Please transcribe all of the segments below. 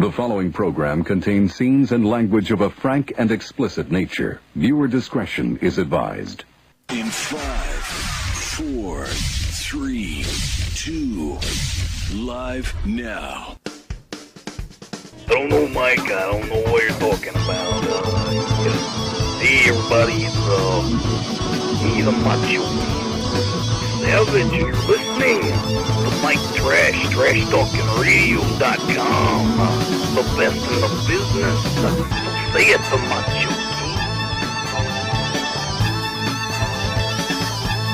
The following program contains scenes and language of a frank and explicit nature. Viewer discretion is advised. In 5, 4, 3, 2, live now. I don't know, Mike. I don't know what you're talking about. Hey, everybody, he's a macho savage. You're listening to Mike Trash, TrashTalkingRadio.com. The best in the business. Say it, the macho king.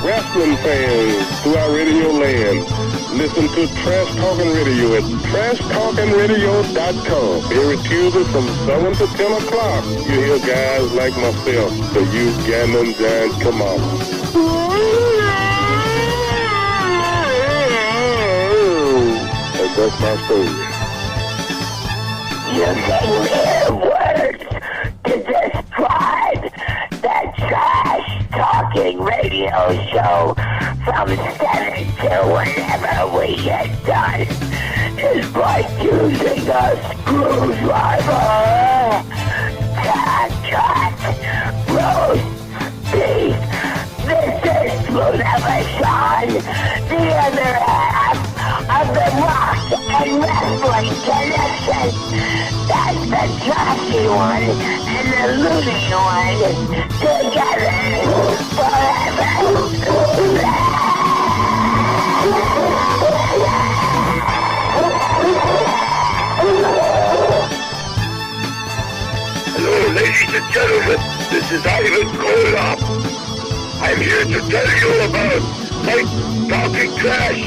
Wrestling fans throughout radio land, listen to Trash Talking Radio at TrashTalkingRadio.com. Every Tuesday from 7 to 10 o'clock, you hear guys like myself, the Ugandan Giant Kamala. And that's my story. Using mere words to describe the Trash Talking Radio Show from 7 to whenever we get done is like using a screwdriver to cut roast beef. This is Waner Sean, the other half of the Rock and Wrestling Connection. That's the trashy one and the loony one together forever. Hello, ladies and gentlemen. This is Ivan Koloff. I'm here to tell you about Mike Talking Trash.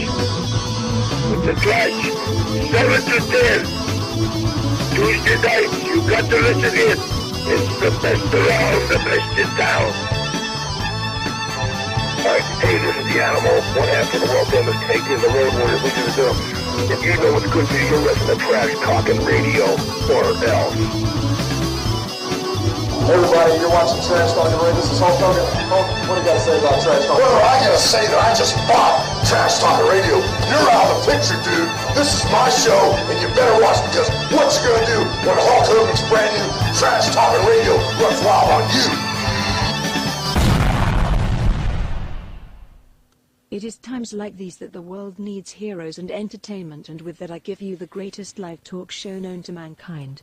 With the Trash, 7 to 10. Tuesday nights, you got to listen in. It's the best around, the best in town. Alright, hey, this is the Animal. One half of the world famous taking the road warriors. What you do? If you know what's good for you, you'll listen to Trash Talking Radio or else. Everybody, you're watching Trash Talking Radio. This is Hulk Hogan. Hulk, what do you got to say about Trash Talking Radio? Well, I gotta say that I just bought Trash Talking Radio. You're out of the picture, dude. This is my show, and you better watch, because what you gonna do when Hulk Hogan's brand new Trash Talking Radio runs wild on you? It is times like these that the world needs heroes and entertainment, and with that I give you the greatest live talk show known to mankind.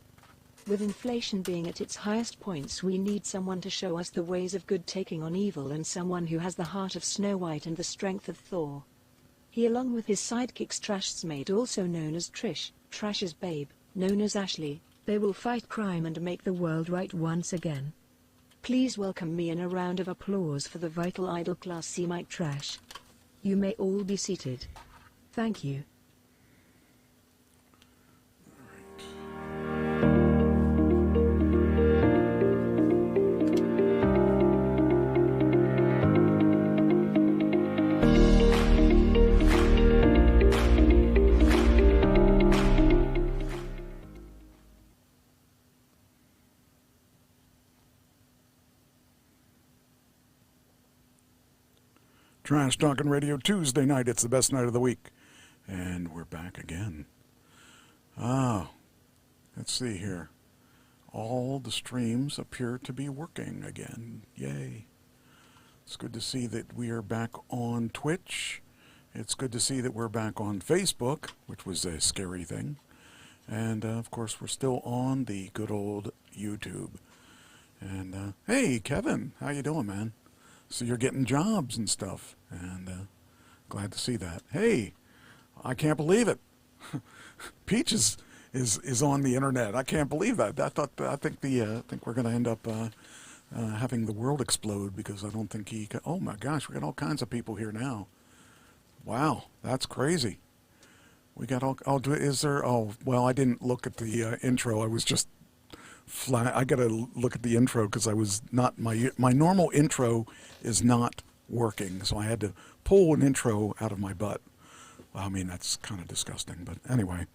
With inflation being at its highest points, we need someone to show us the ways of good taking on evil, and someone who has the heart of Snow White and the strength of Thor. He, along with his sidekicks Trash's-mate, also known as Trish, Trash's babe, known as Ashley, they will fight crime and make the world right once again. Please welcome me in a round of applause for the vital idol Class C Mike Trash. You may all be seated. Thank you. Trash Talking Radio Tuesday night. It's the best night of the week. And we're back again. Let's see here. All the streams appear to be working again. Yay. It's good to see that we are back on Twitch. It's good to see that we're back on Facebook, which was a scary thing. And, of course, we're still on the good old YouTube. And, hey, Kevin, how you doing, man? So you're getting jobs and stuff, and glad to see that. Hey, I can't believe it. Peach is on the internet. I can't believe that. I think we're going to end up having the world explode, because I don't think he can. Oh my gosh, we got all kinds of people here now. Wow, that's crazy. We got all. Oh, is there? Oh, well, I didn't look at the intro. I was just. I got to look at the intro, because I was not, my normal intro is not working, so I had to pull an intro out of my butt. I mean, that's kind of disgusting, but anyway.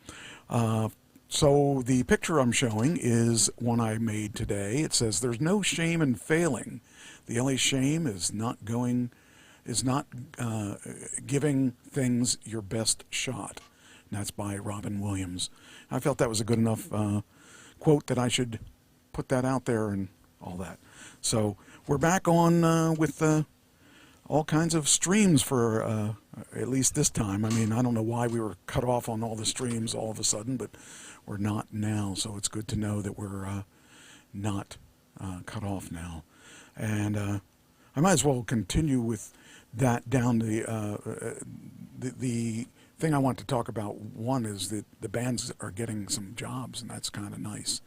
So the picture I'm showing is one I made today. It says, "There's no shame in failing. The only shame is not giving things your best shot." That's by Robin Williams. I felt that was a good enough quote that I should put that out there and all that. So we're back on with all kinds of streams for at least this time. I mean, I don't know why we were cut off on all the streams all of a sudden, but we're not now. So it's good to know that we're not cut off now. And I might as well continue with that down the thing I want to talk about. One is that the bands are getting some jobs, and that's kind of nice.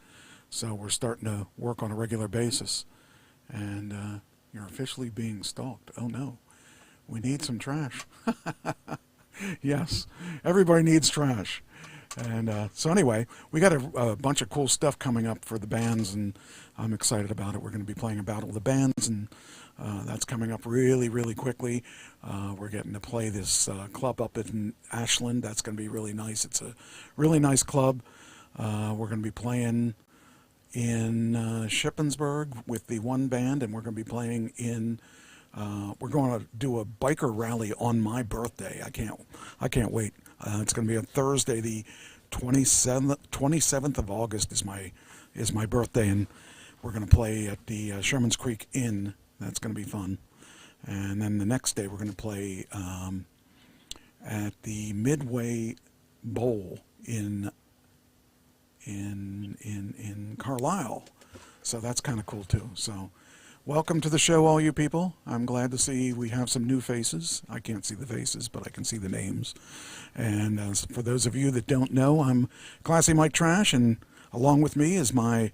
So we're starting to work on a regular basis. And you're officially being stalked. Oh no, we need some trash. Yes, everybody needs trash. And so anyway, we got a bunch of cool stuff coming up for the bands, and I'm excited about it. We're going to be playing a battle of the bands, and that's coming up really, really quickly. We're getting to play this club up in Ashland. That's going to be really nice. It's a really nice club. We're going to be playing in Shippensburg with the one band, and we're going to be playing in we're going to do a biker rally on my birthday. I can't wait. It's going to be on Thursday, the 27th of August is my birthday, and we're going to play at the Sherman's Creek Inn. That's going to be fun. And then the next day we're going to play at the Midway Bowl in Carlisle. So that's kind of cool too. So welcome to the show, all you people. I'm glad to see we have some new faces. I can't see the faces, but I can see the names. And for those of you that don't know, I'm Classy Mike Trash, and along with me is my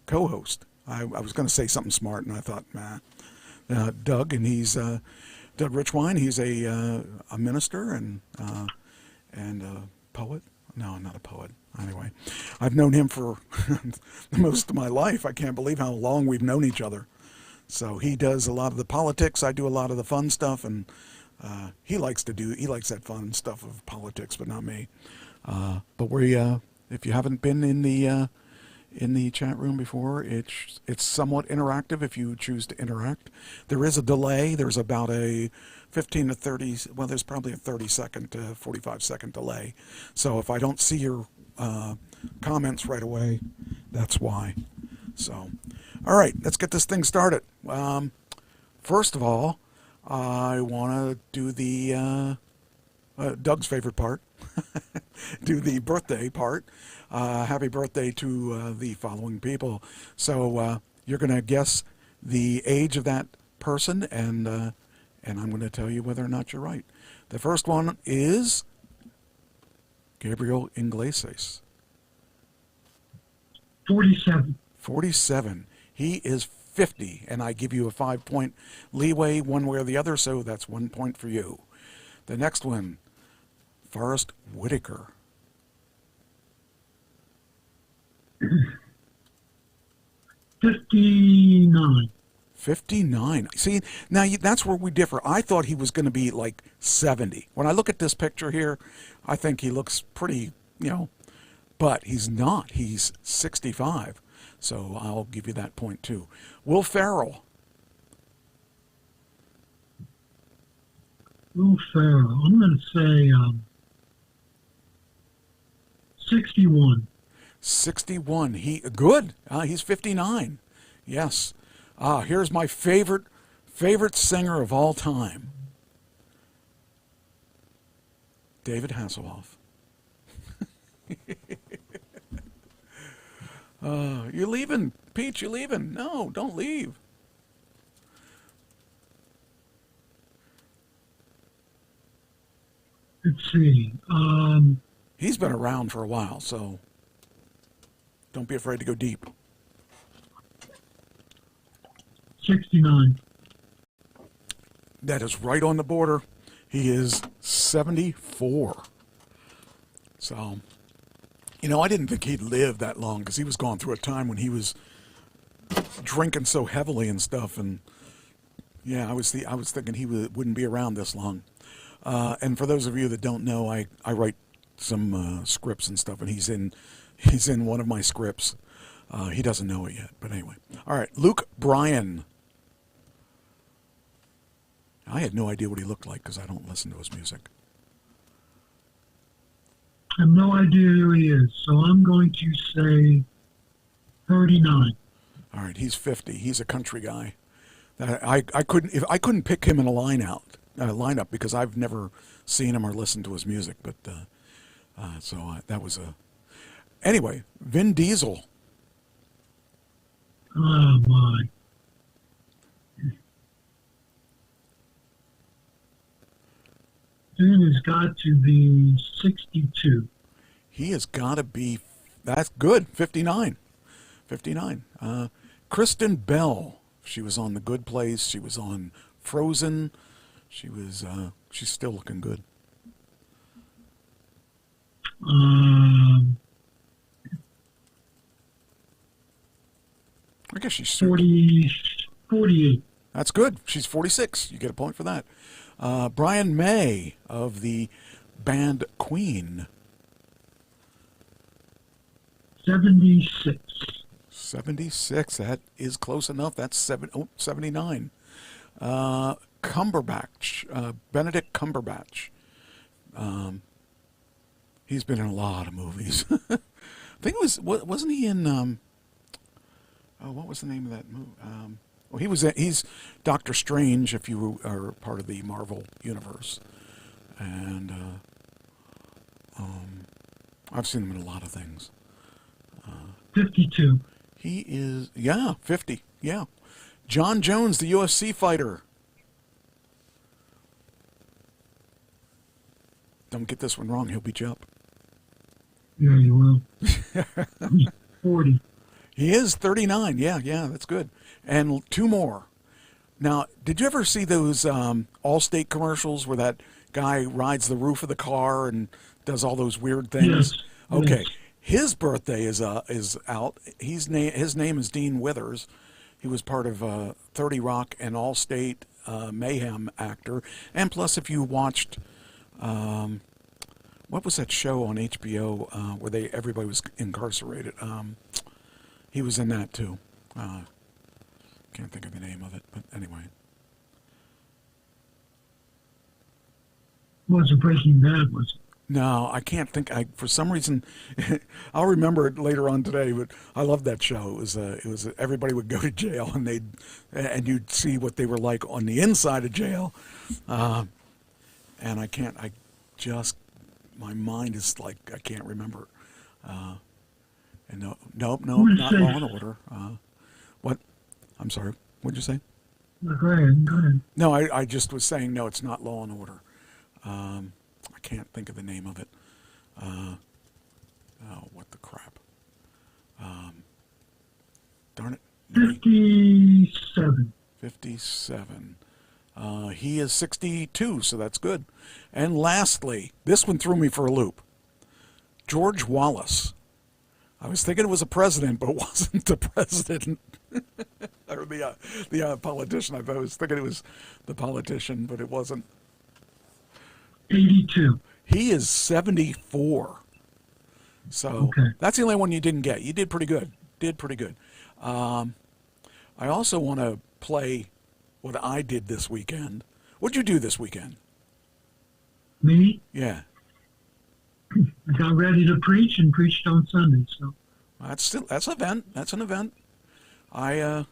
co-host. I was going to say something smart, and I thought, Doug, and he's Doug Richwine. He's a minister and a poet. No, not a poet. Anyway, I've known him for most of my life. I can't believe how long we've known each other. So he does a lot of the politics. I do a lot of the fun stuff, and he likes that fun stuff of politics, but not me. But if you haven't been in the chat room before, it's somewhat interactive if you choose to interact. There is a delay. There's about a 15 to 30, well, there's probably a 30-second to 45-second delay. So if I don't see your comments right away, that's why. So, all right, let's get this thing started. First of all, I want to do the Doug's favorite part, do the birthday part. Happy birthday to the following people. So you're going to guess the age of that person, and I'm going to tell you whether or not you're right. The first one is Gabriel Iglesias. 47. 47. He is 50, and I give you a 5-point leeway one way or the other, so that's 1 point for you. The next one, Forrest Whitaker. 59. 59. See, now that's where we differ. I thought he was going to be like 70. When I look at this picture here, I think he looks pretty, but he's not. He's 65. So I'll give you that point too. Will Ferrell. Will Ferrell. I'm going to say 61. 61. He's 59. Yes. Here's my favorite singer of all time. David Hasselhoff. You're leaving, Pete, you're leaving. No, don't leave. Let's see. He's been around for a while, so don't be afraid to go deep. 69. That is right on the border. He is 74. So, I didn't think he'd live that long because he was going through a time when he was drinking so heavily and stuff. And yeah, I was thinking he wouldn't be around this long. And for those of you that don't know, I write some scripts and stuff, and he's in one of my scripts. He doesn't know it yet, but anyway. All right, Luke Bryan. I had no idea what he looked like because I don't listen to his music. I have no idea who he is, so I'm going to say 39. All right, he's 50. He's a country guy. I couldn't pick him in a lineup because I've never seen him or listened to his music. But that was a. Anyway, Vin Diesel. Oh my! Vin has got to be 62. He has got to be. That's good. 59. 59. Kristen Bell. She was on The Good Place. She was on Frozen. She's still looking good. I guess she's 48. That's good. She's 46. You get a point for that. Brian May of the band Queen. 76. 76. That is close enough. That's 79. Cumberbatch. Benedict Cumberbatch. He's been in a lot of movies. I think it wasn't he in, what was the name of that movie? He's Doctor Strange, if you are part of the Marvel universe. And I've seen him in a lot of things. 52. He is, 50, yeah. John Jones, the UFC fighter. Don't get this one wrong, he'll beat you up. Yeah, you will. 40. He is 39, yeah, that's good. And two more. Now, did you ever see those Allstate commercials where that guy rides the roof of the car and does all those weird things? Yes. Okay. Yes. His birthday is out. His name is Dean Withers. He was part of 30 Rock and Allstate Mayhem actor. And plus, if you watched, what was that show on HBO where everybody was incarcerated? He was in that too. Can't think of the name of it, but anyway. Wasn't Breaking Bad, was it? No, I can't think. For some reason, I'll remember it later on today. But I loved that show. It was everybody would go to jail and you'd see what they were like on the inside of jail. And my mind is like I can't remember. And nope, not Law and Order. What? I'm sorry. What'd you say? Go ahead. No, I just was saying no. It's not Law and Order. I can't think of the name of it. What the crap? Darn it. 57. 57. He is 62, so that's good. And lastly, this one threw me for a loop. George Wallace. I was thinking it was a president, but it wasn't the president. Or the politician. I was thinking it was the politician, but it wasn't. 82. He is 74. So That's the only one you didn't get. You did pretty good. I also want to play what I did this weekend. What'd you do this weekend? Me? Yeah. I got ready to preach and preached on Sunday. So that's an event. That's an event. I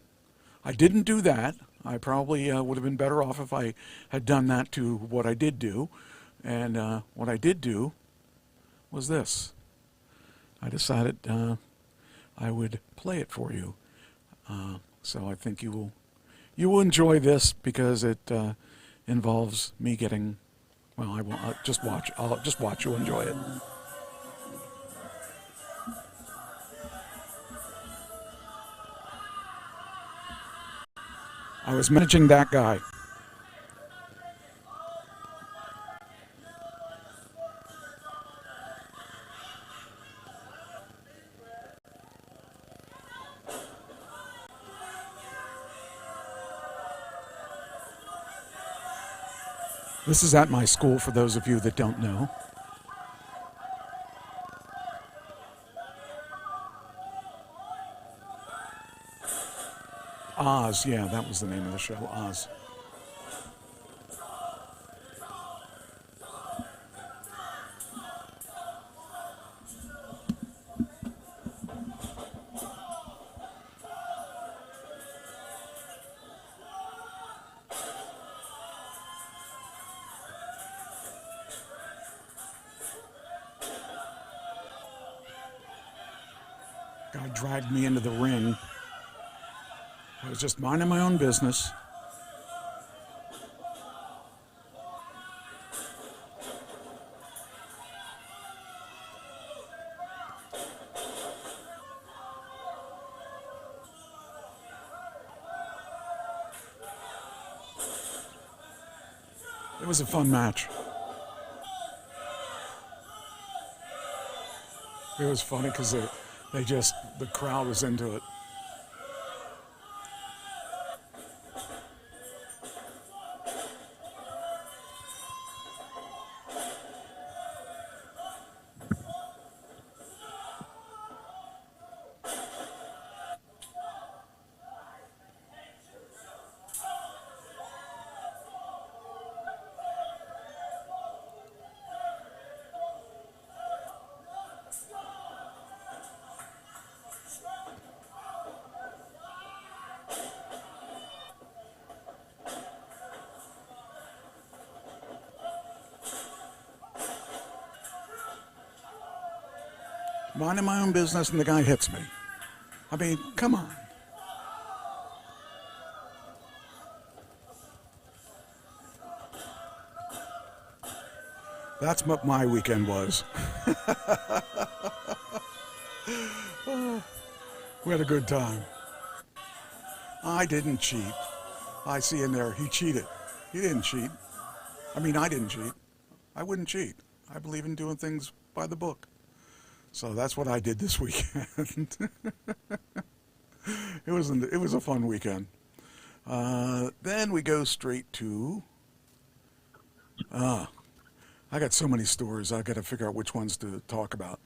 didn't do that. I probably would have been better off if I had done that to what I did do. And what I did do was this. I decided I would play it for you. So I think you will enjoy this because it involves me getting. Well, I won't. I'll just watch. You'll enjoy it. I was managing that guy. This is at my school, for those of you that don't know. Oz, yeah, that was the name of the show, Oz. Guy dragged me into the ring. I was just minding my own business. It was a fun match. It was funny because the crowd was into it. Minding my own business and the guy hits me. I mean, come on. That's what my weekend was. We had a good time. I didn't cheat. I see in there, he cheated. He didn't cheat. I mean, I didn't cheat. I wouldn't cheat. I believe in doing things by the book. So that's what I did this weekend. It was a fun weekend. Then we go straight to... I got so many stories. I got to figure out which ones to talk about.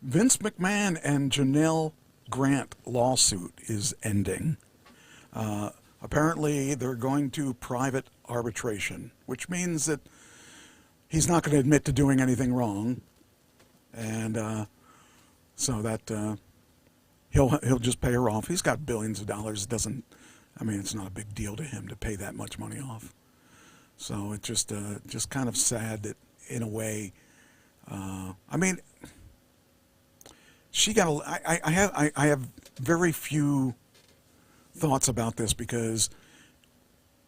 Vince McMahan and Janelle Grant lawsuit is ending. Apparently, they're going to private arbitration, which means that he's not going to admit to doing anything wrong. And so that he'll just pay her off. He's got billions of dollars. It's not a big deal to him to pay that much money off. So it's just kind of sad that, in a way, she got. I have very few thoughts about this because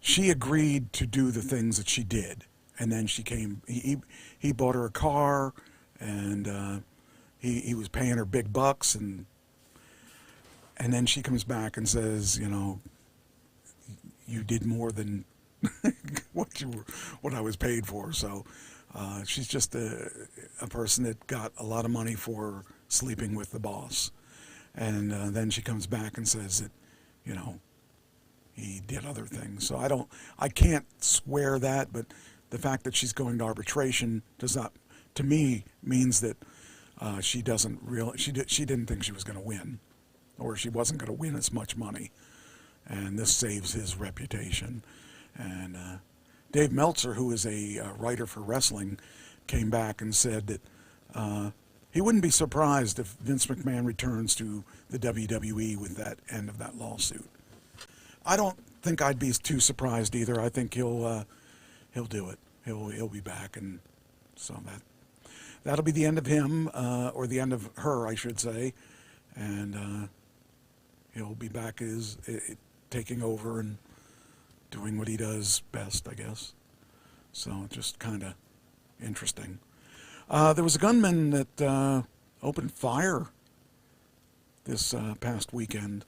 she agreed to do the things that she did, and then she came. He bought her a car. And he was paying her big bucks, and then she comes back and says, you did more than what I was paid for. So she's just a person that got a lot of money for sleeping with the boss, and then she comes back and says that he did other things. So I can't swear that, but the fact that she's going to arbitration does not, to me, means that she didn't think she was going to win, or she wasn't going to win as much money, and this saves his reputation. And Dave Meltzer, who is a writer for wrestling, came back and said that he wouldn't be surprised if Vince McMahon returns to the WWE with that end of that lawsuit. I don't think I'd be too surprised either. I think he'll do it. He'll be back, and so that'll be the end of him, or the end of her, I should say, and he'll be back as taking over and doing what he does best, I guess. So just kind of interesting. There was a gunman that opened fire this past weekend.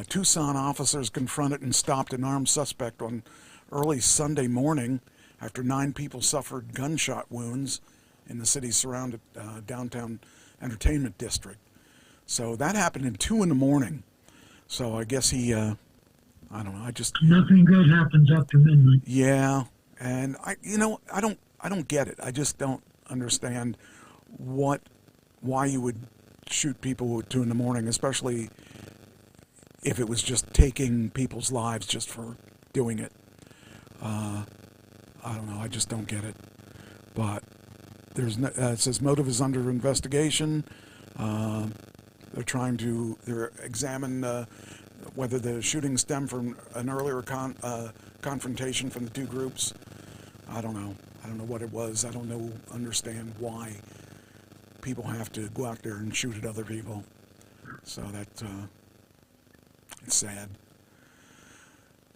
Tucson officers confronted and stopped an armed suspect on early Sunday morning after 9 people suffered gunshot wounds in the city's surrounded downtown entertainment district. So that happened at 2 a.m. So I guess he, I don't know. Nothing good happens after midnight. Yeah, and I don't get it. I just don't understand why you would shoot people at 2 a.m, especially if it was just taking people's lives just for doing it. I don't know. I just don't get it. But it says motive is under investigation. They're examine whether the shooting stemmed from an earlier confrontation from the two groups. I don't know. I don't know what it was. I don't understand why people have to go out there and shoot at other people. So that it's sad,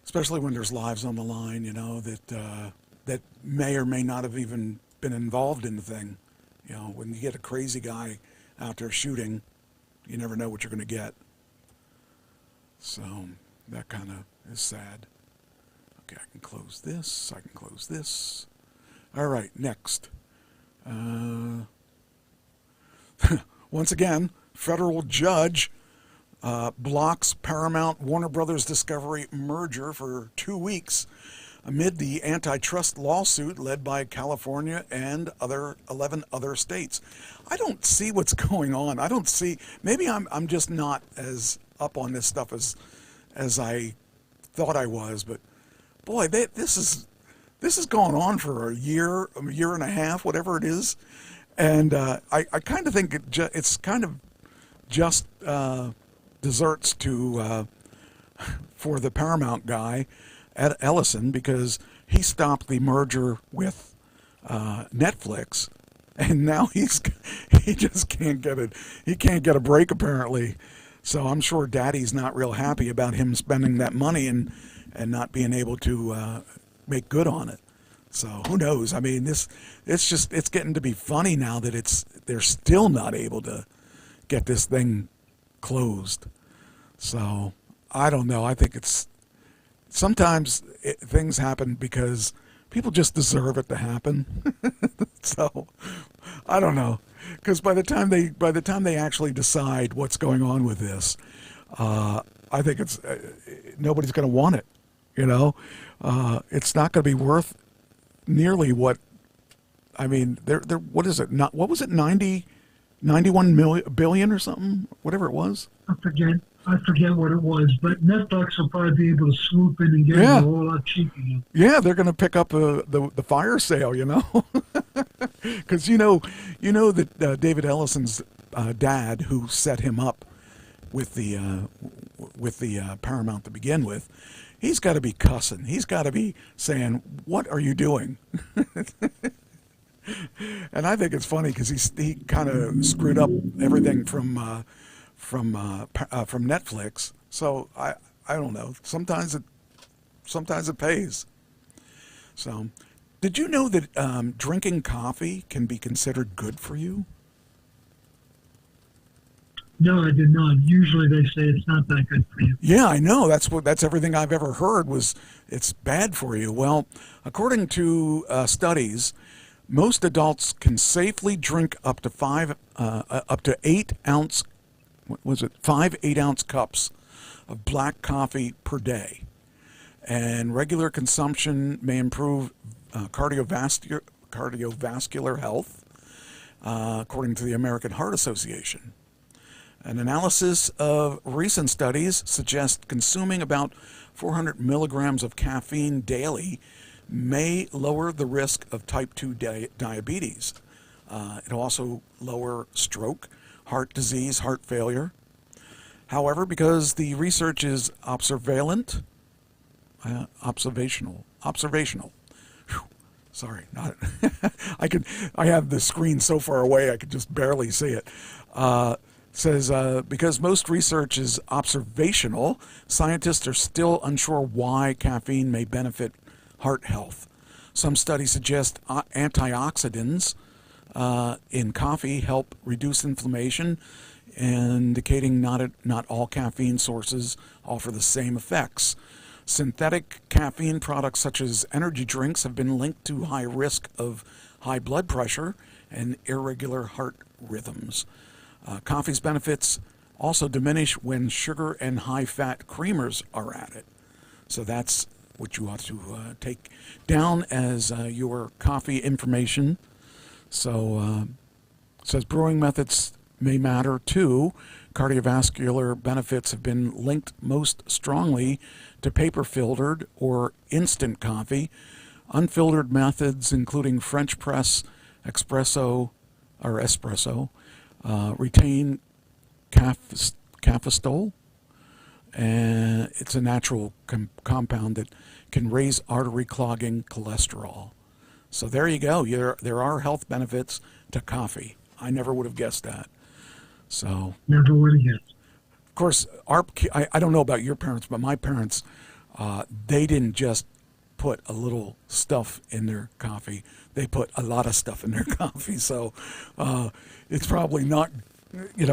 especially when there's lives on the line, you know, that may or may not have even been involved in the thing. You know, when you get a crazy guy out there shooting, you never know what you're going to get. So that kind of is sad. Okay, I can close this. I can close this. All right, next. Once again, federal judge blocks Paramount Warner Brothers Discovery merger for 2 weeks amid the antitrust lawsuit led by California and 11 other states. I don't see what's going on. I don't see. Maybe I'm just not as up on this stuff as I thought I was. But boy, this has gone on for a year and a half, whatever it is. And I kind of think it's kind of just desserts for the Paramount guy, Ed Ellison, because he stopped the merger with Netflix, and now he just can't get it. He can't get a break apparently. So I'm sure Daddy's not real happy about him spending that money and not being able to make good on it. So who knows? I mean, it's getting to be funny now that they're still not able to get this thing closed. So I don't know. I think sometimes things happen because people just deserve it to happen. So I don't know, because by the time they actually decide what's going on with this, I think it's nobody's going to want it. You know, it's not going to be worth nearly what. I mean, what is it? Not what was it? 91 billion or something, whatever it was. I forget what it was, but Netflix will probably be able to swoop in and get it a whole lot cheaper. Yeah, they're going to pick up the fire sale, you know, because you know that David Ellison's dad, who set him up with the Paramount to begin with, he's got to be cussing. He's got to be saying, "What are you doing?" And I think it's funny because he kind of screwed up everything from Netflix. So I don't know. Sometimes it pays. So, did you know that drinking coffee can be considered good for you? No, I did not. Usually they say it's not that good for you. Yeah, I know. That's everything I've ever heard was it's bad for you. Well, according to studies, most adults can safely drink up to 8 ounce. What was it? 5 8-ounce cups of black coffee per day, and regular consumption may improve cardiovascular health, according to the American Heart Association. An analysis of recent studies suggests consuming about 400 milligrams of caffeine daily may lower the risk of type 2 diabetes. It also lower stroke, heart disease, heart failure. However, because the research is observational. Whew, sorry, not. I have the screen so far away I could just barely see it. Says because most research is observational, scientists are still unsure why caffeine may benefit heart health. Some studies suggest antioxidants in coffee help reduce inflammation, indicating not all caffeine sources offer the same effects. Synthetic caffeine products such as energy drinks have been linked to high risk of high blood pressure and irregular heart rhythms. Coffee's benefits also diminish when sugar and high-fat creamers are added. So that's what you ought to take down as your coffee information. So it says brewing methods may matter too. Cardiovascular benefits have been linked most strongly to paper-filtered or instant coffee. Unfiltered methods, including French press, espresso, retain cafestol, and it's a natural compound that can raise artery clogging cholesterol. So there you go. There are health benefits to coffee. I never would have guessed that. So Never would have guessed. of course, I don't know about your parents, but my parents, they didn't just put a little stuff in their coffee. They put a lot of stuff in their coffee. So it's probably not,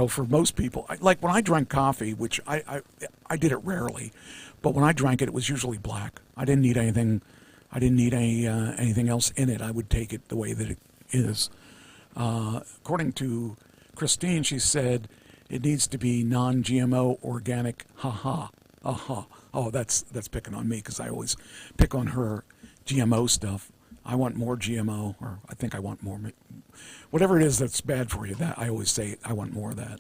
for most people. Like when I drank coffee, which I did it rarely, but when I drank it, it was usually black. I didn't need anything. I didn't need anything else in it. I would take it the way that it is. According to Christine, she said it needs to be non-GMO, organic. Ha. Oh, that's picking on me because I always pick on her GMO stuff. I want more GMO, or I think I want more. Whatever it is that's bad for you, that I always say I want more of that.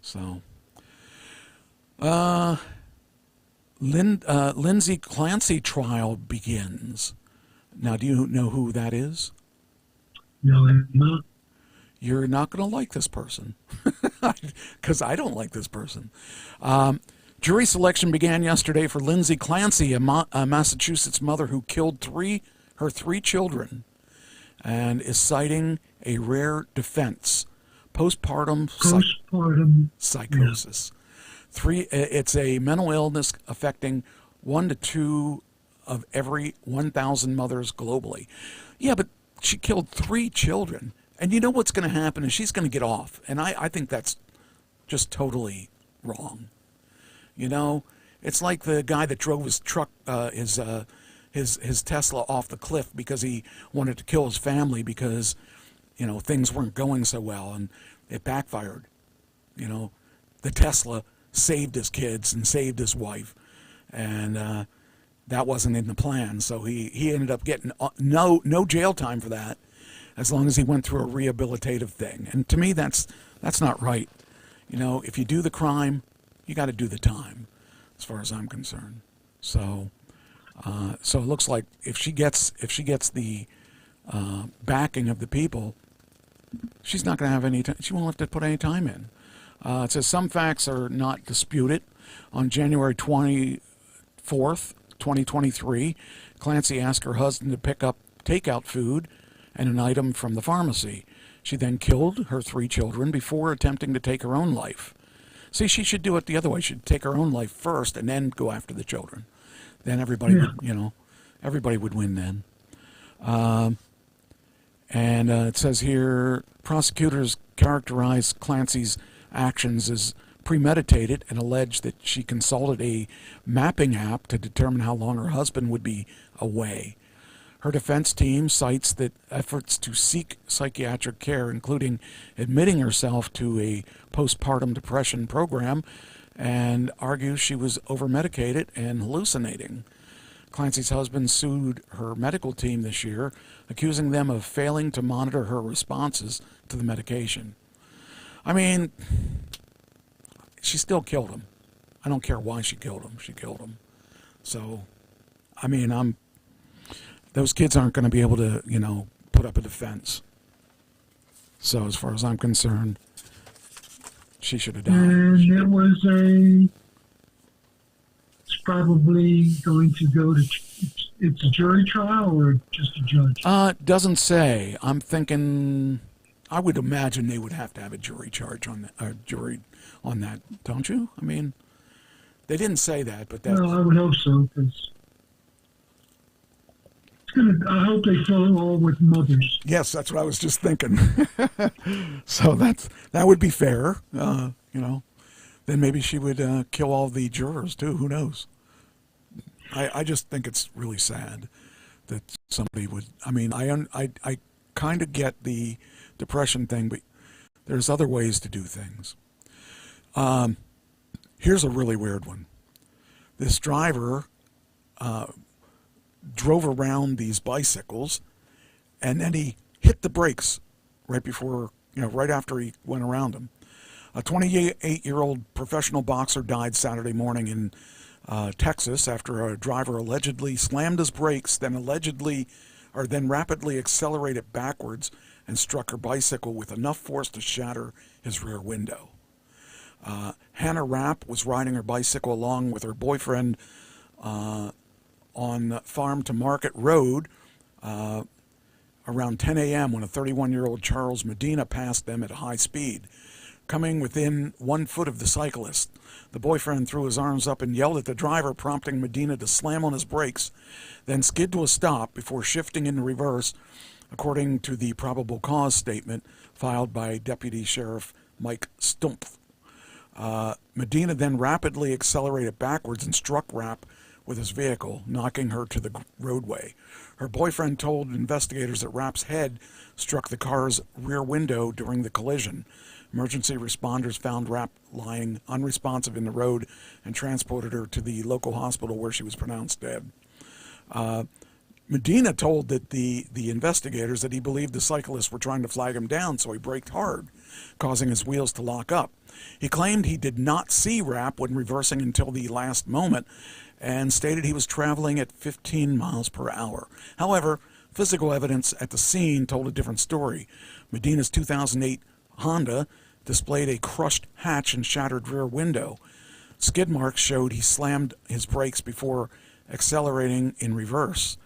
So, Lindsay Clancy trial begins. Now, do you know who that is? No, I'm not. You're not going to like this person, because I don't like this person. Jury selection began yesterday for Lindsay Clancy, a Massachusetts mother who killed her three children and is citing a rare defense, postpartum psychosis. Yeah. It's a mental illness affecting 1 to 2 of every 1,000 mothers globally. Yeah, but she killed 3 children. And you know what's going to happen is she's going to get off. And I think that's just totally wrong. It's like the guy that drove his truck, his Tesla off the cliff because he wanted to kill his family because, things weren't going so well and it backfired. The Tesla saved his kids and saved his wife, and that wasn't in the plan. So he ended up getting no jail time for that, as long as he went through a rehabilitative thing. And to me, that's not right. If you do the crime, you got to do the time, as far as I'm concerned. So it looks like if she gets the backing of the people, she's not going to have any time. She won't have to put any time in. It says some facts are not disputed. On January 24th, 2023, Clancy asked her husband to pick up takeout food and an item from the pharmacy. She then killed her 3 children before attempting to take her own life. See, she should do it the other way. She should take her own life first and then go after the children. Then everybody would win then. And it says here, prosecutors characterized Clancy's actions as premeditated and alleged that she consulted a mapping app to determine how long her husband would be away. Her defense team cites that efforts to seek psychiatric care, including admitting herself to a postpartum depression program, and argues she was overmedicated and hallucinating. Clancy's husband sued her medical team this year, accusing them of failing to monitor her responses to the medication. I mean, she still killed him. I don't care why she killed him. She killed him. So, I mean, those kids aren't going to be able to, put up a defense. So as far as I'm concerned, she should have died. And it's probably going to go to, it's a jury trial or just a judge? It doesn't say. I'm thinking, I would imagine they would have to have a jury charge on that, don't you? I mean, they didn't say that, but that's... Well, I would hope so, because I hope they fill it all with mothers. Yes, that's what I was just thinking. So that would be fair, Then maybe she would kill all the jurors too. Who knows? I just think it's really sad that somebody would. I mean, I kind of get the depression thing, but there's other ways to do things. Here's a really weird one. This driver drove around these bicycles, and then he hit the brakes right after he went around them. A 28-year-old professional boxer died Saturday morning in Texas after a driver allegedly slammed his brakes, then rapidly accelerated backwards and struck her bicycle with enough force to shatter his rear window. Hannah Rapp was riding her bicycle along with her boyfriend on Farm to Market Road around 10 a.m. when a 31-year-old Charles Medina passed them at high speed. Coming within 1 foot of the cyclist, the boyfriend threw his arms up and yelled at the driver, prompting Medina to slam on his brakes, then skid to a stop before shifting into reverse, according to the probable cause statement filed by Deputy Sheriff Mike Stumpf. Medina then rapidly accelerated backwards and struck Rapp with his vehicle, knocking her to the roadway. Her boyfriend told investigators that Rapp's head struck the car's rear window during the collision. Emergency responders found Rapp lying unresponsive in the road and transported her to the local hospital where she was pronounced dead. Medina told the investigators that he believed the cyclists were trying to flag him down, so he braked hard, causing his wheels to lock up. He claimed he did not see Rapp when reversing until the last moment and stated he was traveling at 15 miles per hour. However, physical evidence at the scene told a different story. Medina's 2008 Honda displayed a crushed hatch and shattered rear window. Skid marks showed he slammed his brakes before accelerating in reverse.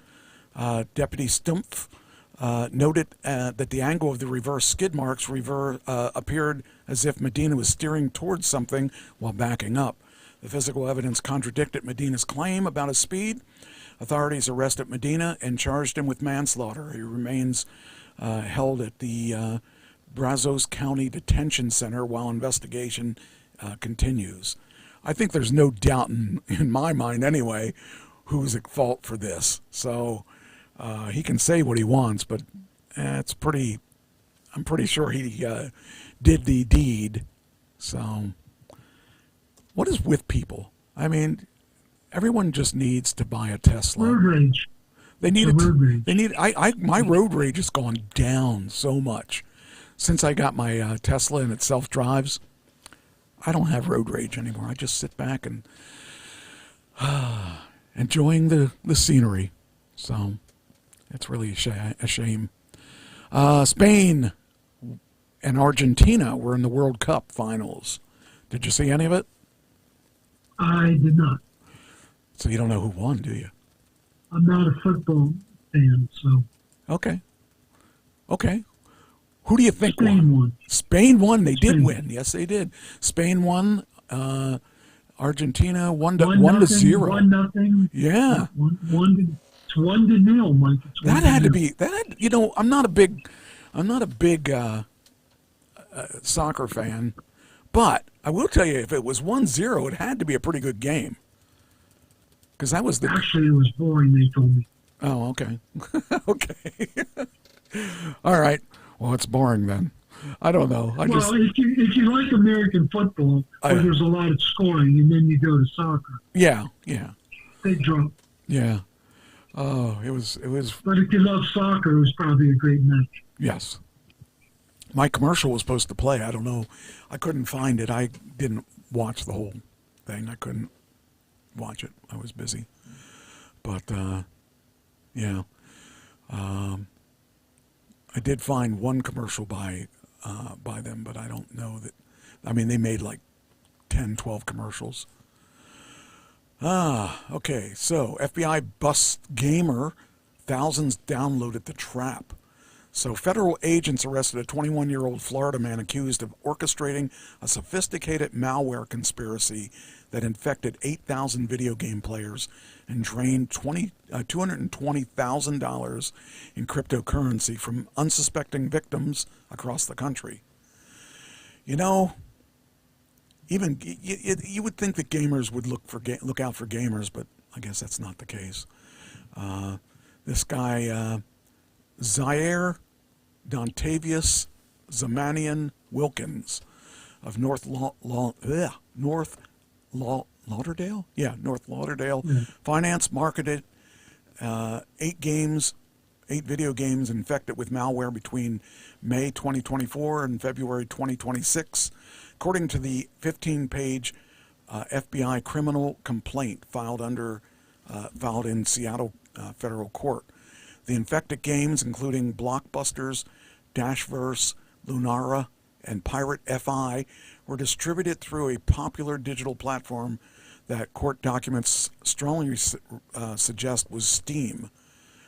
Deputy Stumpf noted that the angle of the reverse skid marks appeared as if Medina was steering towards something while backing up. The physical evidence contradicted Medina's claim about his speed. Authorities arrested Medina and charged him with manslaughter. He remains held at the Brazos County Detention Center while investigation continues. I think there's no doubt in my mind anyway who's at fault for this. So he can say what he wants, but I'm pretty sure he did the deed. So what is with people? I mean, everyone just needs to buy a Tesla. Road rage. They need it. My road rage has gone down so much since I got my Tesla and it self-drives. I don't have road rage anymore. I just sit back and enjoying the scenery. So it's really a shame. Spain and Argentina were in the World Cup finals. Did you see any of it? I did not. So you don't know who won, do you? I'm not a football fan, so. Okay. Who do you think Spain won? Spain won. They did win. Yes, they did. Spain won. Argentina 1-0. 1-0. Yeah. 1-0, Mike. That had to be that. You know, I'm not a big soccer fan, but I will tell you, if it was 1-0, it had to be a pretty good game. Because that was Actually, it was boring. They told me. Oh, okay. Okay. All right. Well, it's boring then. I don't know. If you like American football, where there's a lot of scoring, and then you go to soccer. Yeah. They drop. Yeah. Oh, it was. But if you love soccer, it was probably a great match. Yes. My commercial was supposed to play. I don't know. I couldn't find it. I didn't watch the whole thing. I couldn't watch it. I was busy. But yeah. I did find one commercial by them, but I don't know that. I mean, they made like 10, 12 commercials. Okay. So FBI busts gamer. Thousands downloaded the trap. So federal agents arrested a 21-year-old Florida man accused of orchestrating a sophisticated malware conspiracy that infected 8,000 video game players and drained $220,000 in cryptocurrency from unsuspecting victims across the country. You know, even you would think that gamers would look out for gamers, but I guess that's not the case. This guy, Zaire Dontavius Zamanian Wilkins of North Lauderdale? Yeah, North Lauderdale. Yeah. Finance marketed 8 video games infected with malware between May 2024 and February 2026, according to the 15-page FBI criminal complaint filed in Seattle federal court. The infected games, including Blockbusters, Dashverse, Lunara, and Pirate FI, were distributed through a popular digital platform that court documents strongly suggest was Steam.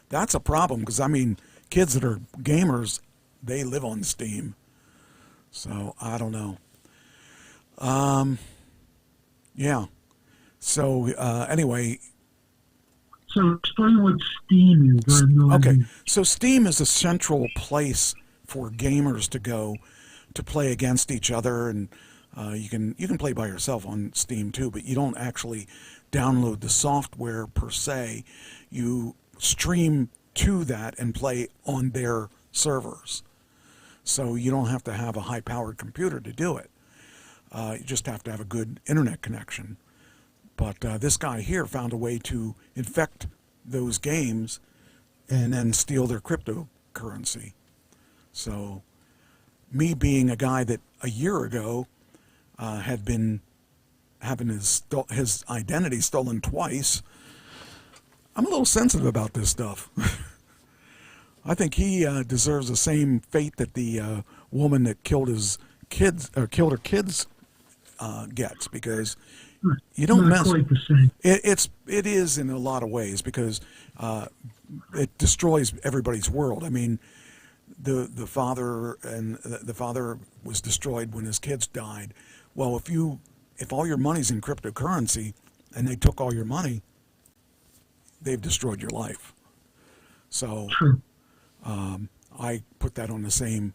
That's a problem because, I mean, kids that are gamers, they live on Steam. So I don't know. Yeah. So anyway. So explain what Steam is. I have no Okay. idea. So Steam is a central place for gamers to go to play against each other, and you can play by yourself on Steam too, but you don't actually download the software per se. You stream to that and play on their servers. So you don't have to have a high-powered computer to do it. You just have to have a good internet connection. But this guy here found a way to infect those games and then steal their cryptocurrency. So me being a guy that a year ago had been having his identity stolen twice, I'm a little sensitive about this stuff. I think he deserves the same fate that the woman that killed his kids or killed her kids gets, because you don't Not mess. quite the same. It is in a lot of ways, because it destroys everybody's world. I mean, the father was destroyed when his kids died. Well, if all your money's in cryptocurrency and they took all your money, they've destroyed your life. So I put that on the same.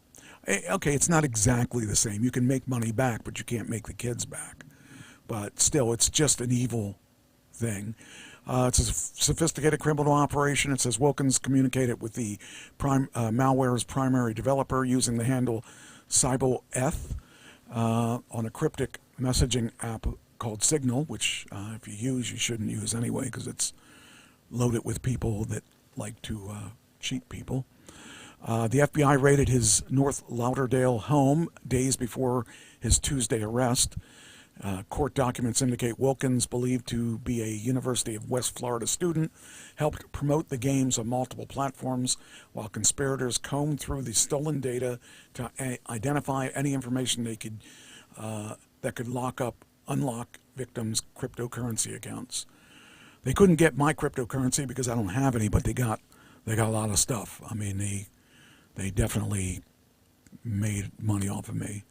Okay, it's not exactly the same. You can make money back, but you can't make the kids back. But still, it's just an evil thing. It's a sophisticated criminal operation. It says Wilkins communicated with the malware's primary developer using the handle CyboEth on a cryptic messaging app called Signal, which if you use, you shouldn't use anyway, because it's loaded with people that like to cheat people. The FBI raided his North Lauderdale home days before his Tuesday arrest. Court documents indicate Wilkins, believed to be a University of West Florida student, helped promote the games on multiple platforms, while conspirators combed through the stolen data to identify any information they could that could unlock victims' cryptocurrency accounts. They couldn't get my cryptocurrency because I don't have any, but they got a lot of stuff. I mean, they definitely made money off of me.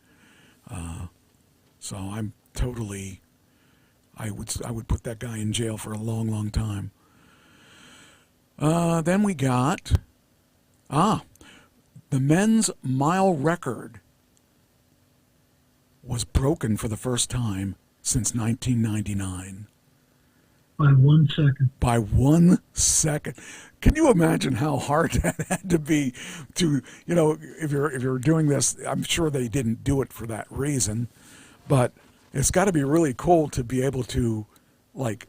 So I'm totally, I would put that guy in jail for a long, long time. Then we got, the men's mile record was broken for the first time since 1999. By 1 second. By 1 second. Can you imagine how hard that had to be to, if you're doing this? I'm sure they didn't do it for that reason, but it's got to be really cool to be able to, like,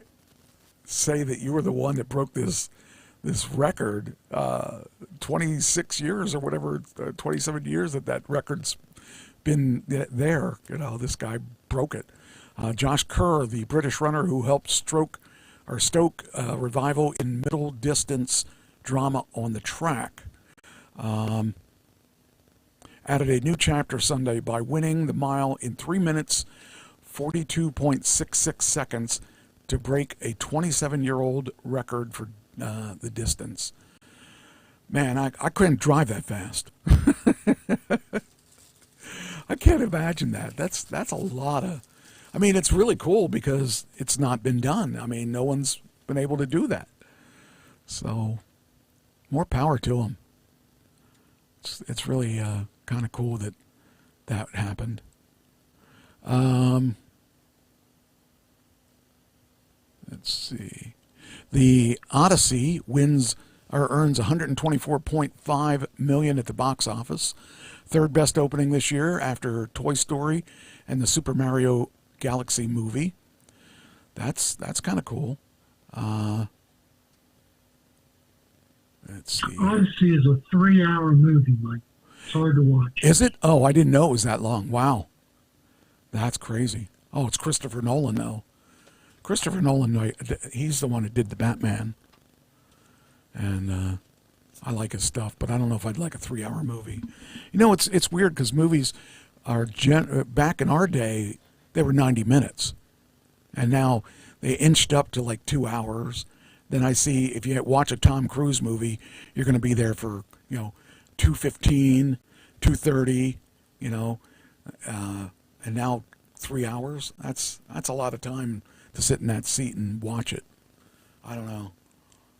say that you were the one that broke this record. 26 years or whatever, 27 years that record's been there. This guy broke it. Josh Kerr, the British runner who helped stoke revival in middle distance drama on the track, added a new chapter Sunday by winning the mile in 3 minutes, 42.66 seconds to break a 27-year-old record for the distance. Man, I couldn't drive that fast. I can't imagine that. That's a lot of... I mean, it's really cool because it's not been done. I mean, no one's been able to do that. So, more power to them. It's really kind of cool that happened. Let's see. The Odyssey earns $124.5 million at the box office. Third best opening this year after Toy Story and the Super Mario Galaxy movie. That's kind of cool. Let's see. Odyssey is a 3-hour movie, Mike. It's hard to watch. Is it? Oh, I didn't know it was that long. Wow. That's crazy. Oh, it's Christopher Nolan, though. Christopher Nolan, he's the one that did the Batman. And I like his stuff, but I don't know if I'd like a 3-hour movie. It's weird because movies are, back in our day, they were 90 minutes. And now they inched up to like 2 hours. then I see if you watch a Tom Cruise movie, you're going to be there for 2:15, 2:30, and now 3 hours. That's a lot of time to sit in that seat and watch it. I don't know.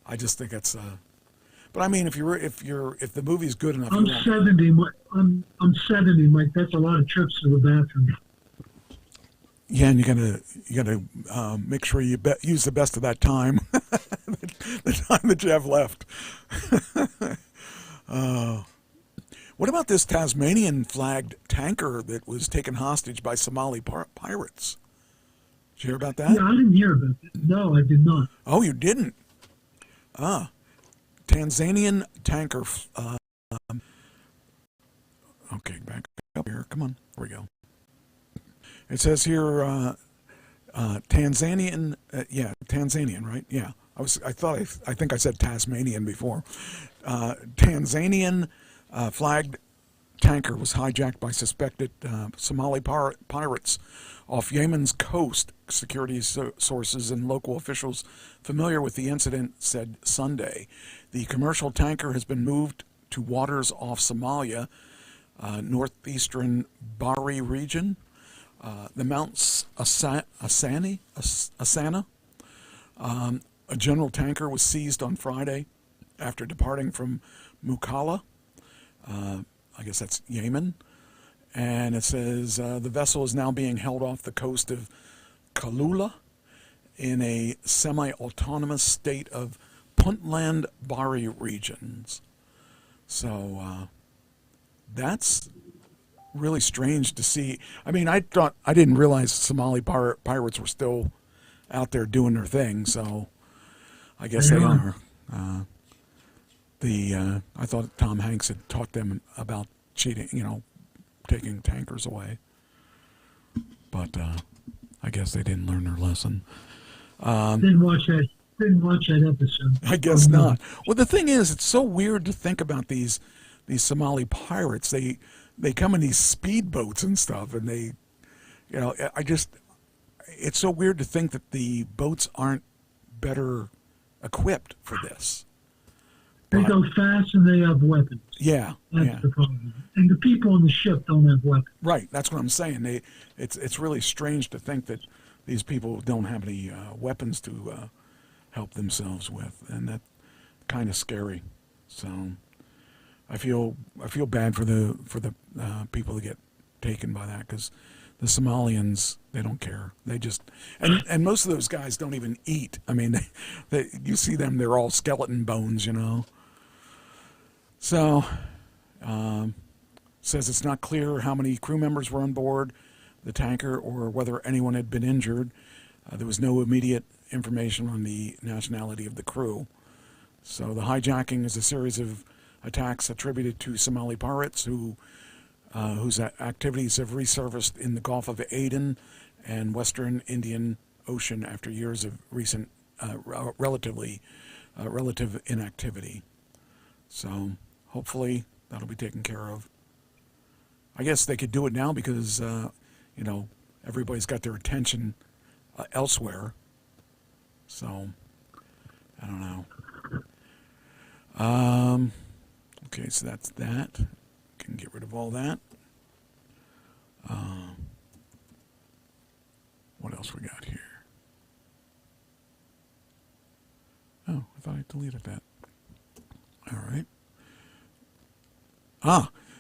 I just think it's. But I mean, if the movie's good enough, I'm 70. I'm 70, Mike. That's a lot of trips to the bathroom. Yeah, and you gotta make sure you use the best of that time, the time that you have left. What about this Tasmanian flagged tanker that was taken hostage by Somali pirates? Did you hear about that? Yeah, I didn't hear about that. No, I did not. Oh, you didn't? Tanzanian tanker. Okay, back up here. Come on. Here we go. It says here, Tanzanian. Tanzanian, right? Yeah. I think I said Tasmanian before. Tanzanian flagged tanker was hijacked by suspected Somali pirates off Yemen's coast. Security sources and local officials familiar with the incident said Sunday. The commercial tanker has been moved to waters off Somalia, northeastern Bari region. The Mount Asana. A general tanker was seized on Friday after departing from Mukalla. I guess that's Yemen. And it says the vessel is now being held off the coast of Kalula in a semi-autonomous state of Puntland Bari regions. So that's really strange to see. I mean, I didn't realize Somali pirates were still out there doing their thing, so I guess they are. I thought Tom Hanks had taught them about cheating, taking tankers away. But I guess they didn't learn their lesson. Didn't watch that episode. I guess not. Well, the thing is, it's so weird to think about these Somali pirates. They come in these speedboats and stuff, and it's so weird to think that the boats aren't better equipped for this. They go fast and they have weapons. Yeah. That's the problem. And the people on the ship don't have weapons. Right, that's what I'm saying. It's really strange to think that these people don't have any weapons to help themselves with, and that's kind of scary. So I feel bad for the people that get taken by that, because the Somalians, they don't care. They just and most of those guys don't even eat. I mean, you see them, they're all skeleton bones, So says it's not clear how many crew members were on board the tanker or whether anyone had been injured. There was no immediate information on the nationality of the crew. So the hijacking is a series of attacks attributed to Somali pirates whose activities have resurfaced in the Gulf of Aden and Western Indian Ocean after years of recent relative inactivity. So hopefully that'll be taken care of. I guess they could do it now because everybody's got their attention elsewhere. So I don't know. Okay, so that's that. Can get rid of all that. What else we got here? Oh, I thought I deleted that. All right.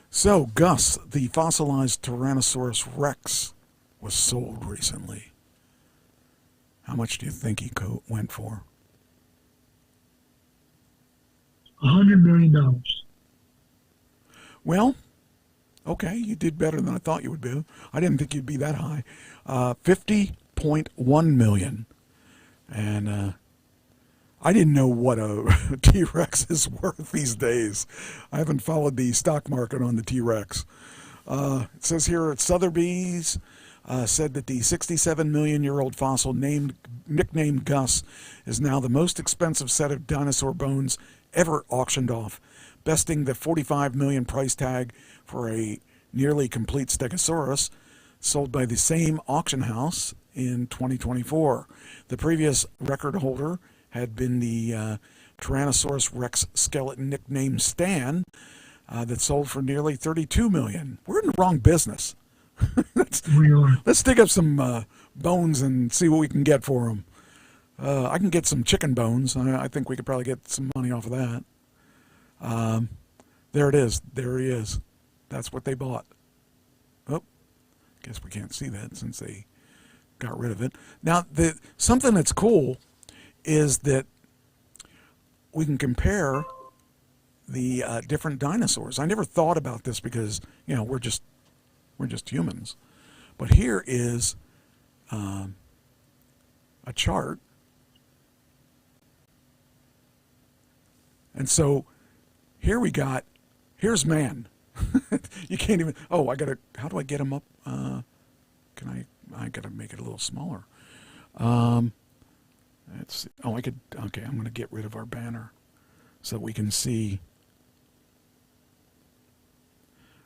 So Gus, the fossilized Tyrannosaurus Rex, was sold recently. How much do you think he went for? $100 million. Well, okay, you did better than I thought you would do. I didn't think you'd be that high. $50.1 million. And I didn't know what a T-Rex is worth these days. I haven't followed the stock market on the T-Rex. It says here at Sotheby's, said that the 67-million-year-old fossil nicknamed Gus is now the most expensive set of dinosaur bones ever auctioned off, besting the $45 million price tag for a nearly complete Stegosaurus sold by the same auction house in 2024. The previous record holder had been the Tyrannosaurus Rex skeleton nicknamed Stan that sold for nearly $32 million. We're in the wrong business. We are. Let's dig up some bones and see what we can get for them. I can get some chicken bones. I think we could probably get some money off of that. There it is. There he is. That's what they bought. Oh, guess we can't see that since they got rid of it. Now, something that's cool is that we can compare the different dinosaurs. I never thought about this because, you know, we're just humans. But here is a chart. And so here here's man. You can't even, how do I get him up? I gotta make it a little smaller. I'm gonna get rid of our banner so we can see.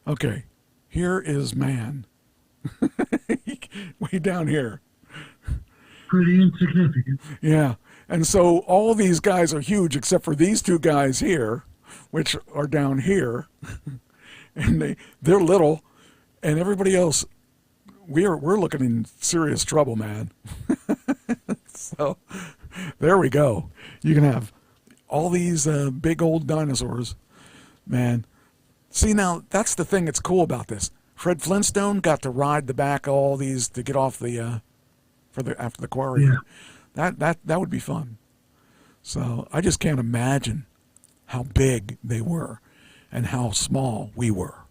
Okay, here is man. Way down here. Pretty insignificant. Yeah, and so all these guys are huge except for these two guys here, which are down here. And they're little, and everybody else, we're looking in serious trouble, man. So there we go. You can have all these big old dinosaurs, man. See, now that's the thing that's cool about this. Fred Flintstone got to ride the back of all these to get off the after the quarry. Yeah. That would be fun. So I just can't imagine how big they were and how small we were.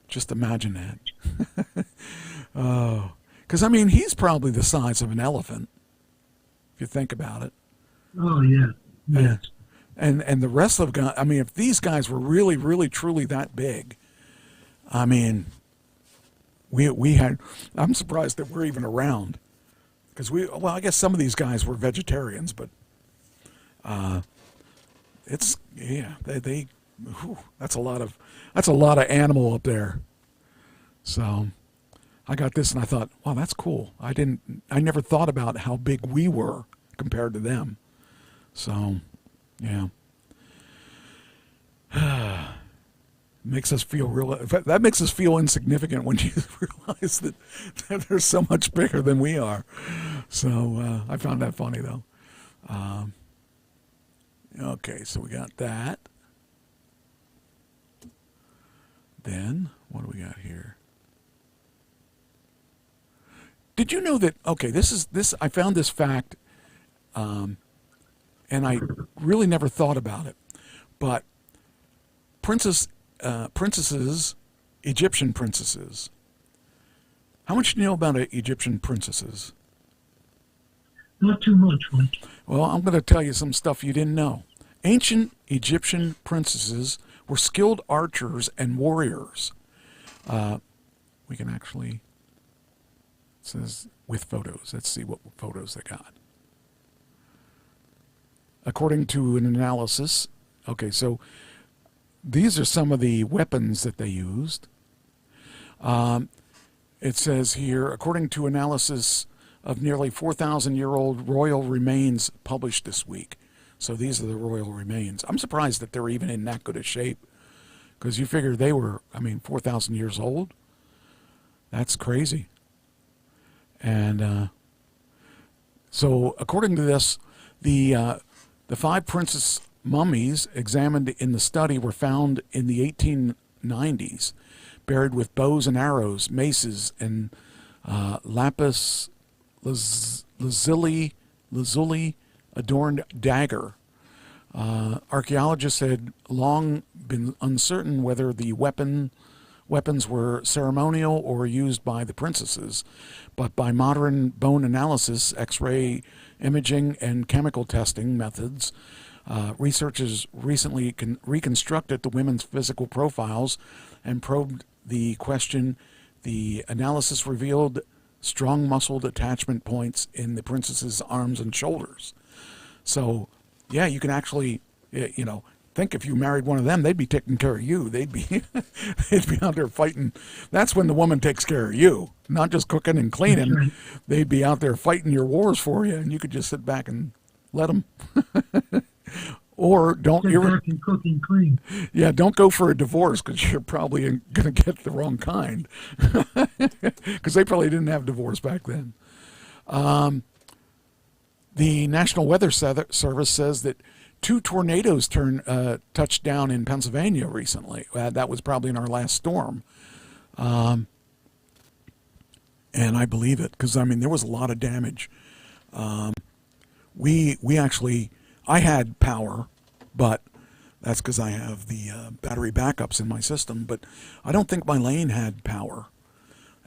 Just imagine that. Because, I mean, he's probably the size of an elephant, if you think about it. Oh, yeah. Yes. And the rest of the guys, I mean, if these guys were really, really, truly that big, I mean, we had, I'm surprised that we're even around. Because I guess some of these guys were vegetarians, but that's a lot of animal up there. So I got this and I thought, wow, that's cool. I never thought about how big we were compared to them. So, yeah. Makes us feel that makes us feel insignificant when you realize that they're so much bigger than we are. So I found that funny though. Okay, so we got that. Then what do we got here? Did you know that? Okay, this. I found this fact, and I really never thought about it, but princesses, Egyptian princesses. How much do you know about Egyptian princesses? Not too much, Mike. Well, I'm going to tell you some stuff you didn't know. Ancient Egyptian princesses were skilled archers and warriors. We can actually, it says with photos. Let's see what photos they got. According to an analysis, okay, so these are some of the weapons that they used. It says here, according to analysis of nearly 4,000-year-old royal remains published this week. So these are the royal remains. I'm surprised that they're even in that good a shape, because you figure they were, 4,000 years old. That's crazy. And so according to this, the 5 princess mummies examined in the study were found in the 1890s, buried with bows and arrows, maces, and lapis lazuli adorned dagger. Archaeologists had long been uncertain whether the weapons were ceremonial or used by the princesses, but by modern bone analysis, X-ray imaging, and chemical testing methods, researchers recently reconstructed the women's physical profiles and probed the question. The analysis revealed strong muscled attachment points in the princess's arms and shoulders. So, yeah, you can actually, think if you married one of them, they'd be taking care of you. They'd be out there fighting. That's when the woman takes care of you, not just cooking and cleaning. They'd be out there fighting your wars for you, and you could just sit back and let them. Or don't. Get back and cooking clean. Yeah, don't go for a divorce because you're probably going to get the wrong kind. Because they probably didn't have divorce back then. The National Weather Service says that 2 tornadoes touched down in Pennsylvania recently. That was probably in our last storm. And I believe it because, I mean, there was a lot of damage. We actually, I had power, but that's because I have the battery backups in my system. But I don't think my lane had power.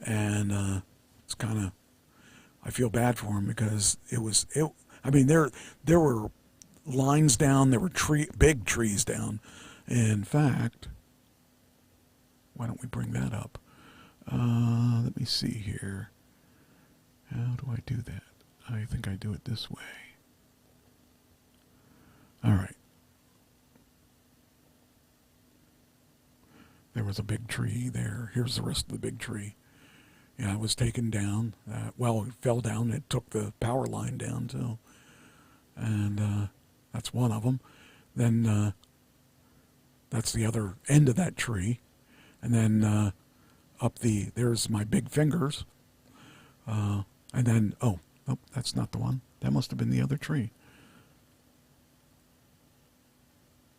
And it's kind of, I feel bad for him because I mean, there were lines down, there were big trees down. In fact, why don't we bring that up? Let me see here. How do I do that? I think I do it this way. All right. There was a big tree there. Here's the rest of the big tree. Yeah, it was taken down. Well, it fell down. It took the power line down, too. And that's one of them. Then that's the other end of that tree. And then there's my big fingers. And then, oh, nope, that's not the one. That must have been the other tree.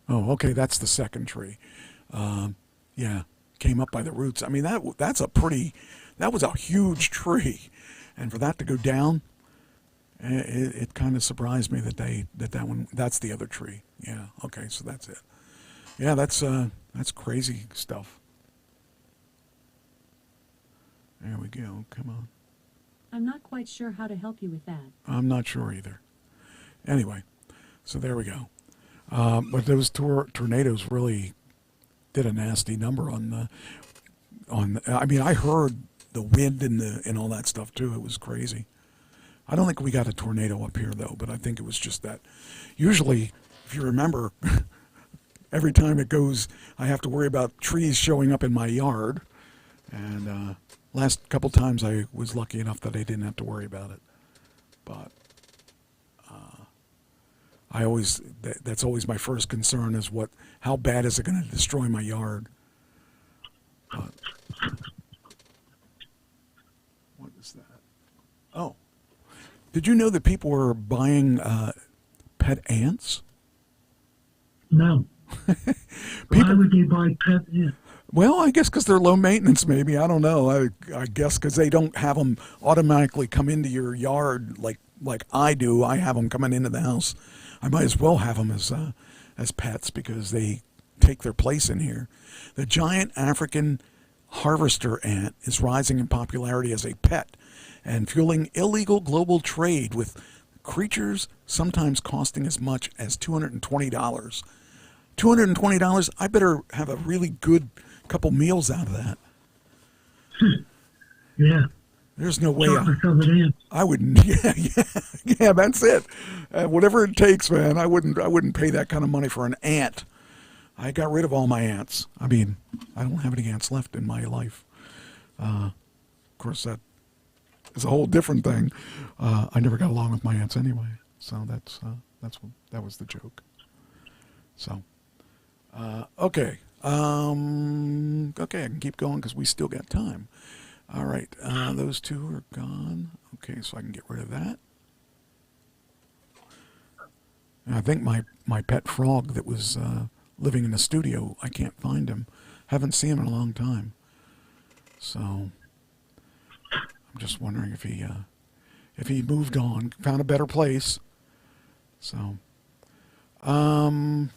Oh, okay, that's the second tree. Yeah, came up by the roots. I mean, that was a huge tree. And for that to go down, it kind of surprised me that's the other tree. Yeah, okay, so that's it. Yeah, that's crazy stuff. There we go, come on. I'm not quite sure how to help you with that. I'm not sure either. Anyway, so there we go. But those tornadoes really did a nasty number on I mean, I heard the wind and all that stuff too. It was crazy. I don't think we got a tornado up here though, but I think it was just that. Usually, if you remember, every time it goes, I have to worry about trees showing up in my yard. And last couple times I was lucky enough that I didn't have to worry about it. But that's always my first concern is how bad is it going to destroy my yard? But, what is that? Oh, did you know that people were buying pet ants? No. Why would they buy pet ants? Well, I guess because they're low maintenance, maybe. I don't know. I guess because they don't have them automatically come into your yard like I do. I have them coming into the house. I might as well have them as pets because they take their place in here. The giant African harvester ant is rising in popularity as a pet and fueling illegal global trade with creatures sometimes costing as much as $220. $220? I better have a really good couple meals out of that. Yeah. There's no way I wouldn't. Yeah, that's it. Whatever it takes, man. I wouldn't pay that kind of money for an ant. I got rid of all my ants. I mean, I don't have any ants left in my life. Of course, that is a whole different thing. I never got along with my ants anyway, so that was the joke. So, okay. Okay, I can keep going because we still got time. All right, those two are gone. Okay, so I can get rid of that. And I think my pet frog that was living in the studio, I can't find him. Haven't seen him in a long time. So I'm just wondering if he moved on, found a better place. So trying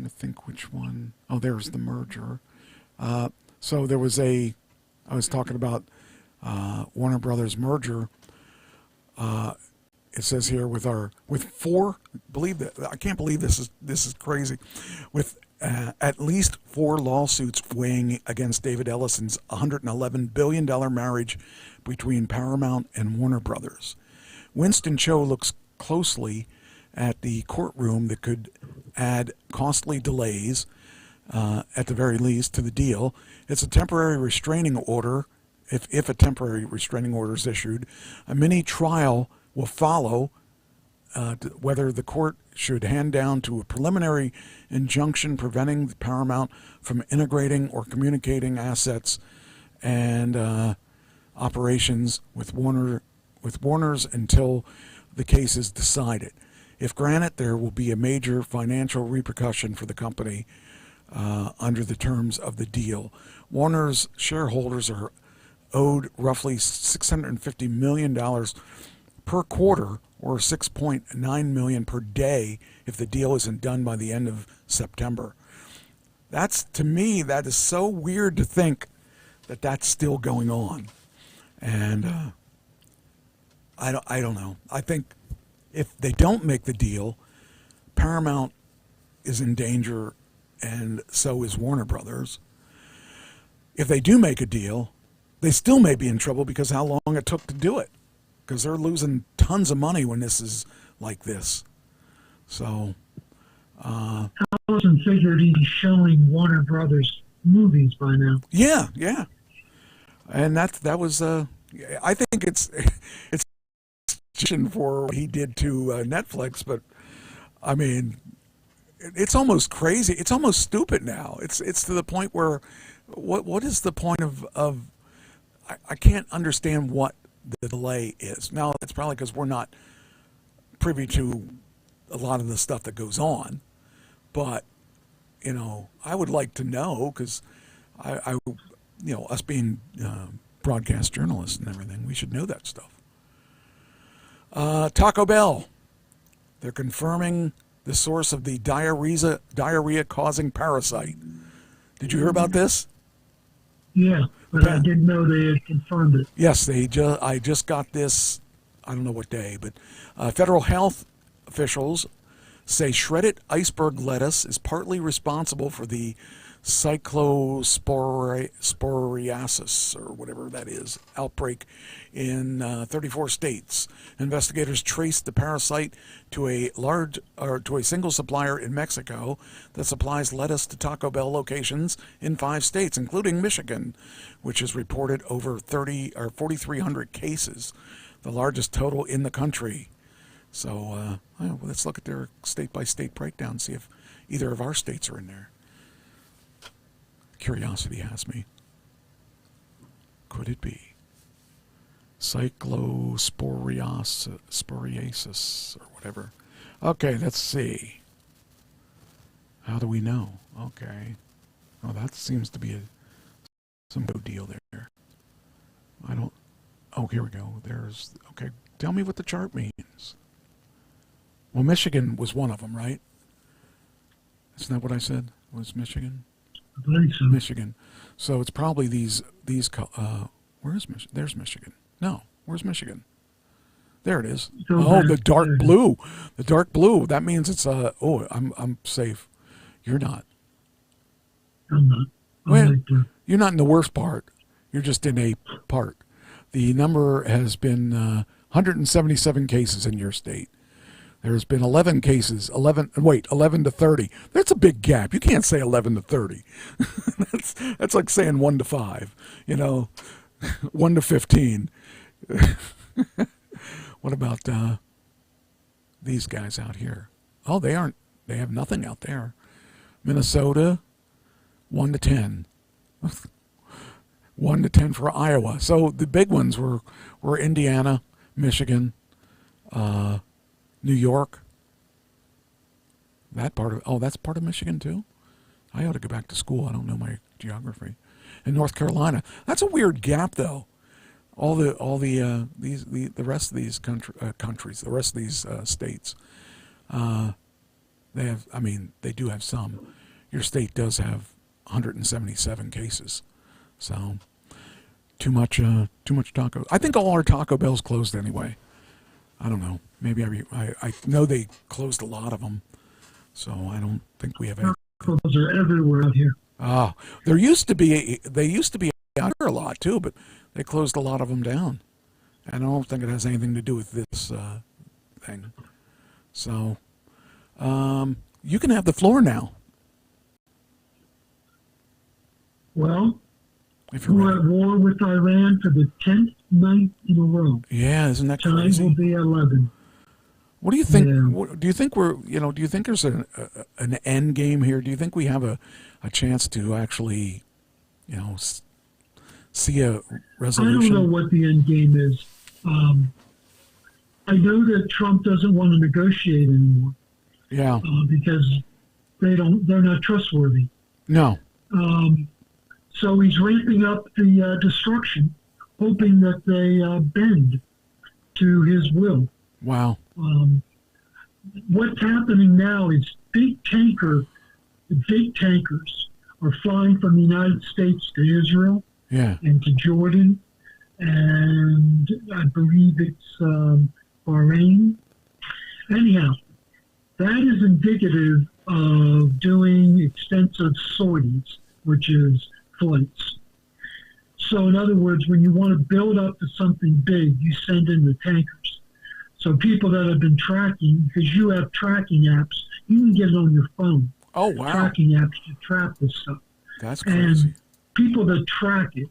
to think which one. Oh, there's the merger. So there was I was talking about Warner Brothers merger. It says here with four, I can't believe this is crazy, with at least 4 lawsuits weighing against David Ellison's $111 billion marriage between Paramount and Warner Brothers. Winston Cho looks closely at the courtroom that could add costly delays, at the very least, to the deal. It's a temporary restraining order, if a temporary restraining order is issued, a mini trial will follow whether the court should hand down to a preliminary injunction preventing Paramount from integrating or communicating assets and operations with Warner's until the case is decided. If granted, there will be a major financial repercussion for the company under the terms of the deal. Warner's shareholders are owed roughly $650 million per quarter, or $6.9 million per day if the deal isn't done by the end of September. To me, that is so weird to think that that's still going on. And I don't know. I think if they don't make the deal, Paramount is in danger, and so is Warner Brothers. If they do make a deal, they still may be in trouble because how long it took to do it. Because they're losing tons of money when this is like this. So, Allison figured he'd be showing Warner Brothers movies by now. Yeah, and that was I think it's for what he did to Netflix, but I mean, it's almost crazy. It's almost stupid now. It's to the point where what is the point of I can't understand what the delay is. Now, it's probably because we're not privy to a lot of the stuff that goes on, but I would like to know, because I us being broadcast journalists and everything, we should know that stuff. Taco Bell, they're confirming the source of the diarrhea causing parasite. Did you hear about this? Yeah, but I didn't know they had confirmed it. Yes, I just got this, I don't know what day, but federal health officials say shredded iceberg lettuce is partly responsible for the cyclosporiasis, or whatever that is, outbreak in 34 states. Investigators traced the parasite to a single supplier in Mexico that supplies lettuce to Taco Bell locations in 5 states, including Michigan, which has reported over 4,300 cases, the largest total in the country. So let's look at their state-by-state breakdown, see if either of our states are in there. Curiosity has me. Could it be cyclosporiasis or whatever? Okay, let's see. How do we know? Okay. Oh, that seems to be some good deal there. I don't... Oh, here we go. Okay, tell me what the chart means. Well, Michigan was one of them, right? Isn't that what I said? Was Michigan? I believe so. Michigan. So it's probably these where's Michigan? There's Michigan. No, where's Michigan? There it is. The dark blue. The dark blue. That means it's I'm safe. You're not. I'm not. You're not in the worst part. You're just in a part. The number has been 177 cases in your state. There's been 11 cases, 11 to 30. That's a big gap. You can't say 11 to 30. that's like saying 1 to 5, 1 to 15. What about these guys out here? Oh, they have nothing out there. Minnesota, 1 to 10. 1 to 10 for Iowa. So the big ones were Indiana, Michigan, New York. That's part of Michigan too. I ought to go back to school. I don't know my geography. And North Carolina. That's a weird gap though. The rest of these countries, the rest of these states, they do have some. Your state does have 177 cases. So too much taco. I think all our Taco Bell's closed anyway. I don't know. Maybe I know they closed a lot of them, so I don't think we have any. Tacos are everywhere out here. They used to be out here a lot too, but they closed a lot of them down. And I don't think it has anything to do with this thing. So you can have the floor now. Well, We're at war with Iran for the 10th night in a row. Yeah, isn't that Tonight crazy? will be 11. What do you think? Yeah. Do you think we're, do you think there's an end game here? Do you think we have a chance to actually, see a resolution? I don't know what the end game is. I know that Trump doesn't want to negotiate anymore. Yeah. Because they're not trustworthy. No. So he's ramping up the destruction, hoping that they bend to his will. Wow. What's happening now is big tankers are flying from the United States to Israel and to Jordan, and I believe it's Bahrain. Anyhow, that is indicative of doing extensive sorties, which is flights. So in other words, when you want to build up to something big, you send in the tankers. So people that have been tracking, because you have tracking apps, you can get it on your phone. Oh, wow. Tracking apps to track this stuff. That's crazy. And people that track it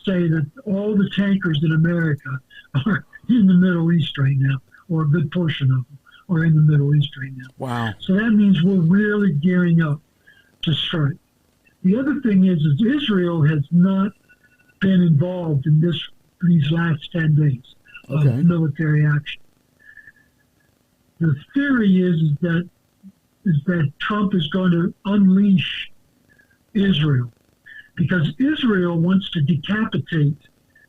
say that all the tankers in America are in the Middle East right now, or a good portion of them are in the Middle East right now. Wow. So that means we're really gearing up to strike. The other thing is Israel has not been involved in these last 10 days of military action. The theory is that Trump is going to unleash Israel, because Israel wants to decapitate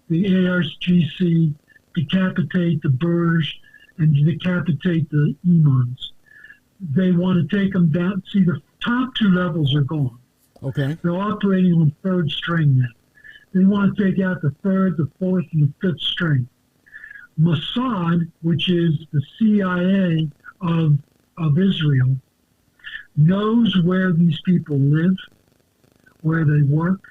the ARGC, decapitate the Burj, and decapitate the imams. They want to take them down. See, the top two levels are gone. Okay. They're operating on third string now. They want to take out the third, the fourth, and the fifth string. Mossad, which is the CIA of Israel, knows where these people live, where they work,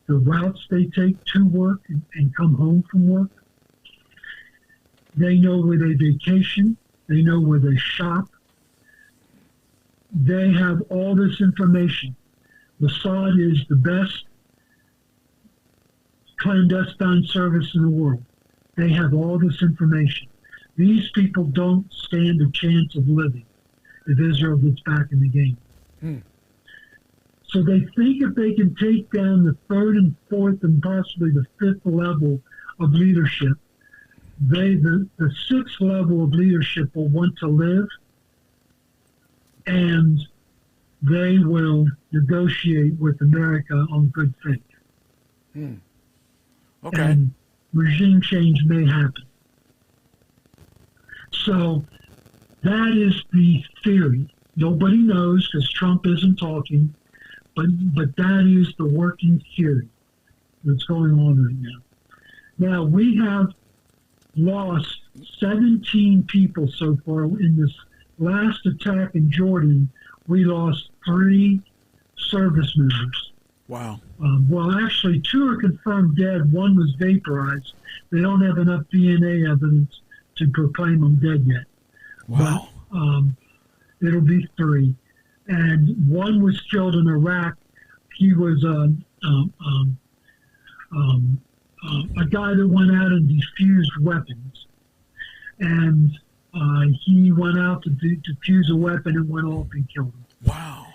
the routes they take to work and come home from work. They know where they vacation. They know where they shop. They have all this information. Mossad is the best clandestine service in the world. They have all this information. These people don't stand a chance of living if Israel gets back in the game. So they think if they can take down the third and fourth and possibly the fifth level of leadership, the sixth level of leadership will want to live, and they will negotiate with America on good faith. Okay. And regime change may happen. So that is the theory. Nobody knows because Trump isn't talking, but that is the working theory that's going on right now. Now, we have lost 17 people so far. In this last attack in Jordan, we lost 3 service members. Wow. Well, actually, 2 are confirmed dead. 1 was vaporized. They don't have enough DNA evidence to proclaim them dead yet. Wow. But it'll be 3. And 1 was killed in Iraq. He was a guy that went out and defused weapons. And he went out to defuse a weapon and went off and killed him. Wow.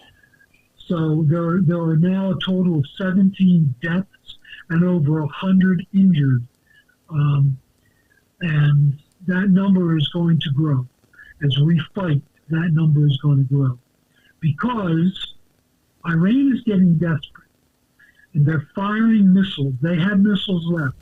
So there are now a total of 17 deaths and over 100 injured. And that number is going to grow. As we fight, that number is going to grow. Because Iran is getting desperate. And they're firing missiles. They have missiles left.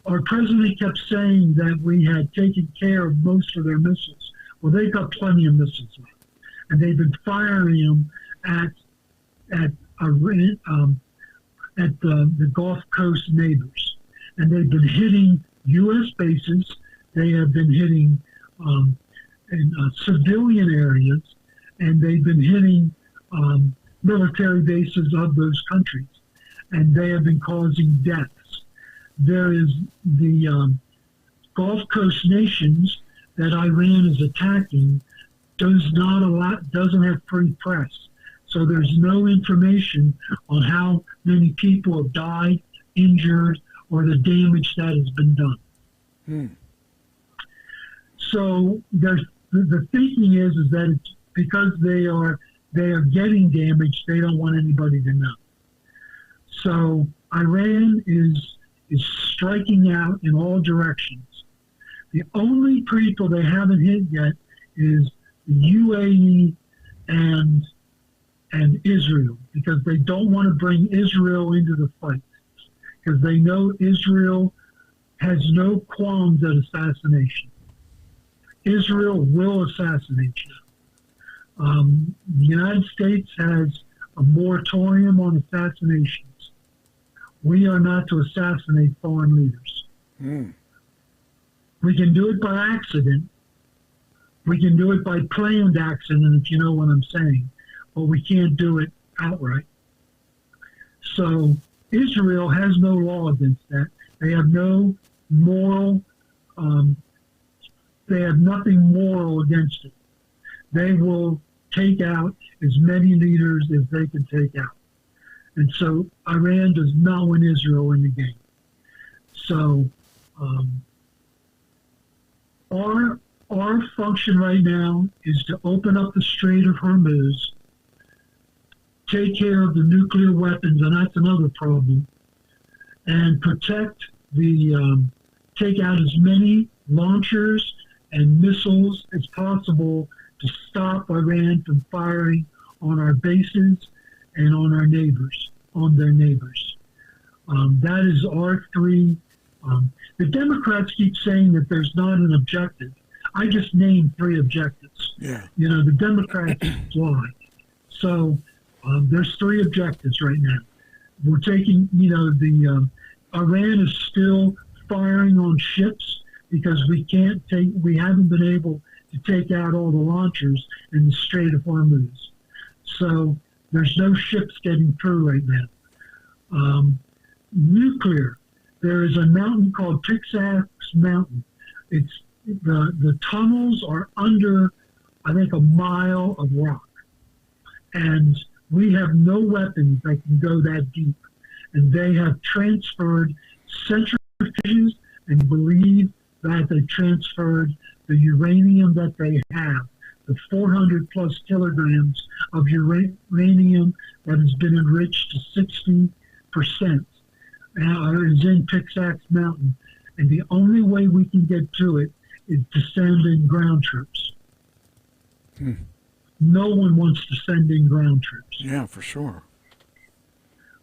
Our president kept saying that we had taken care of most of their missiles. Well, they've got plenty of missiles left. And they've been firing them at the Gulf Coast neighbors. And they've been hitting U.S. bases. They have been hitting in civilian areas. And they've been hitting military bases of those countries. And they have been causing deaths. There is the Gulf Coast nations that Iran is attacking doesn't have free press. So there's no information on how many people have died injured or the damage that has been done. So the thinking is that it's because they are getting damaged, they don't want anybody to know. So Iran is striking out in all directions. The only people they haven't hit yet is the UAE and Israel, because they don't want to bring Israel into the fight, because they know Israel has no qualms at assassination. Israel will assassinate you. The United States has a moratorium on assassinations. We are not to assassinate foreign leaders. We can do it by accident. We can do it by planned accident, if you know what I'm saying, but we can't do it outright. So Israel has no law against that. They have no moral, they have nothing moral against it. They will take out as many leaders as they can take out. And so Iran does not want Israel in the game. So our function right now is to open up the Strait of Hormuz, take care of the nuclear weapons, and that's another problem, and protect take out as many launchers and missiles as possible to stop Iran from firing on our bases and on our neighbors, their neighbors. That is our three. The Democrats keep saying that there's not an objective. I just named 3 objectives. Yeah. You know, the Democrats lie. So there's 3 objectives right now. We're taking, Iran is still firing on ships because we haven't been able to take out all the launchers in the Strait of Hormuz. So there's no ships getting through right now. Nuclear. There is a mountain called Pixax Mountain. It's the tunnels are under, I think, a mile of rock. And we have no weapons that can go that deep. And they have transferred centrifuges and believe that they transferred the uranium that they have, the 400 plus kilograms of uranium that has been enriched to 60%. Is in Pixax Mountain. And the only way we can get to it is to send in ground troops. No one wants to send in ground troops. Yeah, for sure.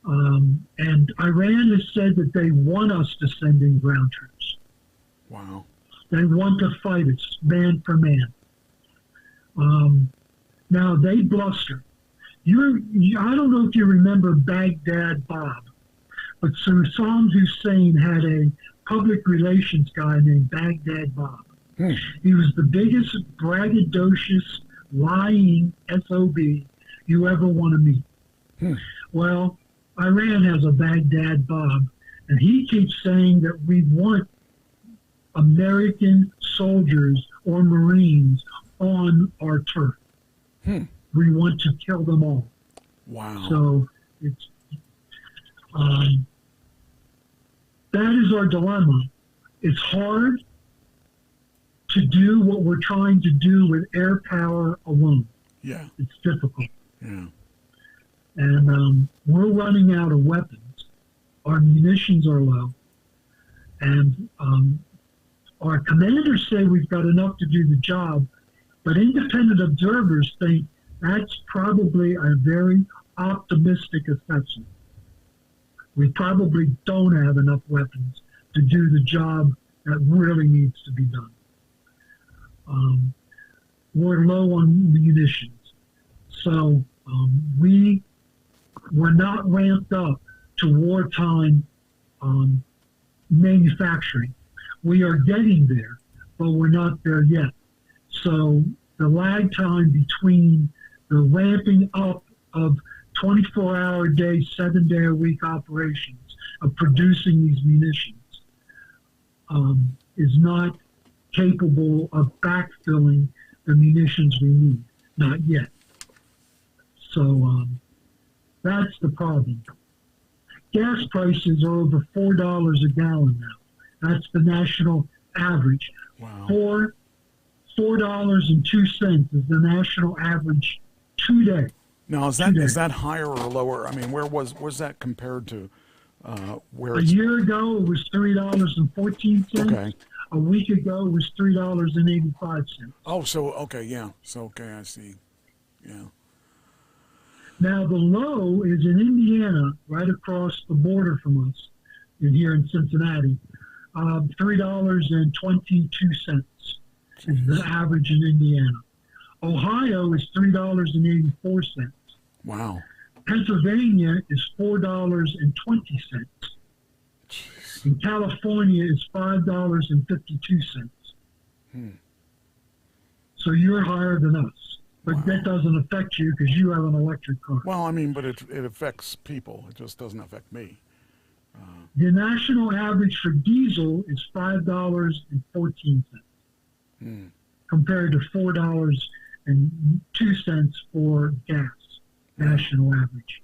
And Iran has said that they want us to send in ground troops. Wow. They want to fight us, man for man. Now, they bluster. I don't know if you remember Baghdad Bob, but Saddam Hussein had a public relations guy named Baghdad Bob. He was the biggest braggadocious, lying SOB you ever want to meet. Well, Iran has a Baghdad Bob, and he keeps saying that we want American soldiers or Marines on our turf. We want to kill them all. Wow. So it's that is our dilemma. It's hard to do what we're trying to do with air power alone. Yeah. It's difficult. Yeah. And we're running out of weapons. Our munitions are low. And our commanders say we've got enough to do the job, but independent observers think that's probably a very optimistic assessment. We probably don't have enough weapons to do the job that really needs to be done. We're low on munitions. So we're not ramped up to wartime manufacturing. We are getting there, but we're not there yet. So the lag time between the ramping up of 24-hour-a-day, 7-day-a-week operations of producing these munitions is not capable of backfilling the munitions we need. Not yet. So that's the problem. gas prices are over $4 a gallon now. That's the national average. Wow. $4.02 is the national average today. Now, is that higher or lower? I mean, where's that compared to where? A year ago, it was $3.14. Okay. A week ago, it was $3.85. Oh, so okay, yeah. So okay, I see. Yeah. Now the low is in Indiana, right across the border from us, here in Cincinnati. $3.22 is the average in Indiana. Ohio is $3.84. Wow. Pennsylvania is $4.20. And California is $5.52. So you're higher than us. But that doesn't affect you because you have an electric car. Well, I mean, but it affects people. It just doesn't affect me. The national average for diesel is $5.14 compared to $4.02 for gas, national average.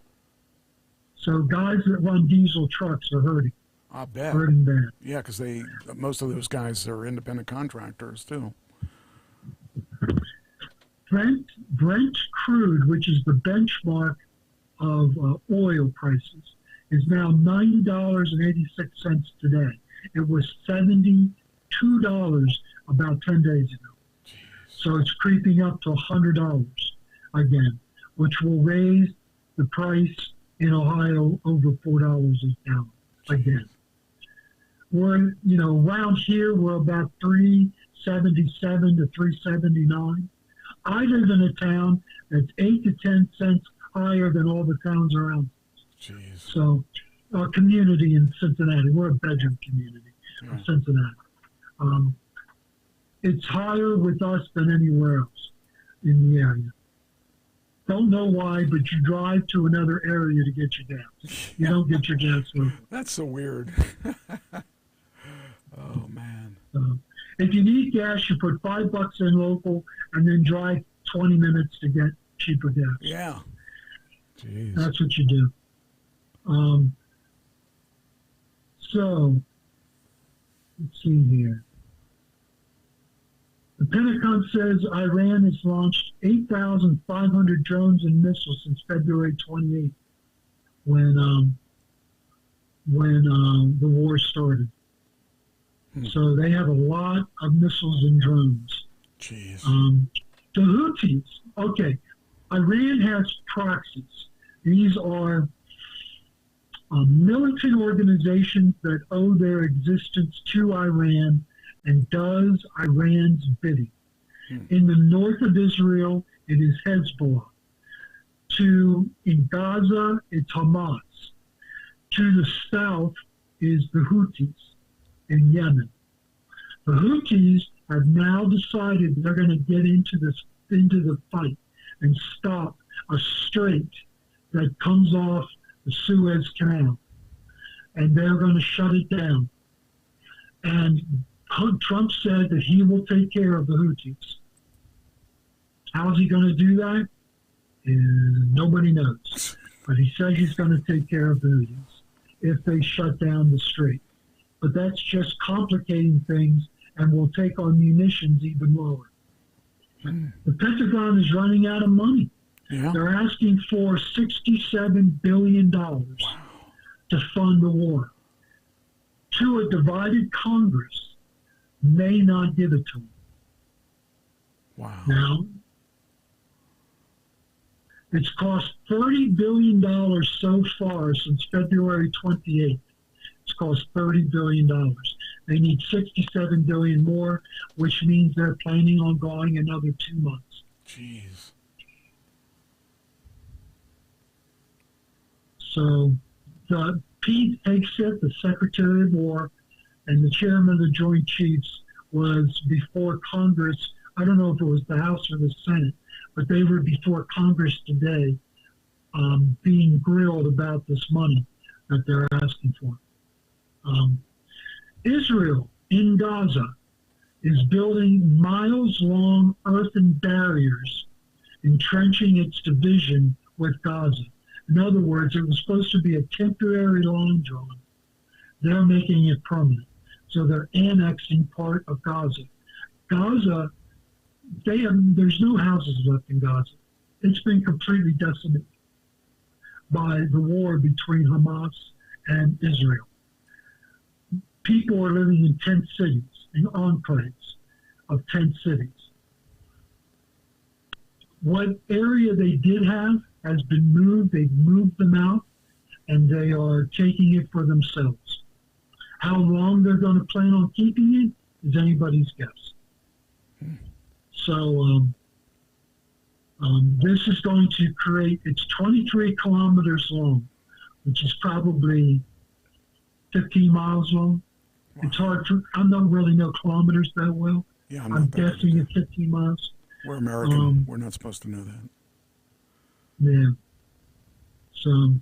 So guys that run diesel trucks are hurting. I bet. Hurting bad. Yeah, because most of those guys are independent contractors too. Brent crude, which is the benchmark of oil prices, is now $90.86 today. It was $72 about 10 days ago. Jeez. So it's creeping up to $100 again, which will raise the price in Ohio over $4 a gallon again. We're, around here, we're about $3.77 to $3.79. I live in a town that's 8 to 10 cents higher than all the towns around. Jeez. So our community in Cincinnati, we're a bedroom community of Cincinnati. It's higher with us than anywhere else in the area. Don't know why, but you drive to another area to get your gas. You don't get your gas local. That's so weird. Oh, man. If you need gas, you put $5 in local and then drive 20 minutes to get cheaper gas. Yeah. Jeez. That's what you do. So, let's see here. The Pentagon says Iran has launched 8,500 drones and missiles since February 28th, when the war started. So they have a lot of missiles and drones. Jeez. The Houthis, okay. Iran has proxies. These are militant organizations that owe their existence to Iran and does Iran's bidding. In the north of Israel, it is Hezbollah. In Gaza, it's Hamas. To the south is the Houthis in Yemen. The Houthis have now decided they're going to get into the fight and stop a strait that comes off the Suez Canal, and they're going to shut it down. And Trump said that he will take care of the Houthis. How's he going to do that? Nobody knows. But he says he's going to take care of the Houthis if they shut down the strait. But that's just complicating things and will take our munitions even lower. The Pentagon is running out of money. Yeah. They're asking for $67 billion to fund the war. To a divided Congress may not give it to them. Wow. Now, it's cost $30 billion so far since February 28th. It's cost $30 billion. They need $67 billion more, which means they're planning on going another 2 months. Jeez. So Pete Hegseth, the Secretary of War, and the Chairman of the Joint Chiefs was before Congress. I don't know if it was the House or the Senate, but they were before Congress today being grilled about this money that they're asking for. Israel in Gaza is building miles-long earthen barriers, entrenching its division with Gaza. In other words, it was supposed to be a temporary line drawing. They're making it permanent. So they're annexing part of Gaza. Gaza, there's no houses left in Gaza. It's been completely decimated by the war between Hamas and Israel. People are living in tent cities, in enclaves of tent cities. What area they did have has been moved. They've moved them out, and they are taking it for themselves. How long they're going to plan on keeping it is anybody's guess. So this is going to create, it's 23 kilometers long, which is probably 15 miles long. It's hard for, I don't really know kilometers that well. Yeah, I'm guessing it's 15 miles. We're American. We're not supposed to know that. Yeah. So,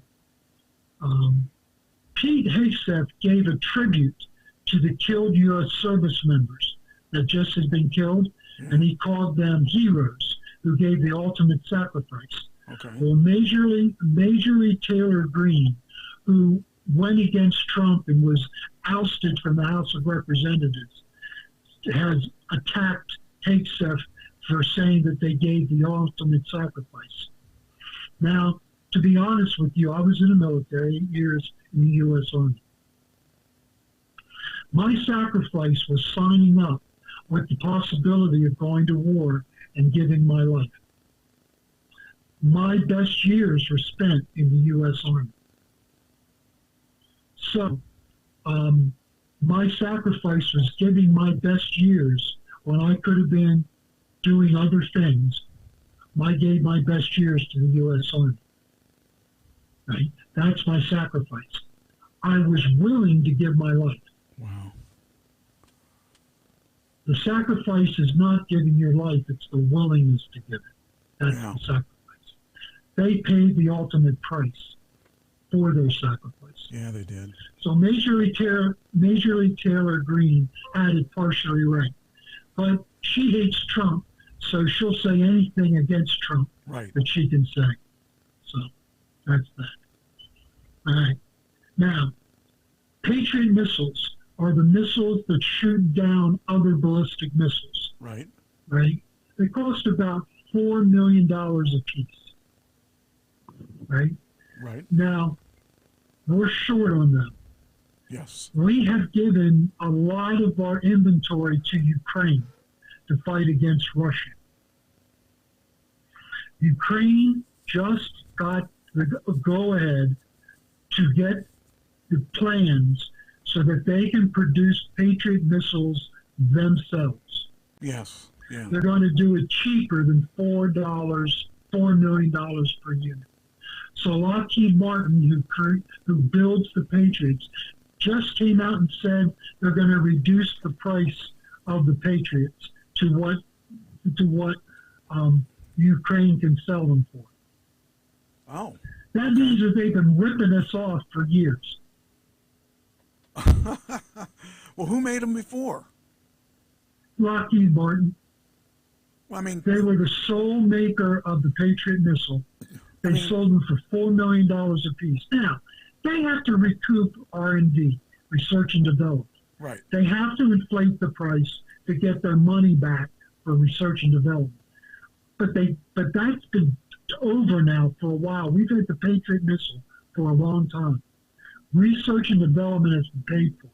Pete Hegseth gave a tribute to the killed U.S. service members that just had been killed, and he called them heroes who gave the ultimate sacrifice. Okay. Well, Majorly Taylor Greene, who went against Trump and was ousted from the House of Representatives, has attacked Hegseth for saying that they gave the ultimate sacrifice. Now, to be honest with you, I was in the military 8 years in the U.S. Army. My sacrifice was signing up with the possibility of going to war and giving my life. My best years were spent in the U.S. Army. So, my sacrifice was giving my best years when I could have been doing other things. I gave my best years to the U.S. Army. Right? That's my sacrifice. I was willing to give my life. Wow. The sacrifice is not giving your life, it's the willingness to give it. That's the sacrifice. They paid the ultimate price for their sacrifice. Yeah, they did. So Majorly Taylor Greene had it partially right. But she hates Trump, so she'll say anything against Trump that she can say. So that's that. All right. Now, Patriot missiles are the missiles that shoot down other ballistic missiles. Right. Right? They cost about $4 million a piece. Right? Right. Now, we're short on them. Yes. We have given a lot of our inventory to Ukraine to fight against Russia. Ukraine just got the go-ahead to get the plans so that they can produce Patriot missiles themselves. Yes. Yeah. They're going to do it cheaper than $4 million per unit. So Lockheed Martin, who builds the Patriots, just came out and said they're going to reduce the price of the Patriots to what Ukraine can sell them for. Oh. That means that they've been ripping us off for years. Well, who made them before? Lockheed Martin. Well, I mean, they were the sole maker of the Patriot missile. They sold them for $4 million a piece. Now, they have to recoup R&D, research and development. Right. They have to inflate the price to get their money back for research and development. But that's been over now for a while. We've had the Patriot missile for a long time. Research and development has been paid for.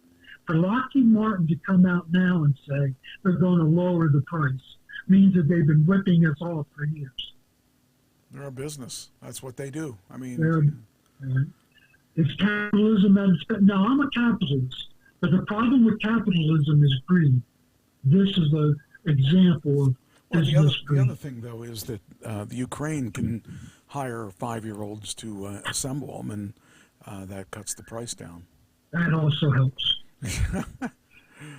For Lockheed Martin to come out now and say they're going to lower the price means that they've been ripping us off for years. They're a business. That's what they do. I mean, it's capitalism at its best. Now, I'm a capitalist, but the problem with capitalism is greed. This is an example of business greed. The other thing, though, is that the Ukraine can hire 5-year-olds to assemble them, and that cuts the price down. That also helps. They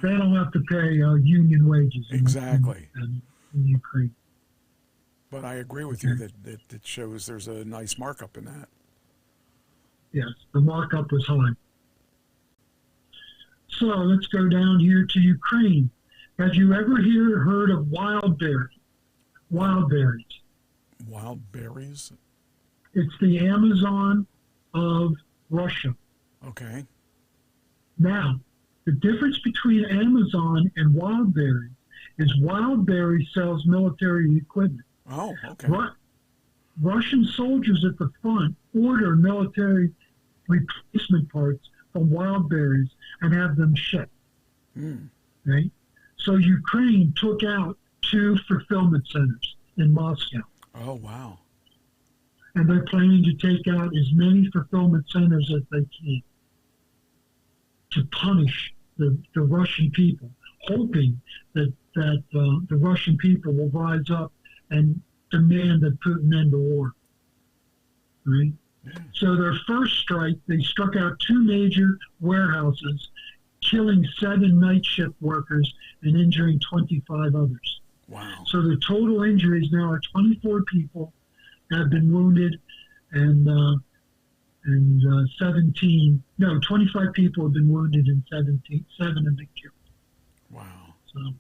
don't have to pay union wages exactly in Ukraine. But I agree with you that it shows there's a nice markup in that. Yes, the markup was high. So let's go down here to Ukraine. Have you ever heard of wild berries? Wild berries. Wild berries? It's the Amazon of Russia. Okay. Now, the difference between Amazon and Wildberries is Wildberries sells military equipment. Oh, okay. Russian soldiers at the front order military replacement parts from Wildberries and have them shipped. Right? So Ukraine took out 2 fulfillment centers in Moscow. Oh, wow. And they're planning to take out as many fulfillment centers as they can to punish the Russian people, hoping that the Russian people will rise up and demand that Putin end the war. Right? So their first strike, they struck out 2 major warehouses, killing 7 night shift workers and injuring 25 others. Wow. So the total injuries now are 24 people have been wounded, and 25 people have been wounded and 7 have been killed. Wow. So,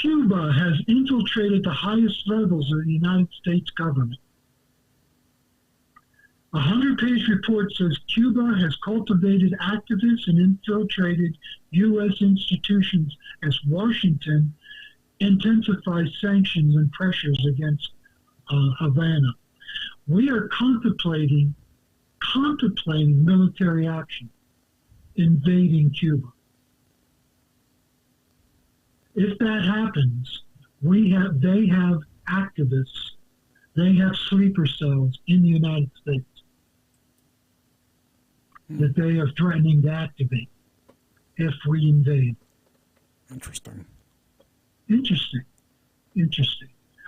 Cuba has infiltrated the highest levels of the United States government. A 100-page report says Cuba has cultivated activists and infiltrated U.S. institutions as Washington intensifies sanctions and pressures against Havana. We are contemplating military action, invading Cuba. If that happens, they have activists, they have sleeper cells in the United States that they are threatening to activate if we invade. Interesting.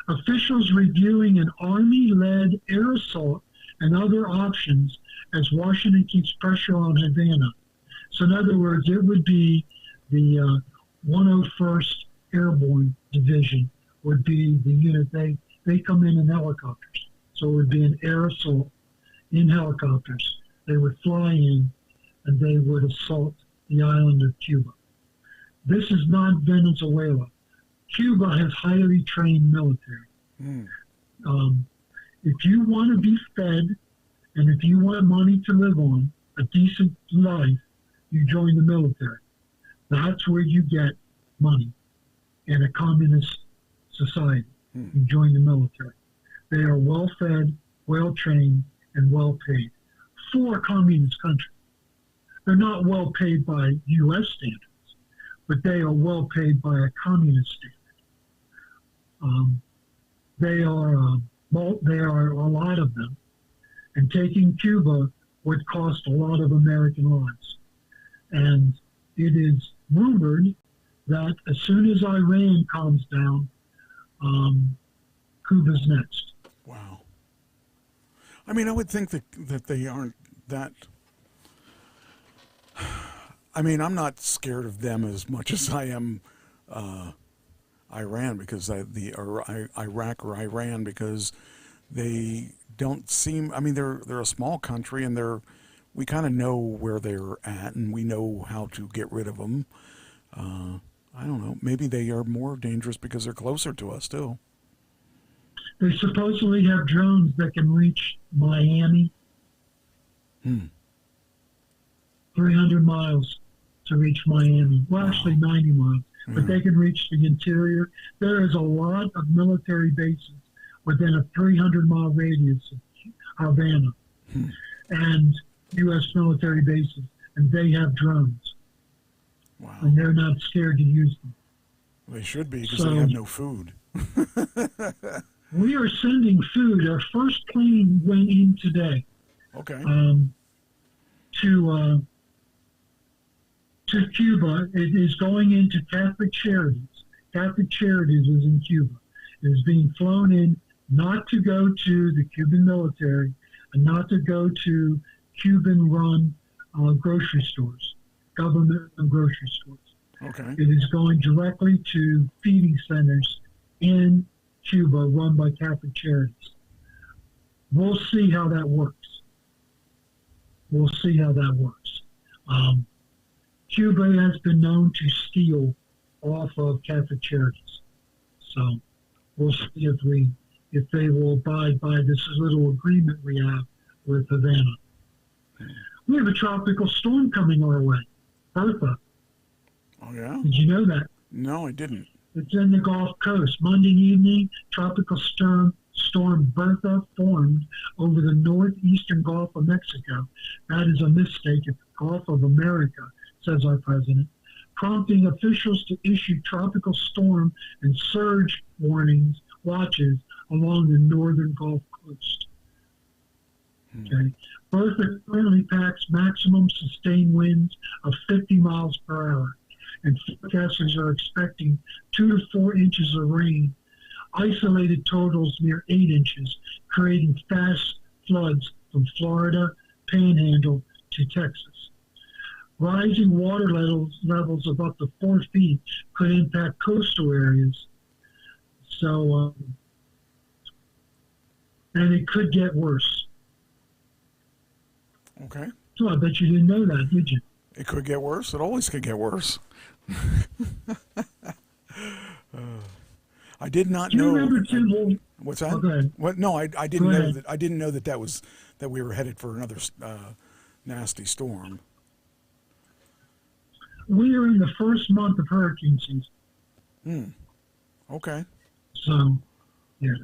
Officials reviewing an Army-led air assault and other options as Washington keeps pressure on Havana. So in other words, it would be the 101st Airborne Division would be the unit. They come in helicopters. So it would be an air assault in helicopters. They would fly in and they would assault the island of Cuba. This is not Venezuela. Cuba has highly trained military. If you want to be fed and if you want money to live on, a decent life, you join the military. That's where you get money in a communist society. You join the military. They are well-fed, well-trained, and well-paid for a communist country. They're not well-paid by U.S. standards, but they are well-paid by a communist standard. They are a lot of them, and taking Cuba would cost a lot of American lives. And it is rumored that as soon as Iran calms down, Cuba's next. Wow. I mean, I would think that they aren't that... I mean, I'm not scared of them as much as I am Iran, because Iraq or Iran, because they don't seem... I mean, they're a small country, and we kind of know where they're at, and we know how to get rid of them. I don't know. Maybe they are more dangerous because they're closer to us, too. They supposedly have drones that can reach Miami. 300 miles to reach Miami. Well, actually 90 miles. But they can reach the interior. There is a lot of military bases within a 300-mile radius of Havana and U.S. military bases, and they have drones. Wow. And they're not scared to use them. They should be, because they have no food. We are sending food. Our first plane went in today. Okay. To Cuba. It is going into Catholic Charities. Catholic Charities is in Cuba. It is being flown in not to go to the Cuban military and not to go to Cuban-run grocery stores, government and grocery stores. Okay. It is going directly to feeding centers in Cuba run by Catholic Charities. We'll see how that works. Cuba has been known to steal off of Catholic Charities. So we'll see if they will abide by this little agreement we have with Havana. We have a tropical storm coming our way, Bertha. Oh, yeah? Did you know that? No, I didn't. It's in the Gulf Coast. Monday evening, tropical storm Bertha formed over the northeastern Gulf of Mexico. That is a mistake. It's the Gulf of America, says our president, prompting officials to issue tropical storm and surge watches along the northern Gulf Coast. Okay. Bertha currently packs maximum sustained winds of 50 miles per hour, and forecasters are expecting 2 to 4 inches of rain, isolated totals near 8 inches, creating fast floods from Florida Panhandle to Texas. Rising water levels of up to 4 feet could impact coastal areas. So, and it could get worse. Okay. So I bet you didn't know that, did you? It could get worse. It always could get worse. I did not know. What's that? Okay. What? No, I didn't know that. I didn't know that we were headed for another nasty storm. We are in the first month of hurricane season. Okay. So, yes.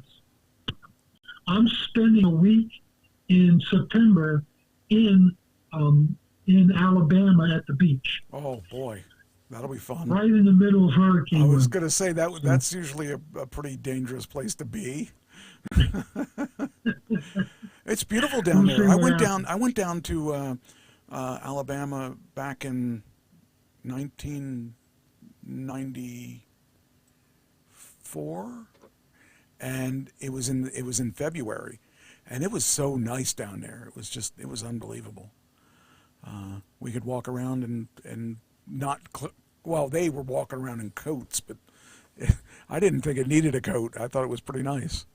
I'm spending a week in September in Alabama at the beach. Oh boy, that'll be fun. Right in the middle of hurricane. I was going to say that's usually a pretty dangerous place to be. It's beautiful down there. I went down to Alabama back in 1994, and it was in February, and it was so nice down there. It was unbelievable. We could walk around and not they were walking around in coats, but I didn't think it needed a coat. I thought it was pretty nice.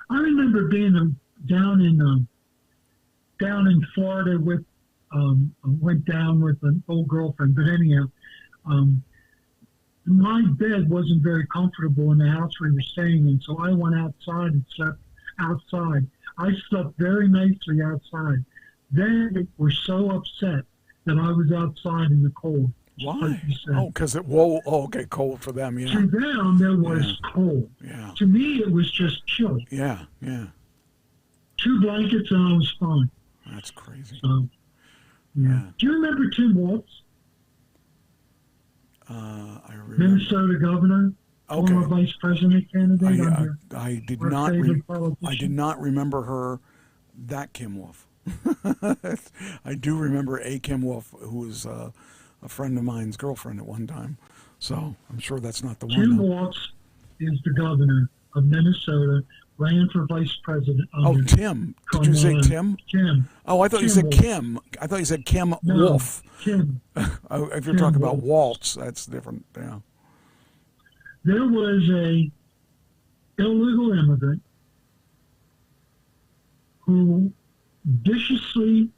I remember being down in Florida with went down with an old girlfriend, but anyhow, my bed wasn't very comfortable in the house we were staying in, so I went outside and slept outside. I slept very nicely outside. They were so upset that I was outside in the cold. Why? Oh, because cold for them, yeah. To them, it was cold. Yeah. To me, it was just chilly. Yeah, yeah. 2 blankets and I was fine. That's crazy. So, yeah. Do you remember Tim Waltz? I remember. Minnesota governor, former vice president candidate. I did not remember her. That Kim Wolf. I do remember a Kim Wolf who was a friend of mine's girlfriend at one time. So I'm sure that's not the one. Tim Waltz is the governor of Minnesota, ran for vice president. Tim. Did you say Tim? Tim. Oh, I thought you said Kim. I thought you said Kim Wolf. Kim. If you're talking about Waltz, that's different. Yeah. There was a illegal immigrant who viciously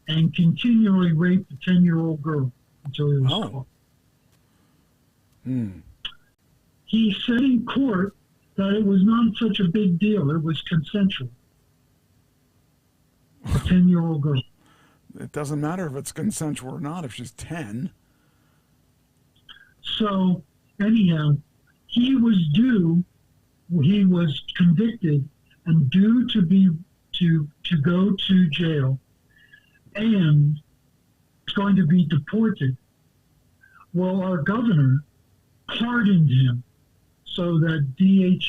and continually raped a 10-year-old girl until he was caught. He said in court that it was not such a big deal. It was consensual. A 10-year-old girl. It doesn't matter if it's consensual or not if she's 10. So, anyhow, he was convicted and due to go to jail and is going to be deported. Well, our governor pardoned him so that the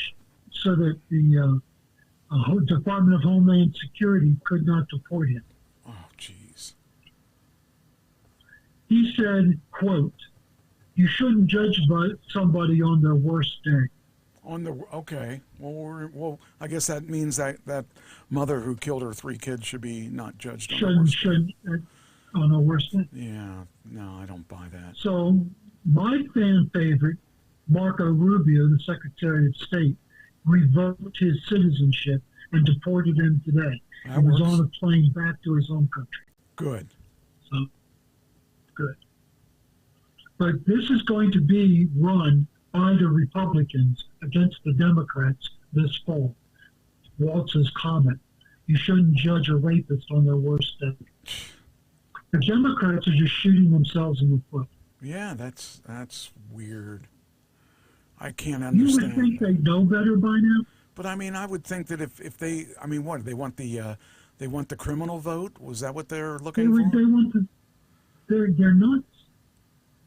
Department of Homeland Security could not deport him. Oh, jeez. He said, quote, "You shouldn't judge somebody on their worst day." Okay. Well, I guess that means that mother who killed her 3 kids should be not judged on her worst day. Yeah. No, I don't buy that. So my fan favorite, Marco Rubio, the Secretary of State, revoked his citizenship and deported him today. He was on a plane back to his own country. Good. So, good. But this is going to be run by the Republicans against the Democrats this fall. Waltz's comment. You shouldn't judge a rapist on their worst day. The Democrats are just shooting themselves in the foot. Yeah, that's weird. I can't understand. You would think they know better by now. But I mean, I would think that if they, I mean, what they want the criminal vote? Was that what they're looking for? They want they're nuts.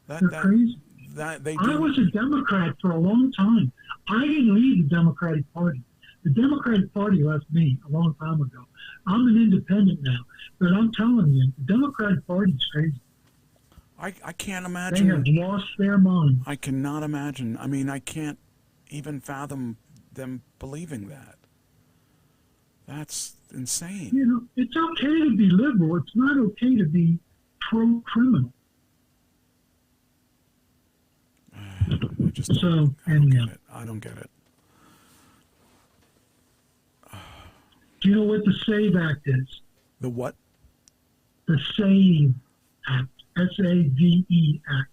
They're crazy. I was a Democrat for a long time. I didn't leave the Democratic Party. The Democratic Party left me a long time ago. I'm an independent now, but I'm telling you, the Democratic Party is crazy. I can't imagine. They have lost their mind. I cannot imagine. I mean, I can't even fathom them believing that. That's insane. You know, it's okay to be liberal. It's not okay to be pro-criminal. I don't get it. Do you know what the SAVE Act is? The what? The SAVE Act. S-A-V-E Act.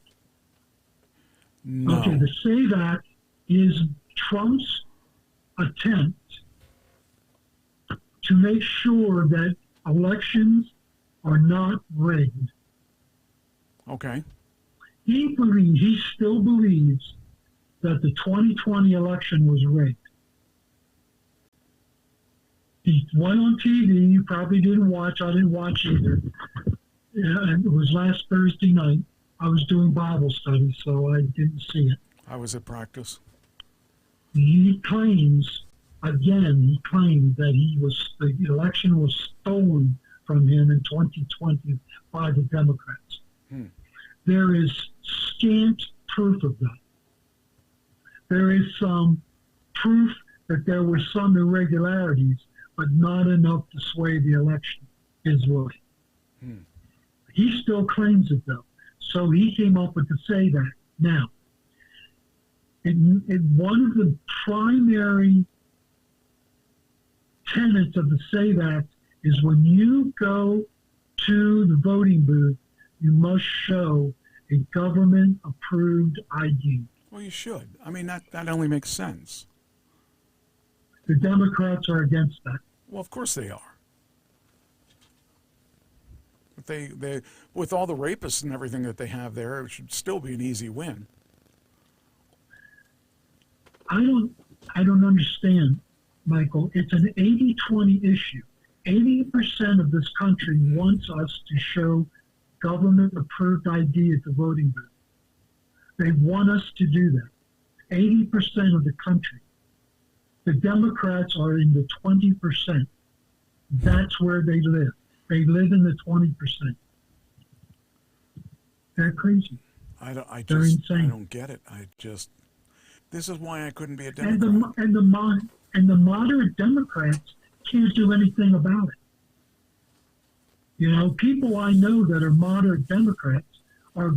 No. Okay, the SAVE Act is Trump's attempt to make sure that elections are not rigged. Okay. He still believes that the 2020 election was rigged. He went on TV, you probably didn't watch, I didn't watch either. It was last Thursday night. I was doing Bible study, so I didn't see it. I was at practice. He claims that the election was stolen from him in 2020 by the Democrats. There is scant proof of that. There is some proof that there were some irregularities, but not enough to sway the election his way. He still claims it, though. So he came up with the SAVE Act. Now, one of the primary tenets of the SAVE Act is when you go to the voting booth, you must show a government-approved ID. Well, you should. I mean, that only makes sense. The Democrats are against that. Well, of course they are. But they with all the rapists and everything that they have there, it should still be an easy win. I don't understand, Michael. It's an 80-20 issue. 80% of this country wants us to show government-approved ID at the voting booth. They want us to do that. 80% of the country. The Democrats are in the 20%. That's where they live. They live in the 20%. They're crazy. They're insane. I don't get it. This is why I couldn't be a Democrat. And the moderate Democrats can't do anything about it. You know, people I know that are moderate Democrats are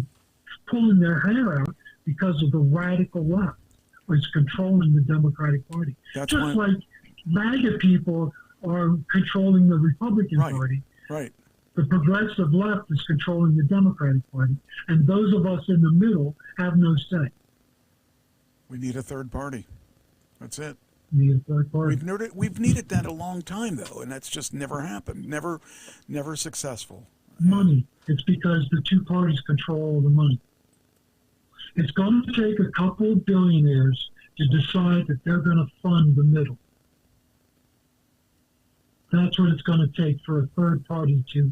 pulling their hair out because of the radical left, which is controlling the Democratic Party. Just like MAGA people are controlling the Republican Party. Right. The progressive left is controlling the Democratic Party, and those of us in the middle have no say. We need a third party. That's it. We need a third party. We've needed that a long time, though, and that's just never happened. Never successful. Money. It's because the two parties control the money. It's going to take a couple of billionaires to decide that they're going to fund the middle. That's what it's going to take for a third party to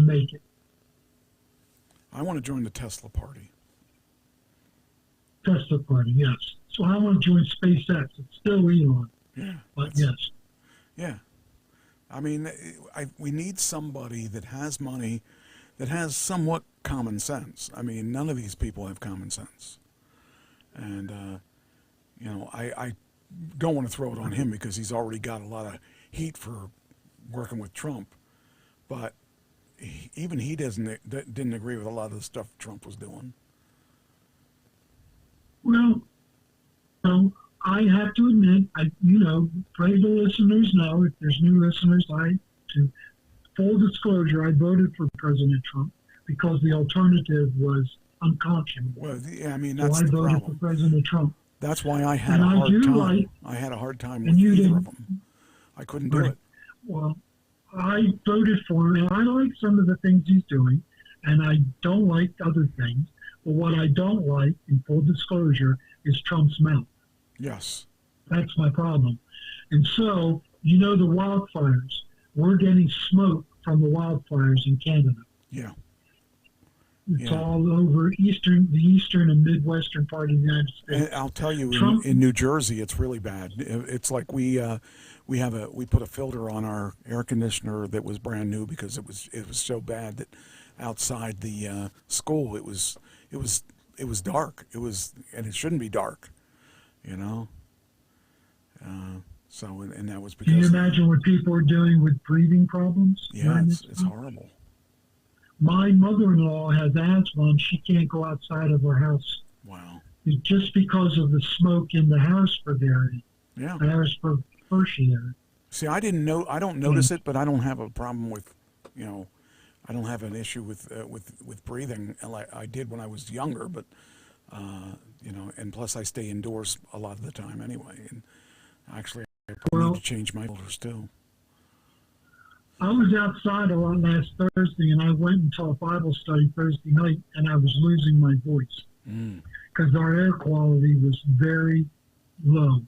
make it. I want to join the Tesla party. Tesla party, yes. So I want to join SpaceX. It's still Elon. Yeah. But yes. Yeah. I mean, we need somebody that has money, that has somewhat common sense. I mean, none of these people have common sense. And, you know, I don't want to throw it on him because he's already got a lot of heat for working with Trump. But even he didn't agree with a lot of the stuff Trump was doing. Well, I have to admit, pray the listeners know, if there's new listeners, full disclosure, I voted for President Trump because the alternative was unconscionable. Well, I mean, So that's I the voted problem. for President Trump. That's why I had And a I hard do time. like- I had a hard time with and you either didn't- of them. I couldn't do Right. it. Well, I voted for him, and I like some of the things he's doing, and I don't like other things. But what I don't like, in full disclosure, is Trump's mouth. Yes. That's my problem. And so, you know, the wildfires, we're getting smoke from the wildfires in Canada. Yeah. It's all over the eastern and midwestern part of the United States. And I'll tell you, Trump, in New Jersey, it's really bad. It's like we put a filter on our air conditioner that was brand new because it was so bad that outside the school it was dark. And it shouldn't be dark, you know. So and that was because. can you imagine what people are doing with breathing problems? Yeah, it's horrible. My mother-in-law has asthma, and she can't go outside of her house. Wow. Just because of the smoke in the Harrisburg area. Yeah. The Harrisburg Hershey area. See, I don't notice it, but I don't have a problem with, you know, I don't have an issue with breathing like I did when I was younger, but, you know, and plus I stay indoors a lot of the time anyway. And actually, I probably need to change my filters too. I was outside a lot last Thursday, and I went and taught Bible study Thursday night, and I was losing my voice because our air quality was very low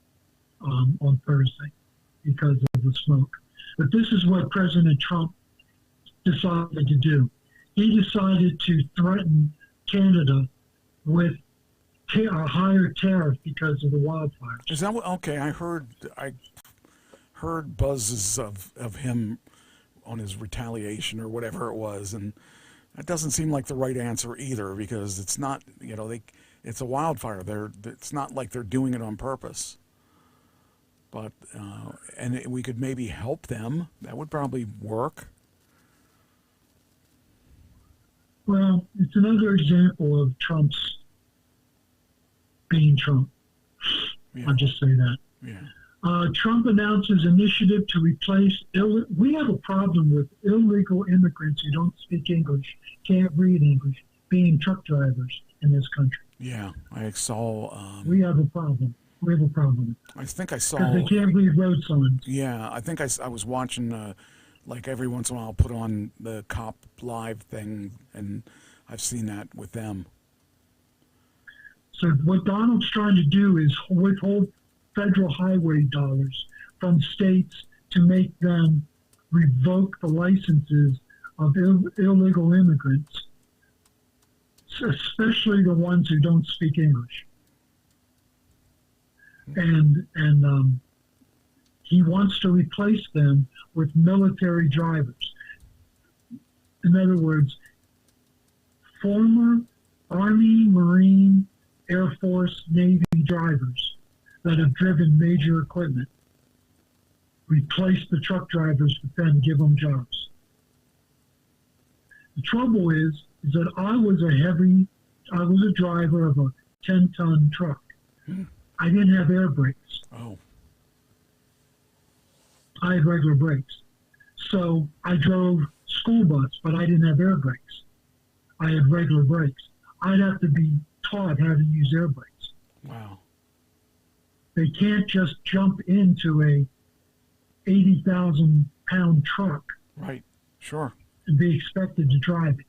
on Thursday because of the smoke. But this is what President Trump decided to do. He decided to threaten Canada with a higher tariff because of the wildfires. Is that what? Okay, I heard buzzes of him on his retaliation or whatever it was, and that doesn't seem like the right answer either, because it's not, you know, it's a wildfire. It's not like they're doing it on purpose. But and we could maybe help them. That would probably work. Well, it's another example of Trump's being Trump. Yeah. I'll just say that. Yeah. Trump announces initiative to replace we have a problem with illegal immigrants who don't speak English, can't read English, being truck drivers in this country. Yeah, I saw. We have a problem. We have a problem. I think I saw. Because they can't read road signs. Yeah, I think I was watching, like every once in a while, put on the cop live thing, and I've seen that with them. So what Donald's trying to do is withhold federal highway dollars from states to make them revoke the licenses of illegal immigrants, especially the ones who don't speak English. And he wants to replace them with military drivers. In other words, former Army, Marine, Air Force, Navy drivers that have driven major equipment. Replace the truck drivers, but then give them jobs. The trouble is that I was a driver of a 10-ton truck. I didn't have air brakes. Oh. I had regular brakes. So I drove school bus, but I didn't have air brakes. I had regular brakes. I'd have to be taught how to use air brakes. Wow. They can't just jump into a 80,000-pound truck. Right. Sure. And be expected to drive it.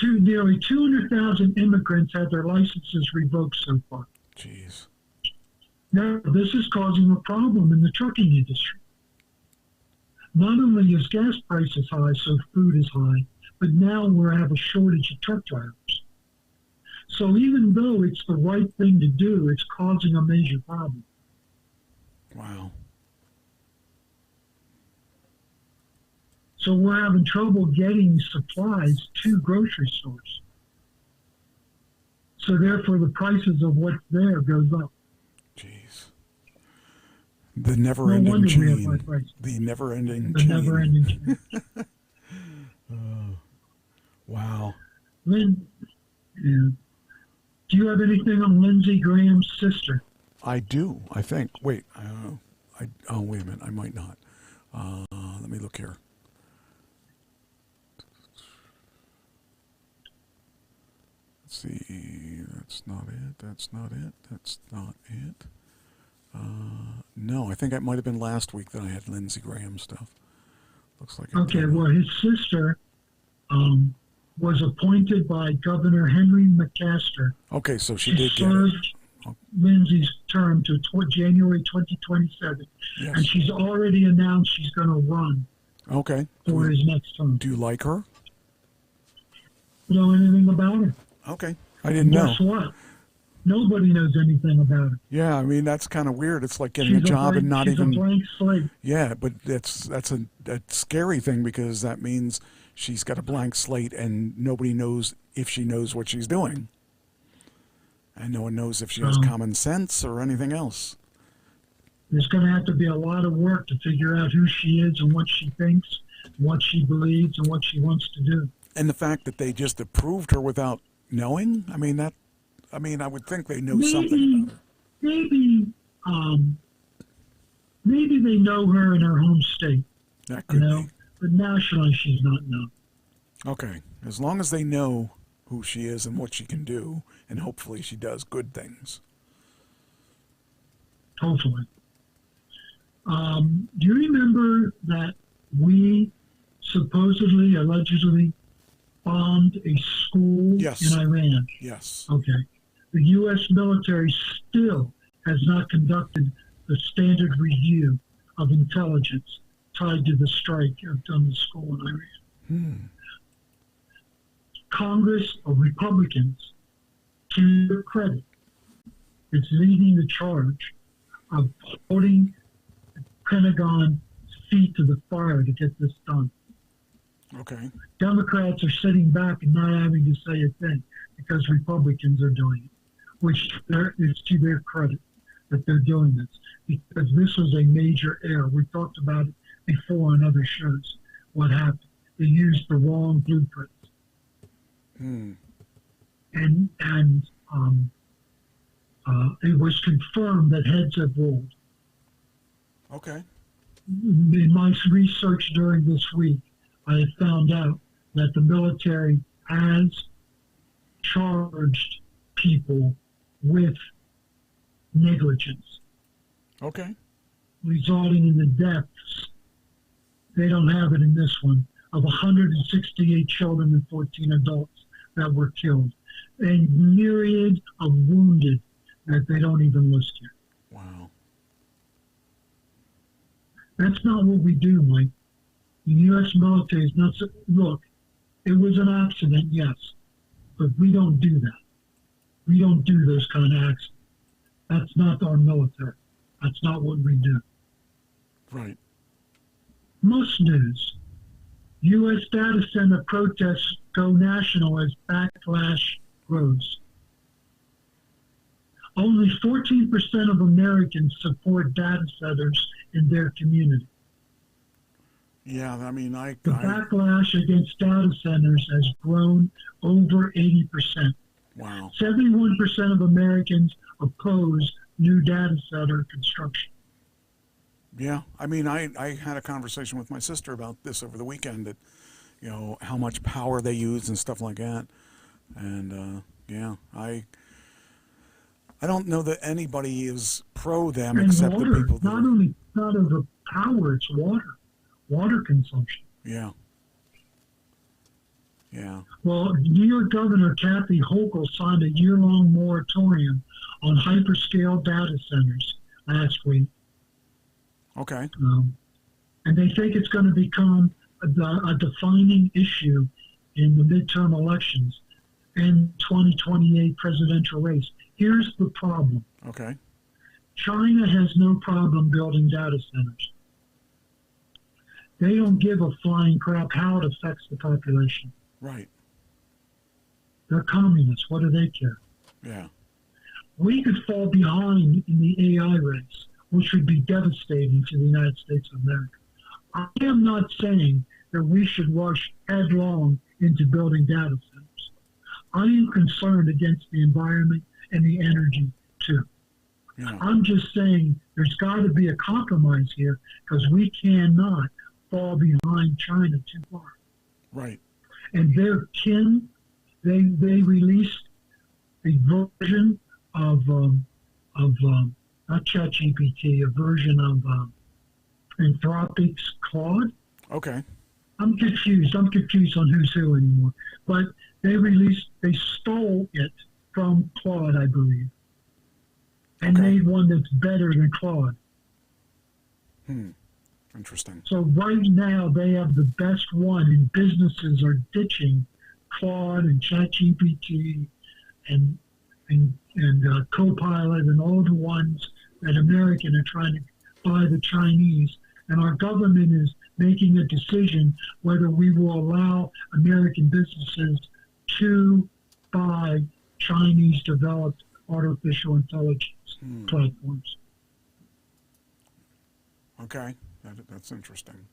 Nearly 200,000 immigrants had their licenses revoked so far. Jeez. Now, this is causing a problem in the trucking industry. Not only is gas prices high, so food is high, but now we have a shortage of truck drivers. So even though it's the right thing to do, it's causing a major problem. Wow. So we're having trouble getting supplies to grocery stores. So therefore, the prices of what's there goes up. Jeez. The never-ending chain. The never-ending chain. The never-ending chain. Wow. Lynn, yeah. Do you have anything on Lindsey Graham's sister? I do, I think. Wait, wait a minute. I might not. Let me look here. Let's see. That's not it. That's not it. That's not it. No, I think that might have been last week that I had Lindsey Graham stuff. Looks like. Okay, well, his sister was appointed by Governor Henry McMaster. Okay, so she did get served it. Lindsey's term to January 2027, Yes. and she's already announced she's going to run. Okay. For his next term. Do you like her? Know anything about her? Okay, I didn't know. Guess what? Nobody knows anything about her. Yeah, I mean that's kind of weird. It's like getting a job and not even. She's a blank slate. Yeah, but that's a scary thing because that means she's got a blank slate and nobody knows if she knows what she's doing, and no one knows if she has common sense or anything else. There's going to have to be a lot of work to figure out who she is and what she thinks, what she believes, and what she wants to do. And the fact that they just approved her without knowing, I mean, I would think they know something about her. Maybe they know her in her home state. That could be. But nationally, she's not known. Okay, as long as they know who she is and what she can do, and hopefully she does good things. Hopefully. Do you remember that we supposedly, allegedly, bombed a school in Iran? Yes. Okay. The U.S. military still has not conducted the standard review of intelligence tied to the strike on the school in Iran. Congress of Republicans, to their credit, is leading the charge of holding the Pentagon's feet to the fire to get this done. Okay. Democrats are sitting back and not having to say a thing because Republicans are doing it, which is to their credit that they're doing this, because this was a major error. We talked about it before on other shows. What happened? They used the wrong blueprints. And it was confirmed that heads have rolled. Okay. In my research during this week, I have found out that the military has charged people with negligence. Okay. Resulting in the deaths, they don't have it in this one, of 168 children and 14 adults that were killed. A myriad of wounded that they don't even list here. Wow. That's not what we do, Mike. The U.S. military is not... Look, it was an accident, yes, but we don't do that. We don't do those kind of accidents. That's not our military. That's not what we do. Right. Most news. U.S. data center protests go national as backlash grows. Only 14% of Americans support data centers in their community. Yeah, I mean, the backlash against data centers has grown over 80%. Wow. 71% of Americans oppose new data center construction. Yeah, I mean, I had a conversation with my sister about this over the weekend, that, you know, how much power they use and stuff like that. And, yeah, I don't know that anybody is pro them and except water, the people that... Not over power, it's water consumption. Yeah. Yeah. Well, New York Governor Kathy Hochul signed a year-long moratorium on hyperscale data centers last week. Okay. And they think it's going to become a defining issue in the midterm elections and 2028 presidential race. Here's the problem. Okay. China has no problem building data centers. They don't give a flying crap how it affects the population. Right. They're communists. What do they care? Yeah. We could fall behind in the AI race, which would be devastating to the United States of America. I am not saying that we should rush headlong into building data centers. I am concerned against the environment and the energy, too. Yeah. I'm just saying there's got to be a compromise here, because we cannot fall behind China too far. Right. And they released version of not ChatGPT, a version of Anthropic's Claude. Okay. I'm confused. I'm confused on who's who anymore. But they stole it from Claude, I believe, and made one that's better than Claude. Interesting. So right now they have the best one, and businesses are ditching Claude and ChatGPT and Copilot and all the ones that American are trying to buy the Chinese. And our government is making a decision whether we will allow American businesses to buy Chinese-developed artificial intelligence platforms. Okay, that's interesting.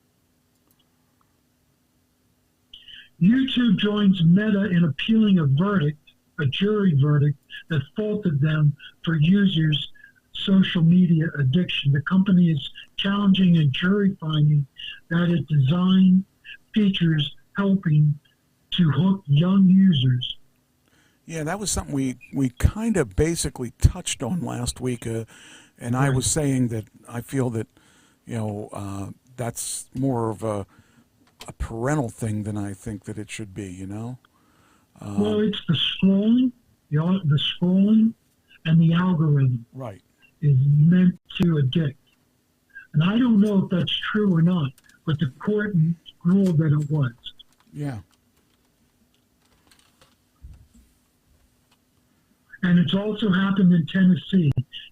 YouTube joins Meta in appealing a jury verdict that faulted them for users' social media addiction. The company is challenging a jury finding that its design features helping to hook young users. Yeah, that was something we kind of basically touched on last week, and I was saying that I feel that, that's more of a parental thing than I think that it should be, Well, it's the scrolling, the scrolling, and the algorithm. Right. Is meant to addict. And I don't know if that's true or not, but the court ruled that it was. Yeah. And it's also happened in Tennessee.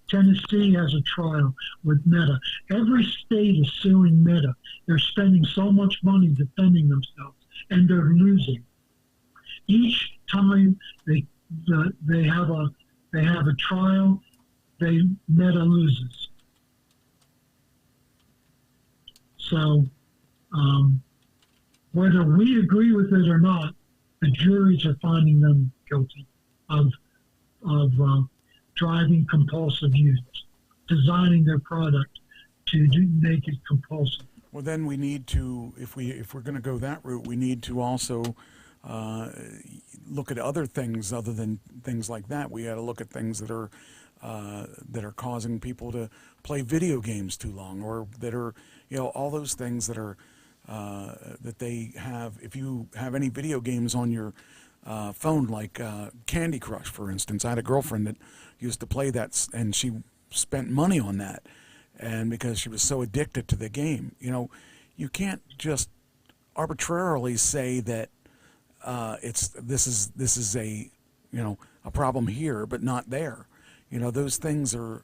Tennessee has a trial with Meta. Every state is suing Meta. They're spending so much money defending themselves, and they're losing. Each time they have a trial, Meta loses. So, whether we agree with it or not, the juries are finding them guilty of driving compulsive use, designing their product to make it compulsive. Well, then we need to, if we're going to go that route, we need to also look at other things other than things like that. We got to look at things that are causing people to play video games too long, or that are, all those things that are that they have. If you have any video games on your phone, like Candy Crush, for instance, I had a girlfriend that used to play that, and she spent money on that, and because she was so addicted to the game. You can't just arbitrarily say that this is a a problem here but not there. Those things are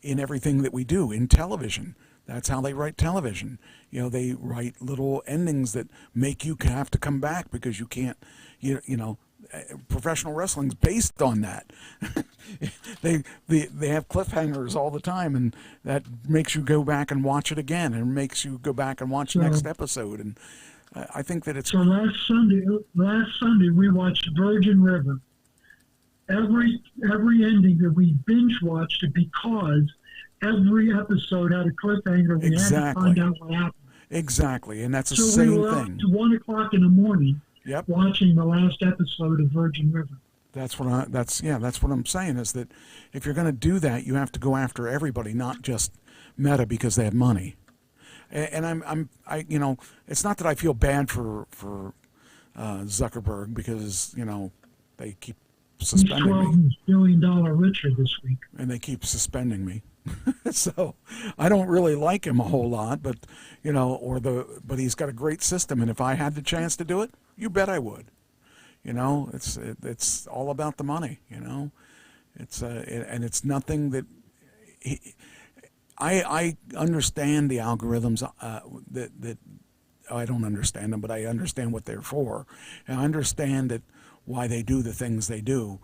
in everything that we do. In television, that's how they write television. They write little endings that make you have to come back because you can't. Professional wrestling's based on that. they have cliffhangers all the time, and that makes you go back and watch it again, and makes you go back and watch the next episode. And I think that it's. So last Sunday we watched Virgin River. Every ending that we binge watched it because every episode had a cliffhanger. We had to find out what happened. Exactly, and that's the so same we were thing. Up to 1 o'clock in the morning. Yep. Watching the last episode of Virgin River. That's what I'm saying, is that if you're going to do that, you have to go after everybody, not just Meta because they have money. And it's not that I feel bad for Zuckerberg because they keep suspending me. He's $12 billion richer this week, and they keep suspending me. So I don't really like him a whole lot, but but he's got a great system, and if I had the chance to do it, you bet I would. It's all about the money. It's and it's nothing that I understand the algorithms that I don't understand them, but I understand what they're for, and I understand that why they do the things they do,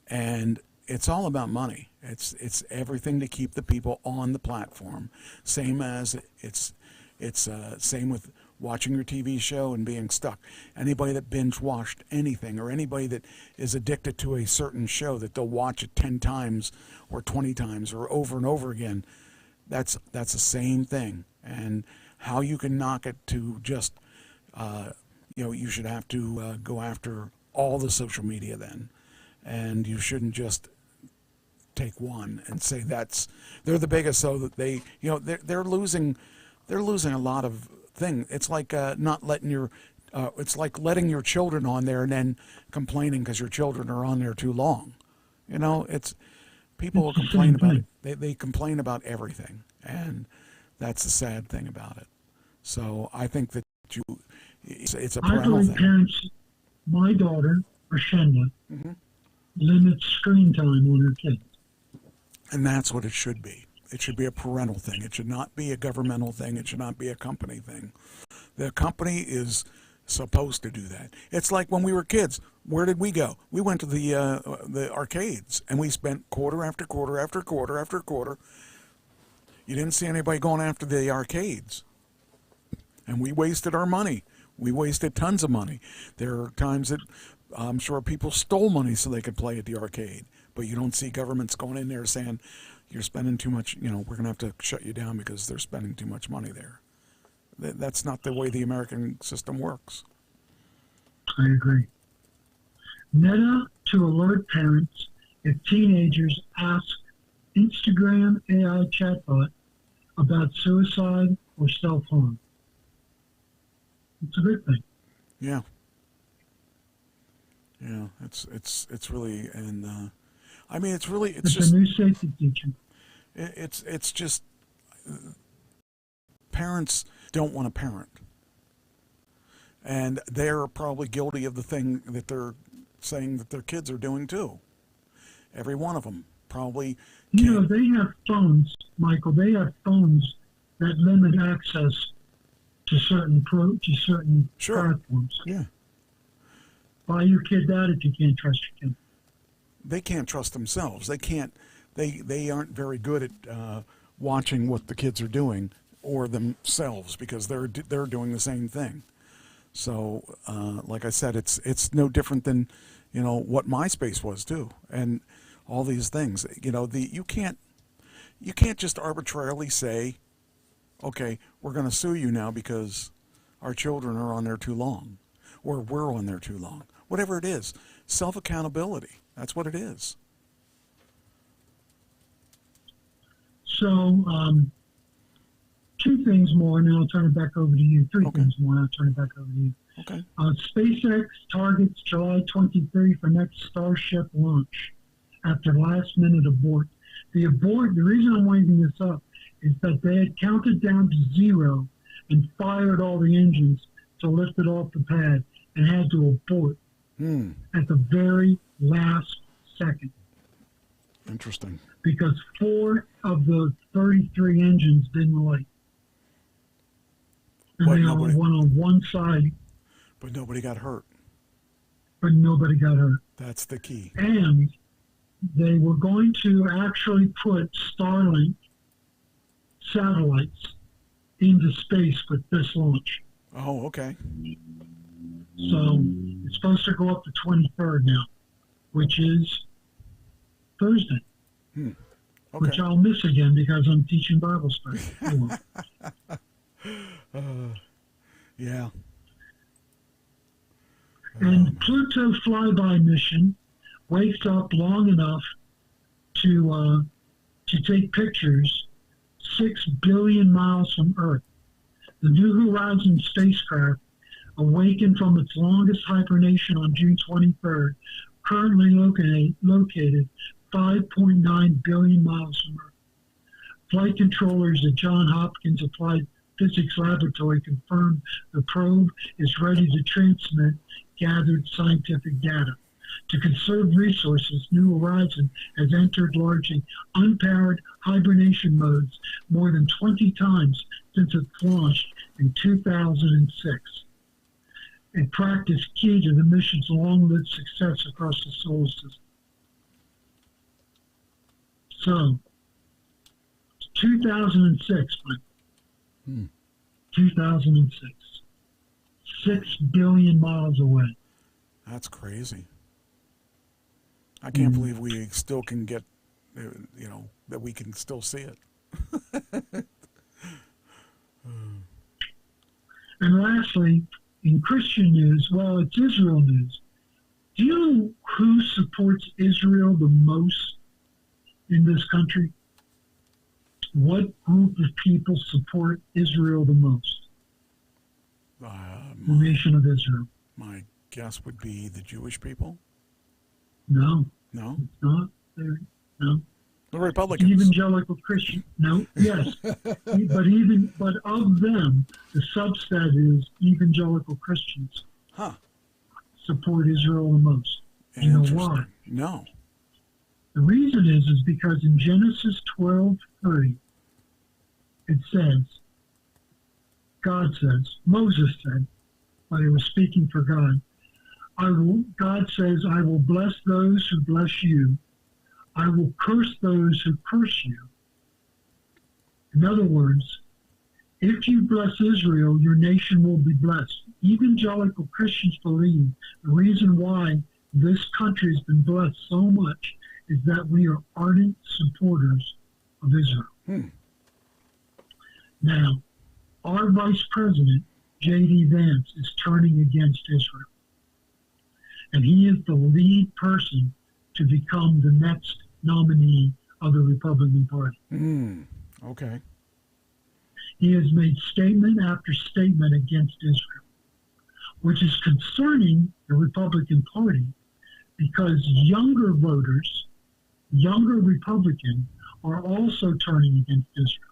and it's all about money. It's everything to keep the people on the platform. Same as it's same with watching your TV show and being stuck. Anybody that binge watched anything, or anybody that is addicted to a certain show that they'll watch it 10 times or 20 times or over and over again, that's the same thing. And how you can knock it to just you should have to go after all the social media then. and you shouldn't just take one and say they're the biggest, so that they, they're losing a lot of things. It's like not letting your it's like letting your children on there and then complaining because your children are on there too long. It's people will complain about it. They complain about everything, and that's the sad thing about it. So I think that it's a parental thing. Parents, my daughter, Rashenda, limits screen time on her kids. And that's what it should be. It should be a parental thing. It should not be a governmental thing. It should not be a company thing. The company is supposed to do that. It's like when we were kids. Where did we go? We went to the arcades, and we spent quarter after quarter after quarter after quarter. You didn't see anybody going after the arcades. And we wasted our money. We wasted tons of money. There are times that I'm sure people stole money so they could play at the arcade. But you don't see governments going in there saying, you're spending too much, we're going to have to shut you down because they're spending too much money there. That's not the way the American system works. I agree. Meta to alert parents if teenagers ask Instagram AI chatbot about suicide or self-harm. It's a good thing. Yeah. Yeah, it's really, and I mean, it's just a new safety feature. It's just parents don't want to parent, and they're probably guilty of the thing that they're saying that their kids are doing too. Every one of them probably. They have phones, Michael. They have phones that limit access to certain platforms. Yeah. Buy your kid that if you can't trust your kid. They can't trust themselves. They can't. They aren't very good at watching what the kids are doing or themselves because they're doing the same thing. So, like I said, it's no different than what MySpace was too, and all these things. You can't just arbitrarily say, okay, we're going to sue you now because our children are on there too long, or we're on there too long. Whatever it is, self-accountability. That's what it is. So, two things more, and then I'll turn it back over to you. Three things more, and I'll turn it back over to you. Okay. SpaceX targets July 23 for next Starship launch after last-minute abort. The reason I'm winding this up is that they had counted down to 0 and fired all the engines to lift it off the pad and had to abort at the very last second. Interesting. Because 4 of the 33 engines didn't light. And they only went on one side. But nobody got hurt. That's the key. And they were going to actually put Starlink satellites into space with this launch. Oh, okay. So it's supposed to go up the 23rd now, which is Thursday. Okay. Which I'll miss again because I'm teaching Bible study. Yeah. And Pluto flyby mission wakes up long enough to take pictures 6 billion miles from Earth. The New Horizons spacecraft, awakened from its longest hibernation on June 23rd, currently located 5.9 billion miles from Earth. Flight controllers at Johns Hopkins Applied Physics Laboratory confirmed the probe is ready to transmit gathered scientific data. To conserve resources, New Horizons has entered largely unpowered hibernation modes more than 20 times since it launched in 2006. A practice key to the mission's long-lived success across the solar system. So, 2006, Mike. 2006. 6 billion miles away. That's crazy. I can't believe we still can get, that we can still see it. And lastly, in Christian news, well, it's Israel news. Do you know who supports Israel the most in this country? What group of people support Israel the most? The nation of Israel. My guess would be the Jewish people. No. No? It's not. No. The Republicans. Evangelical Christian. No. Yes. but of them, the subset is evangelical Christians. Huh. Support Israel the most. You know why? No. The reason is because in Genesis 12:3, it says, God says, Moses said, when he was speaking for God, God says, I will bless those who bless you. I will curse those who curse you. In other words, if you bless Israel, your nation will be blessed. Evangelical Christians believe the reason why this country has been blessed so much is that we are ardent supporters of Israel. Now, our Vice President, J.D. Vance, is turning against Israel. And he is the lead person to become the next nominee of the Republican Party. Okay. He has made statement after statement against Israel, which is concerning the Republican Party because younger voters, younger Republicans, are also turning against Israel.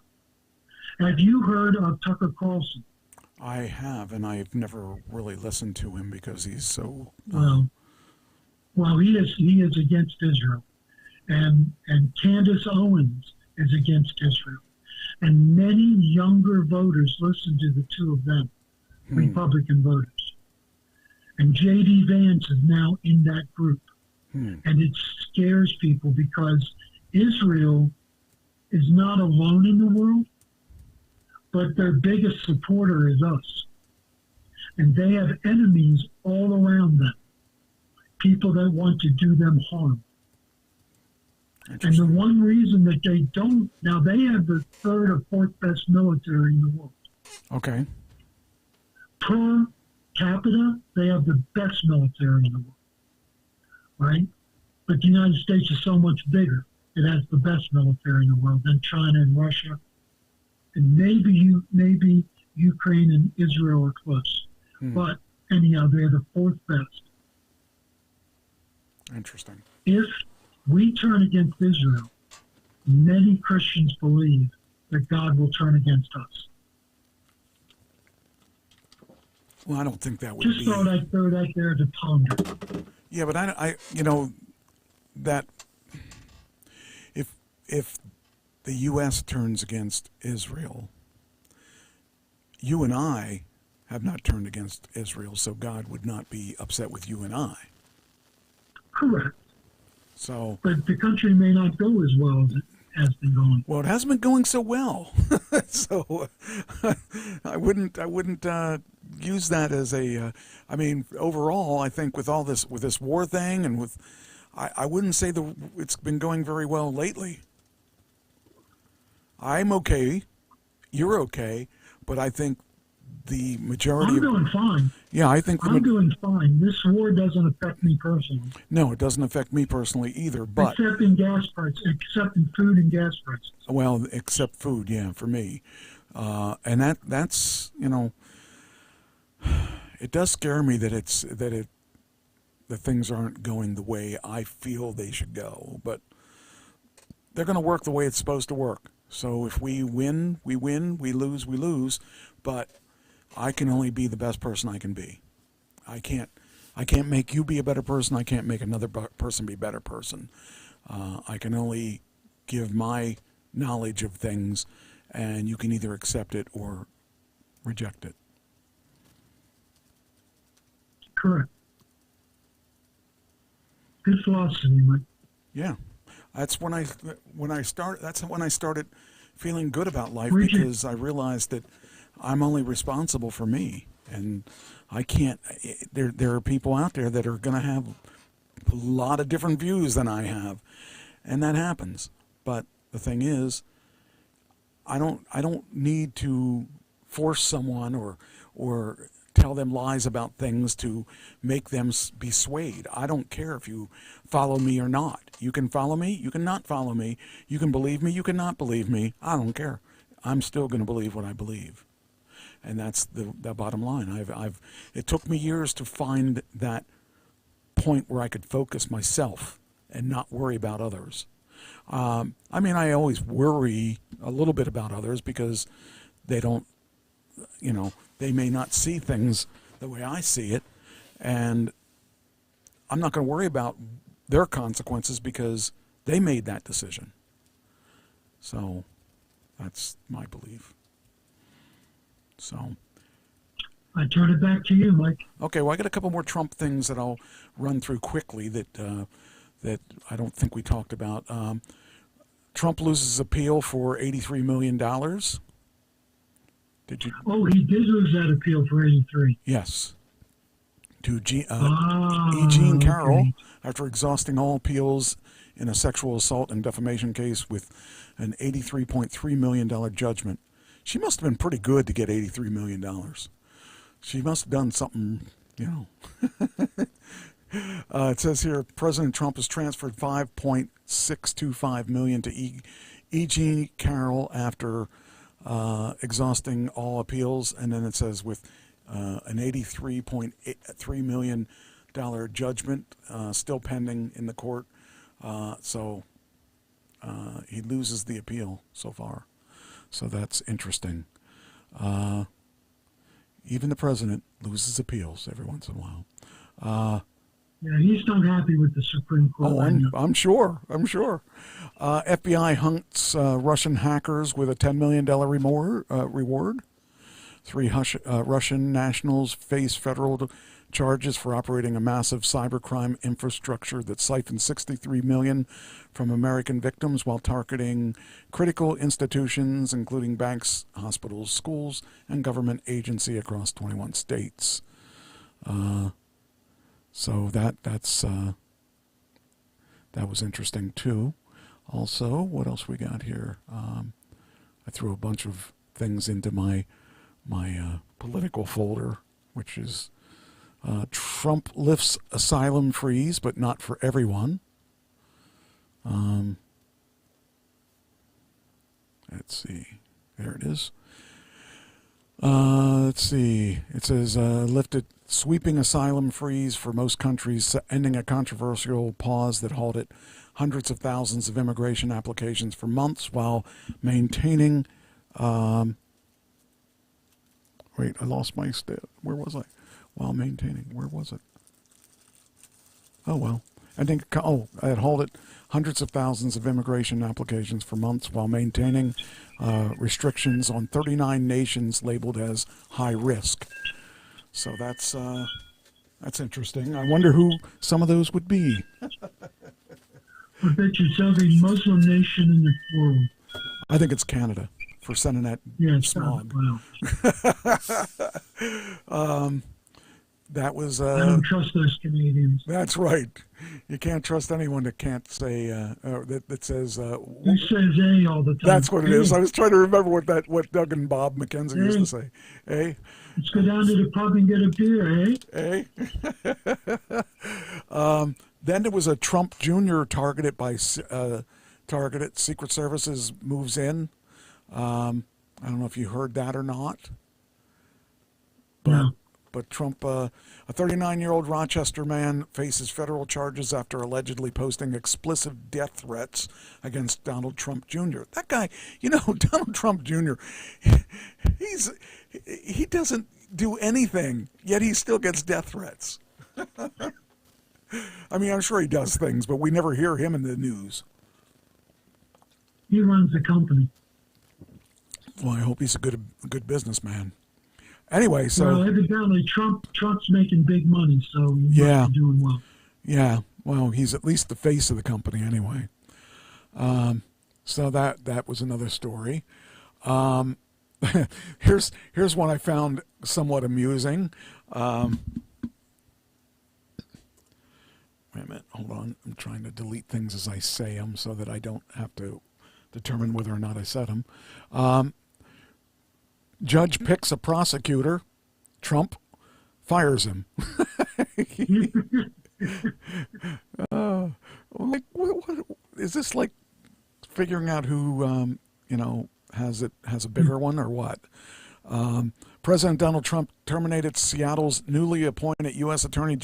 Have you heard of Tucker Carlson? I have, and I've never really listened to him because he's so... Well, he is against Israel. And Candace Owens is against Israel. And many younger voters listen to the two of them, Republican voters. And J.D. Vance is now in that group. And it scares people because Israel is not alone in the world, but their biggest supporter is us. And they have enemies all around them, people that want to do them harm. And the one reason that they don't, now they have the third or fourth best military in the world. Okay. Per capita, they have the best military in the world, right? But the United States is so much bigger. It has the best military in the world than China and Russia. And maybe Ukraine and Israel are close. But anyhow, they're the fourth best. Interesting. If we turn against Israel, many Christians believe that God will turn against us. Well, I don't think that would Just throw that there to ponder. Yeah, but I you know, that if the U.S. turns against Israel, you and I have not turned against Israel, so God would not be upset with you and I. Correct. So, but the country may not go as well as it has been going. Well, it hasn't been going so well, so I wouldn't use that as a. I mean, overall, I think with all this, with this war thing, and with, I wouldn't say it's been going very well lately. I'm okay, you're okay, but I think the majority. I'm doing fine. Yeah, I think I'm doing fine. This war doesn't affect me personally. No, it doesn't affect me personally either. But except in gas prices, except in food and gas prices. Well, except food, yeah, for me, and that's you know, it does scare me that the things aren't going the way I feel they should go. But they're going to work the way it's supposed to work. So if we win, we win. We lose, we lose. But I can only be the best person I can be. I can't make you be a better person. I can't make another person be a better person. I can only give my knowledge of things, and you can either accept it or reject it. Correct. Good philosophy, Mike. Yeah, that's when I started feeling good about life, because I realized that I'm only responsible for me, and I can't. There are people out there that are going to have a lot of different views than I have, and that happens. But the thing is, I don't need to force someone or tell them lies about things to make them be swayed. I don't care if you follow me or not. You can follow me, you can not follow me, you can believe me, you can not believe me. I don't care. I'm still going to believe what I believe. And that's the bottom line. It took me years to find that point where I could focus myself and not worry about others. I mean, I always worry a little bit about others because they don't, they may not see things the way I see it. And I'm not going to worry about their consequences because they made that decision. So that's my belief. So I turn it back to you, Mike. Okay, well, I got a couple more Trump things that I'll run through quickly that I don't think we talked about. Trump loses appeal for $83 million. Did you? Oh, he did lose that appeal for 83. Yes. To E. Jean Carroll, after exhausting all appeals in a sexual assault and defamation case with an $83.3 million judgment. She must have been pretty good to get $83 million. She must have done something, It says here, President Trump has transferred $5.625 million to E.G. Carroll after exhausting all appeals, and then it says with an $83.3 million judgment still pending in the court, so he loses the appeal so far. So that's interesting. Even the president loses appeals every once in a while. Yeah, he's not happy with the Supreme Court. Oh, I'm sure. FBI hunts Russian hackers with a $10 million reward. 3 Russian nationals face federal charges for operating a massive cybercrime infrastructure that siphoned $63 million from American victims while targeting critical institutions, including banks, hospitals, schools, and government agency across 21 states. So that was interesting too. Also, what else we got here? I threw a bunch of things into my political folder, which is Trump lifts asylum freeze, but not for everyone. Let's see. There it is. Let's see. It says lifted sweeping asylum freeze for most countries, ending a controversial pause that halted hundreds of thousands of immigration applications for months while maintaining. Wait, I lost my where was I? While maintaining, where was it? Oh well, I think I had halted hundreds of thousands of immigration applications for months while maintaining restrictions on 39 nations labeled as high risk. So that's interesting. I wonder who some of those would be. I bet you it's every Muslim nation in the world. I think it's Canada for sending that smog. Wow. That was. I don't trust those Canadians. That's right. You can't trust anyone that can't say that says. Who says A all the time? That's what it is. I was trying to remember what Doug and Bob McKenzie used to say. Hey. Let's go down to the pub and get a beer, Then there was a Trump Jr. targeted by Secret Services moves in. I don't know if you heard that or not. But Trump, a 39-year-old Rochester man, faces federal charges after allegedly posting explicit death threats against Donald Trump Jr. That guy, Donald Trump Jr., he doesn't do anything, yet he still gets death threats. I mean, I'm sure he does things, but we never hear him in the news. He runs the company. Well, I hope he's a good businessman. Anyway, so well, evidently Trump's making big money, so he's doing well. Yeah, well, he's at least the face of the company anyway. So that was another story. Here's one I found somewhat amusing. Wait a minute, hold on. I'm trying to delete things as I say them so that I don't have to determine whether or not I said them. Judge picks a prosecutor. Trump fires him. Like, what is this, like figuring out who has a bigger one or what? President Donald Trump terminated Seattle's newly appointed U.S. Attorney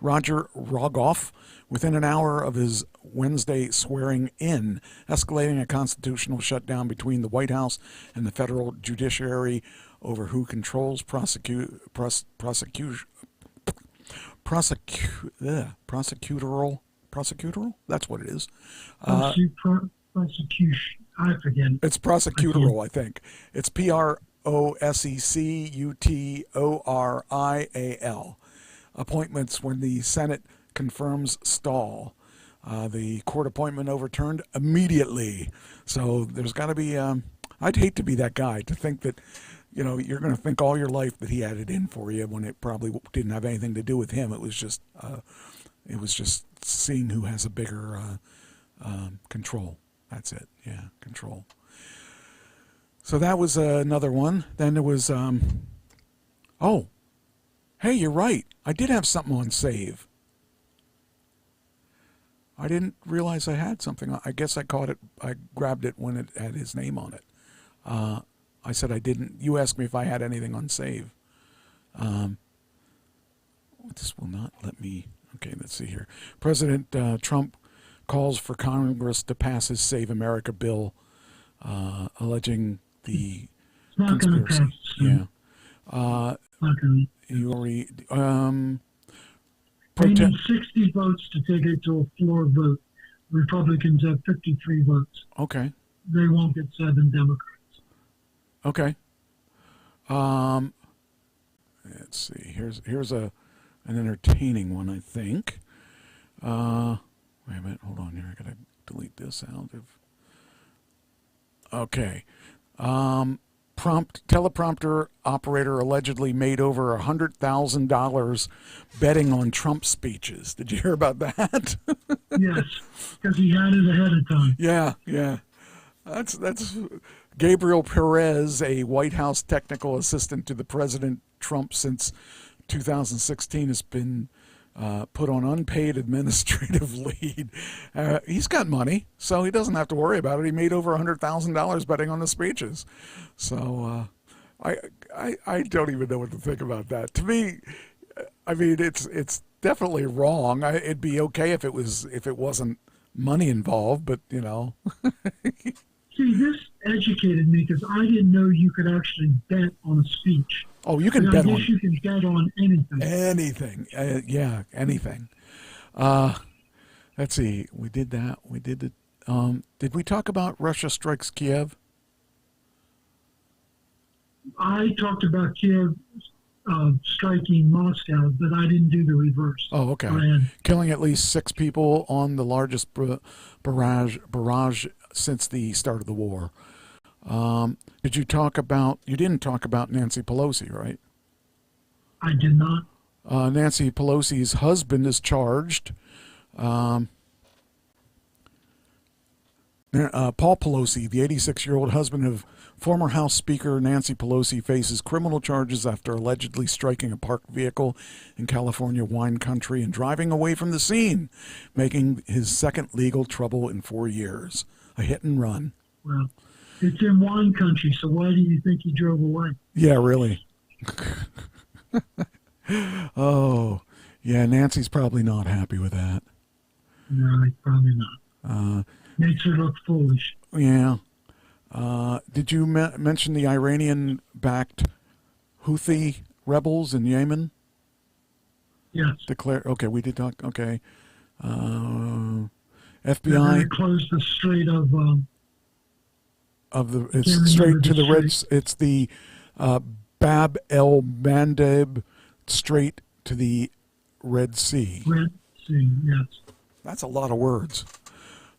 Roger Rogoff within an hour of his Wednesday swearing in, escalating a constitutional shutdown between the White House and the federal judiciary over who controls prosecutorial. That's what it is. Prosecution. I forget. It's prosecutorial, I think. It's PROSECUTORIAL. Appointments when the Senate confirms stall. The court appointment overturned immediately. So there's got to be. I'd hate to be that guy to think that, you're going to think all your life that he had it in for you when it probably didn't have anything to do with him. It was just seeing who has a bigger control. That's it. Yeah, control. So that was another one. Then there was, oh, hey, you're right. I did have something on save. I didn't realize I had something. I guess I caught it. I grabbed it when it had his name on it. I said I didn't. You asked me if I had anything on save. This will not let me. Okay, let's see here. President Trump calls for Congress to pass his Save America bill, alleging the conspiracy. Yeah. You already. They need 60 votes to take it to a floor vote. Republicans have 53 votes. Okay. They won't get 7 Democrats. Okay. Let's see. Here's an entertaining one, I think. Wait a minute. Hold on here. I gotta delete this out of. Okay. Teleprompter operator allegedly made over $100,000 betting on Trump speeches. Did you hear about that? Yes, because he had it ahead of time. Yeah. That's Gabriel Perez, a White House technical assistant to the President Trump since 2016, has been put on unpaid administrative leave. He's got money, so he doesn't have to worry about it. He made over $100,000 betting on the speeches. So I don't even know what to think about that. To me, I mean, it's definitely wrong. It'd be okay if it wasn't money involved, but See, this educated me because I didn't know you could actually bet on a speech. Oh, you can bet on. I guess you can bet on anything. Anything, yeah, anything. Let's see. We did that. We did it. Did we talk about Russia strikes Kiev? I talked about Kiev striking Moscow, but I didn't do the reverse. Oh, okay. Killing at least 6 people on the largest barrage since the start of the war. Did you talk about? You didn't talk about Nancy Pelosi, right? I did not. Nancy Pelosi's husband is charged. Paul Pelosi, the 86-year-old husband of former House Speaker Nancy Pelosi, faces criminal charges after allegedly striking a parked vehicle in California wine country and driving away from the scene, making his second legal trouble in 4 years. A hit and run. Well, it's in wine country, so why do you think he drove away? Yeah, really. Oh, yeah, Nancy's probably not happy with that. No, probably not. Makes her look foolish. Yeah. Did you mention the Iranian-backed Houthi rebels in Yemen? Yes. Okay, we did talk. Okay. FBI closed the Strait of it's straight to the Red. It's the Bab el Mandeb Strait to the Red Sea. Red Sea, yes. That's a lot of words.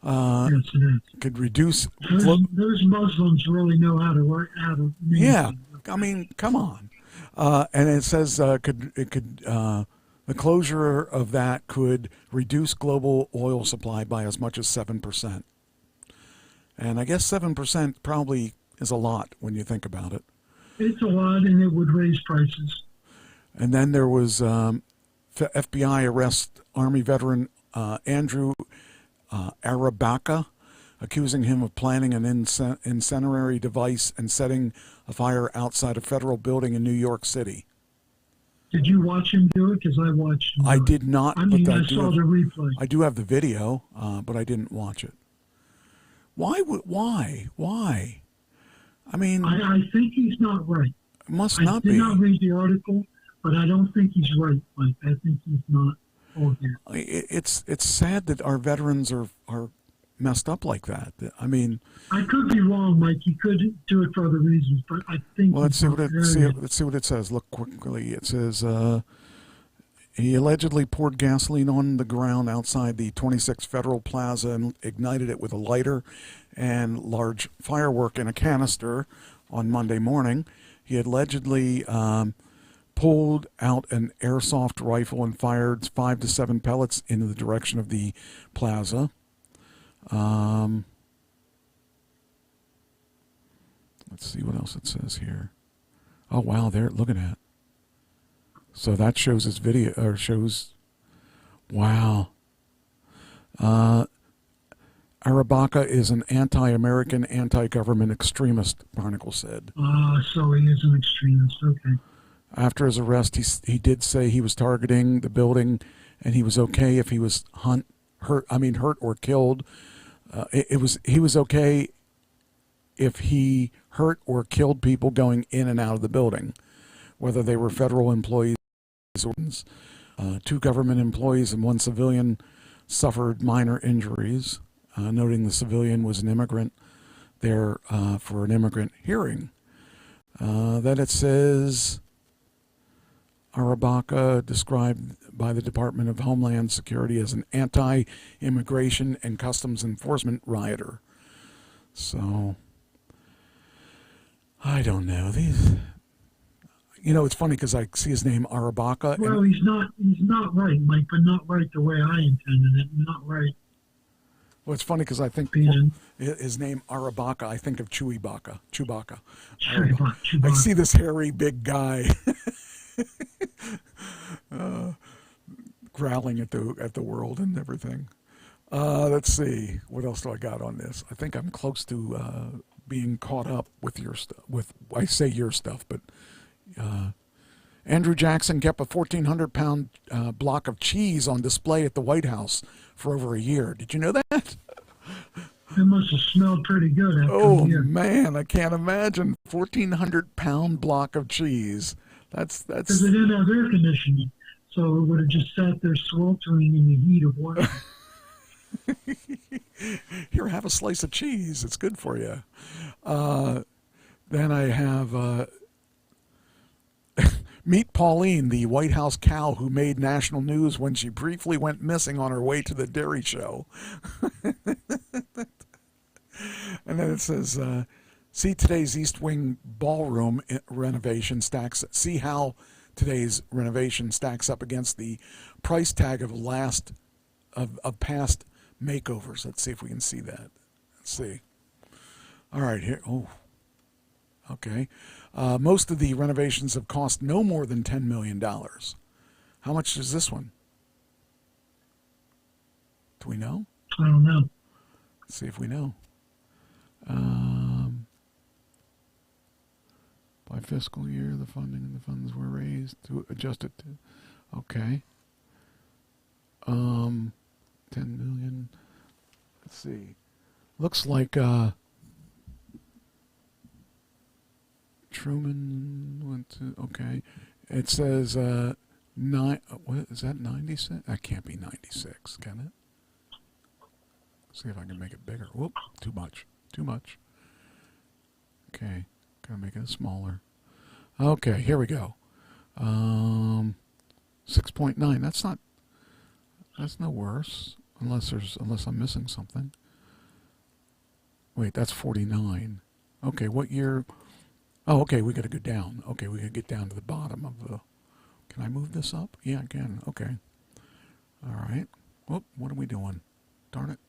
Yes, it is. Could reduce. Those Muslims really know how to work. Yeah, I mean, come on. And it says the closure of that could reduce global oil supply by as much as 7%. And I guess 7% probably is a lot when you think about it. It's a lot, and it would raise prices. And then there was FBI arrest Army veteran Andrew Arabaka, accusing him of planning an incendiary device and setting a fire outside a federal building in New York City. Did you watch him do it? Because I watched him. I did not. I mean, but I saw the replay. I do have the video, but I didn't watch it. Why? Why? I mean, I think he's not right. Must not be. I did not read the article, but I don't think he's right, Mike. I think he's not all here. It's sad that our veterans are messed up like that. I mean, I could be wrong, Mike. He could do it for other reasons, but I think. Well, let's see what it says. Look quickly. It says he allegedly poured gasoline on the ground outside the 26 Federal Plaza and ignited it with a lighter and large firework in a canister on Monday morning. He allegedly pulled out an airsoft rifle and fired 5 to 7 pellets into the direction of the plaza. Let's see what else it says here. Oh wow, there, look at that. So that shows his video, or shows, wow. Arabaka is an anti-American, anti-government extremist, Barnacle said. So he is an extremist, okay. After his arrest, he did say he was targeting the building, and he was okay if he was hurt or killed. He was okay if he hurt or killed people going in and out of the building, whether they were federal employees or 2 government employees and 1 civilian suffered minor injuries, noting the civilian was an immigrant there for an immigrant hearing. Then it says Arabaka, described by the Department of Homeland Security as an anti-immigration and customs enforcement rioter. So, I don't know. These, it's funny because I see his name Arabaka. Well, he's not right, Mike, but not right the way I intended it. Not right. Well, it's funny because I think his name Arabaka, I think of Chewbacca. I see this hairy big guy growling at the world and everything. Let's see, what else do I got on this? I think I'm close to being caught up with your stuff. I say your stuff, but Andrew Jackson kept a 1,400-pound block of cheese on display at the White House for over a year. Did you know that? It must have smelled pretty good after a year. Man, I can't imagine 1,400-pound block of cheese. That's because they didn't have air conditioning, so it would have just sat there sweltering in the heat of water. Here, have a slice of cheese. It's good for you. Then I have meet Pauline, the White House cow who made national news when she briefly went missing on her way to the dairy show. And then it says, see today's East Wing ballroom renovation stacks. See how today's renovation stacks up against the price tag of past makeovers. Let's see if we can see that. Let's see. All right, here. Oh, okay. Most of the renovations have cost no more than $10 million. How much is this one? Do we know? I don't know. Let's see if we know. By fiscal year, the funding and the funds were raised to adjust it to. Okay. 10 million. Let's see. Looks like Truman went to. Okay. It says what is that? 96? That can't be 96, can it? See if I can make it bigger. Whoop! Too much. Okay. Gotta make it smaller. Okay, here we go. 6.9. That's no worse. Unless I'm missing something. Wait, that's 49. Okay, what year? Oh, okay, we gotta go down. Okay, we gotta get down to the bottom of the. Can I move this up? Yeah, I can. Okay. All right. Whoop! What are we doing? Darn it.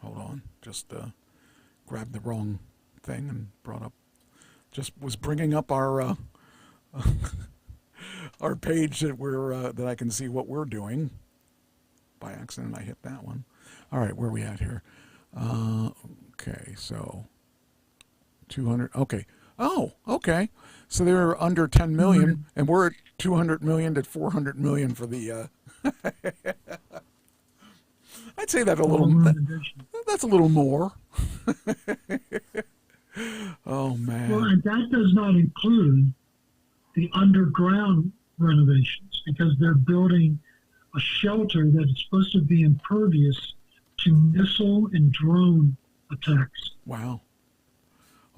Hold on. Just grabbed the wrong thing and brought up. Just was bringing up our our page that we're that I can see what we're doing. By accident, I hit that one. All right, where are we at here? Okay, so 200. Okay. Oh, okay. So they're under 10 million, and we're at 200 million to 400 million for the. I'd say that a little. That's a little more. Oh man. Well, and that does not include the underground renovations because they're building a shelter that is supposed to be impervious to missile and drone attacks. Wow.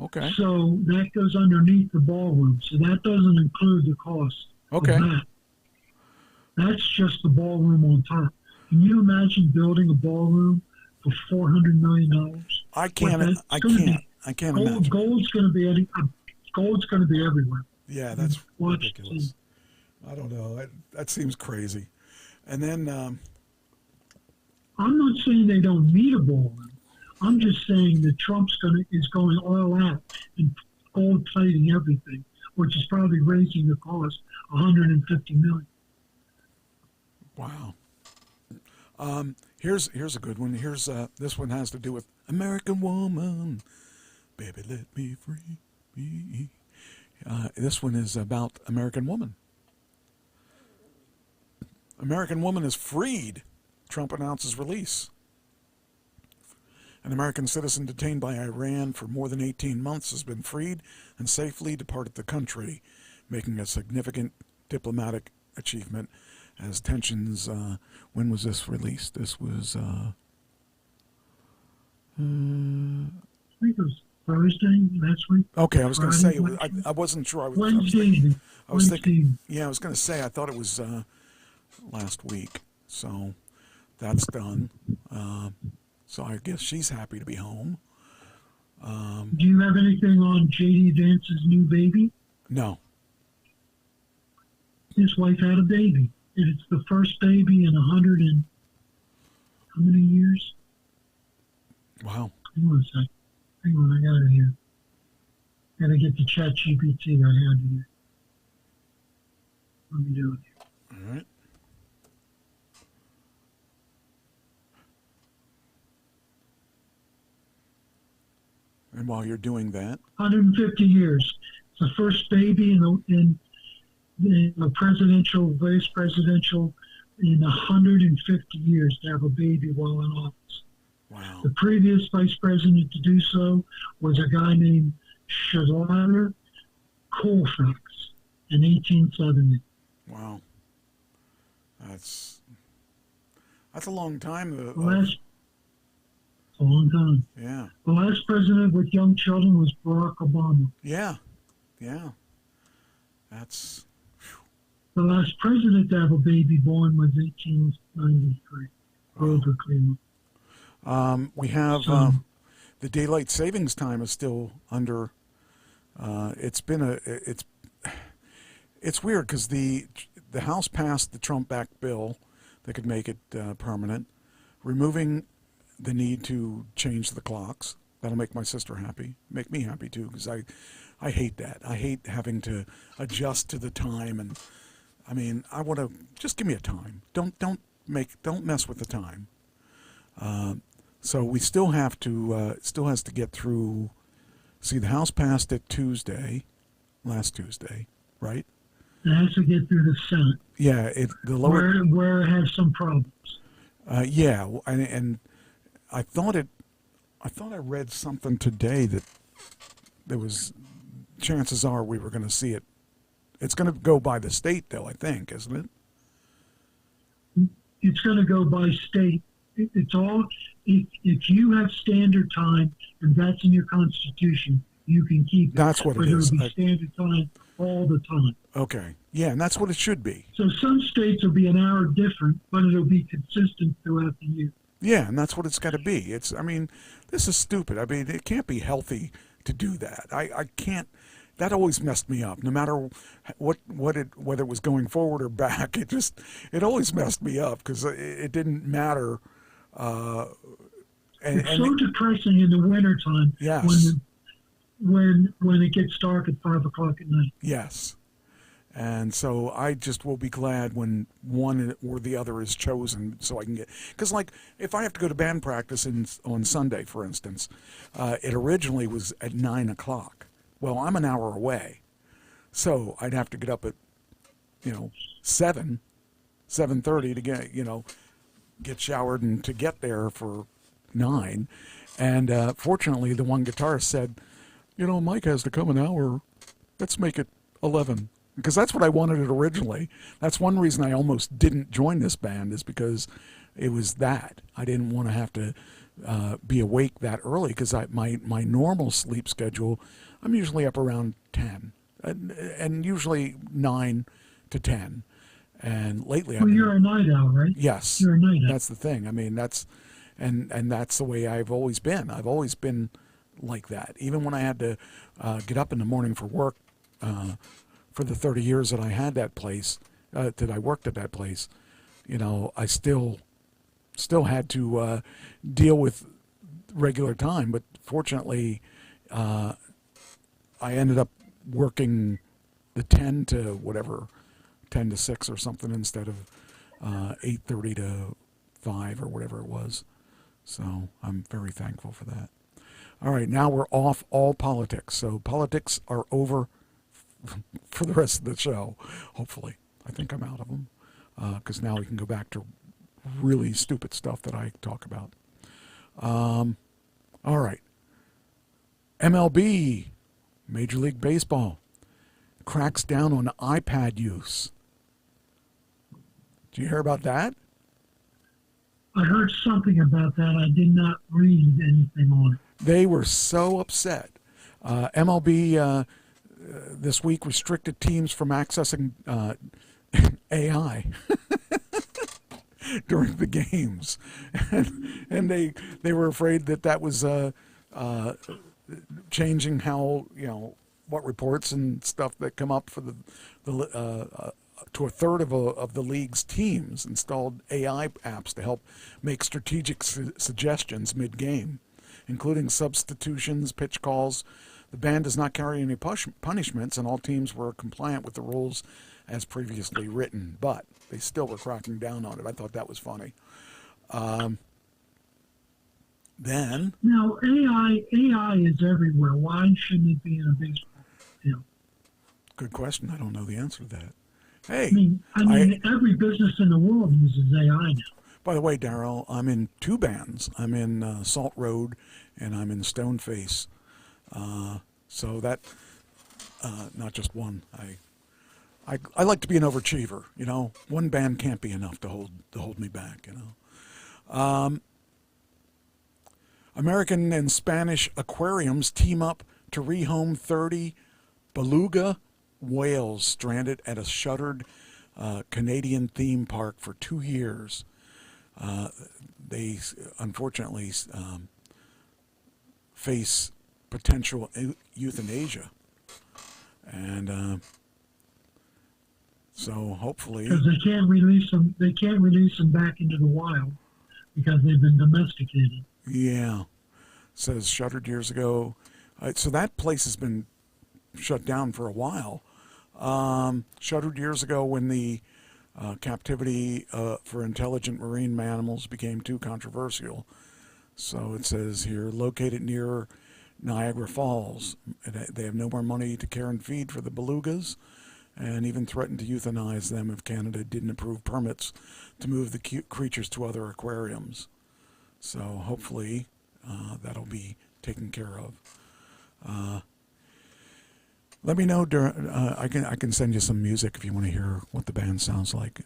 Okay. So that goes underneath the ballroom. So that doesn't include the cost of that. That's just the ballroom on top. Can you imagine building a ballroom for $400 million? I can't imagine. Gold's going to be everywhere. Yeah, that's ridiculous. I don't know. That seems crazy. And then I'm not saying they don't need a ballroom. I'm just saying that Trump's is going all out and gold plating everything, which is probably raising the cost $150 million. Wow. Here's a good one. Here's this one has to do with American Woman. Baby, let me free. This one is about American Woman. American Woman is freed. Trump announces release. An American citizen detained by Iran for more than 18 months has been freed and safely departed the country, making a significant diplomatic achievement as tensions. When was this released? This was. I think it was Thursday last week. Okay, I was going to say I wasn't sure. Wednesday. I was thinking. Yeah, I was going to say I thought it was last week. So that's done. So I guess she's happy to be home. Do you have anything on J.D. Vance's new baby? No. His wife had a baby. And it's the first baby in 100 and how many years? Wow. Hang on a sec. Hang on, I got it here. Got to get the chat GPT that I had here. Let me do it here. All right. And while you're doing that, 150 years. It's the first baby in the presidential, vice presidential, in 150 years to have a baby while in office. Wow. The previous vice president to do so was a guy named Waner Bro in 1870. Wow. That's a long time. A long time. Yeah. The last president with young children was Barack Obama. Yeah. Yeah. That's... The last president to have a baby born was 1893. Grover Cleveland. We have the daylight savings time is still under. It's weird because the House passed the Trump-backed bill that could make it permanent, removing the need to change the clocks. That'll make my sister happy, make me happy too, because I hate that. I hate having to adjust to the time, and I mean, I want to just give me a time. Don't mess with the time. So we still have to still has to get through. See, the House passed it last Tuesday, right? It has to get through the Senate. Yeah, the lower where it has some problems. Yeah, and I thought I read something today that there was chances are we were going to see it. It's going to go by the state, though, I think, isn't it? It's going to go by state. It's all, if you have standard time and that's in your Constitution, you can keep it. That's what it is. It'll be standard time all the time. Okay. Yeah, and that's what it should be. So some states will be an hour different, but it'll be consistent throughout the year. Yeah, and that's what it's got to be. I mean, this is stupid. I mean, it can't be healthy to do that. I can't. That always messed me up. No matter whether it was going forward or back, it always messed me up because it didn't matter. It's so depressing in the wintertime. Yes. When it gets dark at 5 o'clock at night. Yes. And so I just will be glad when one or the other is chosen, so I can get, because like if I have to go to band practice on Sunday, for instance, it originally was at 9 o'clock. Well, I'm an hour away, so I'd have to get up at 7:30 to get showered and to get there for 9. And fortunately, the one guitarist said, Mike has to come an hour. Let's make it 11. Because that's what I wanted it originally. That's one reason I almost didn't join this band, is because it was that. I didn't want to have to be awake that early, because my normal sleep schedule, I'm usually up around 10, and usually 9 to 10. And lately, well, you're a night owl, right? Yes, you're a night owl. That's the thing. I mean, that's the way I've always been. I've always been like that. Even when I had to get up in the morning for work. For the 30 years that I had that place, that I worked at that place, I still had to deal with regular time. But fortunately, I ended up working the 10 to 6 or something instead of 8:30 to 5 or whatever it was. So I'm very thankful for that. All right, now we're off all politics. So politics are over for the rest of the show, hopefully. I think I'm out of them, because now we can go back to really stupid stuff that I talk about. All right. MLB, Major League Baseball, cracks down on iPad use. Did you hear about that? I heard something about that. I did not read anything on it. They were so upset. MLB... this week restricted teams from accessing AI during the games, and they were afraid that was changing how what reports and stuff that come up for the to a third of the league's teams installed AI apps to help make strategic suggestions mid-game, including substitutions, pitch calls. The ban does not carry any punishments, and all teams were compliant with the rules as previously written, but they still were cracking down on it. I thought that was funny. Then... Now, AI is everywhere. Why shouldn't it be in a baseball field? Good question. I don't know the answer to that. Hey, I mean, every business in the world uses AI now. By the way, Darryl, I'm in 2 bands. I'm in Salt Road, and I'm in Stoneface. So that, not just one. I like to be an overachiever. One band can't be enough to hold me back. American and Spanish aquariums team up to rehome 30 beluga whales stranded at a shuttered Canadian theme park for 2 years. They unfortunately face potential euthanasia, and so hopefully, because they can't release them back into the wild because they've been domesticated. Yeah, says shuttered years ago. So that place has been shut down for a while. Shuttered years ago when the captivity for intelligent marine mammals became too controversial. So it says here, located near Niagara Falls. They have no more money to care and feed for the belugas, and even threatened to euthanize them if Canada didn't approve permits to move the creatures to other aquariums. So hopefully that'll be taken care of. Let me know. I can send you some music if you want to hear what the band sounds like.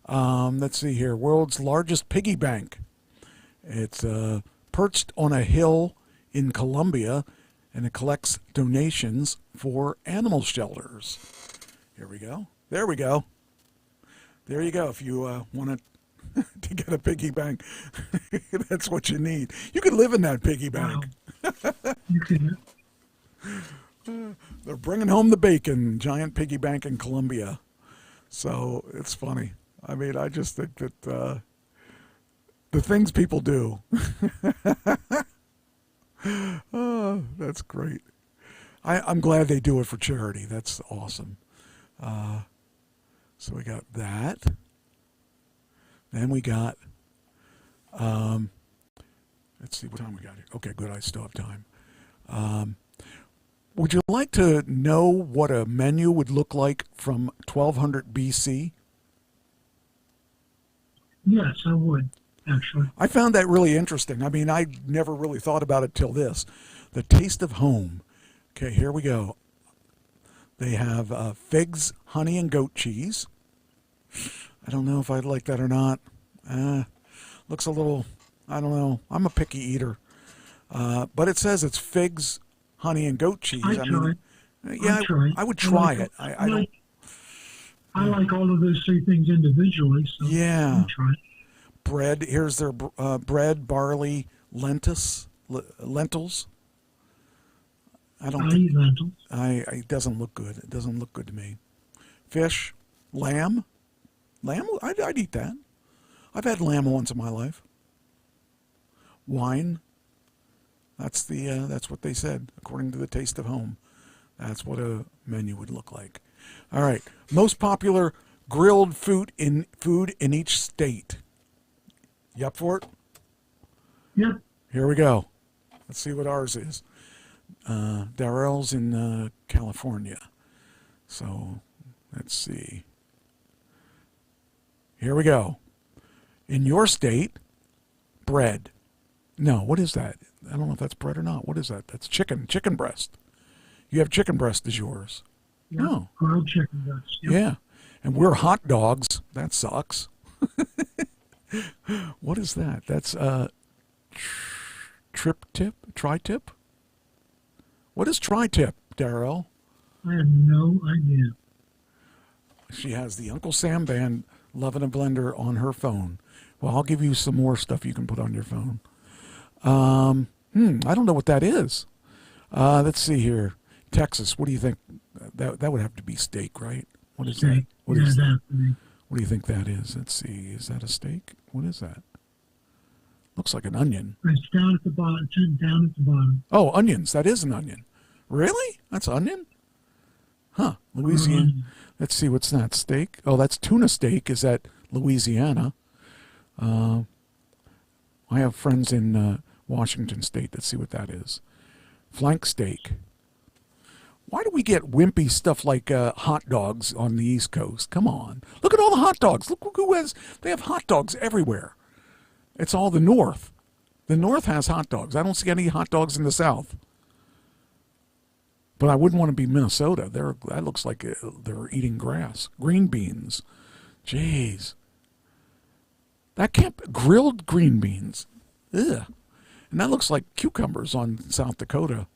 Let's see here. World's largest piggy bank. It's perched on a hill in Colombia, and it collects donations for animal shelters. Here we go. There we go. There you go. If you want to get a piggy bank, that's what you need. You could live in that piggy bank. Wow. You can. They're bringing home the bacon. Giant piggy bank in Colombia. So it's funny. I mean, I just think that the things people do. Oh, that's great. I'm glad they do it for charity. That's awesome. So we got that. Then we got, let's see what time we got here. Okay, good. I still have time. Would you like to know what a menu would look like from 1200 BC? Yes, I would, actually. I found that really interesting. I mean, I never really thought about it till this. The taste of home. Okay, here we go. They have figs, honey, and goat cheese. I don't know if I'd like that or not. Looks a little, I don't know. I'm a picky eater. But it says it's figs, honey, and goat cheese. I would try it. I like all of those three things individually. So yeah. I'd try it. Bread. Here's their bread, barley, lentils. I eat lentils. It doesn't look good. It doesn't look good to me. Fish, lamb. I'd eat that. I've had lamb once in my life. Wine. That's what they said, according to the Taste of Home. That's what a menu would look like. All right. Most popular grilled food in each state. You up for it? Yep. Here we go. Let's see what ours is. Darrell's in California. So let's see. Here we go. In your state, bread. No, what is that? I don't know if that's bread or not. What is that? That's chicken breast. You have chicken breast as yours. Yeah, oh. Grilled chicken breast. Yep. Yeah. And we're hot dogs. That sucks. What is that? That's tri-tip? What is tri-tip, Darrell? I have no idea. She has the Uncle Sam Band Love in a Blender on her phone. Well, I'll give you some more stuff you can put on your phone. I don't know what that is. Let's see here. Texas, what do you think? That would have to be steak, right? What is steak. That? What is that? What do you think that is? Let's see. Is that a steak? What is that? Looks like an onion. It's down at the bottom. Down at the bottom. Oh, onions. That is an onion. Really? That's onion? Huh. Louisiana. Let's see. What's that? Steak? Oh, that's tuna steak. Is that Louisiana? I have friends in Washington State. Let's see what that is. Flank steak. Why do we get wimpy stuff like hot dogs on the East Coast? Come on. Look at all the hot dogs. Look who has, they have hot dogs everywhere. It's all the North. The North has hot dogs. I don't see any hot dogs in the South. But I wouldn't want to be Minnesota. That looks like they're eating grass. Green beans. Jeez. That can't, grilled green beans. Ugh. And that looks like cucumbers on South Dakota.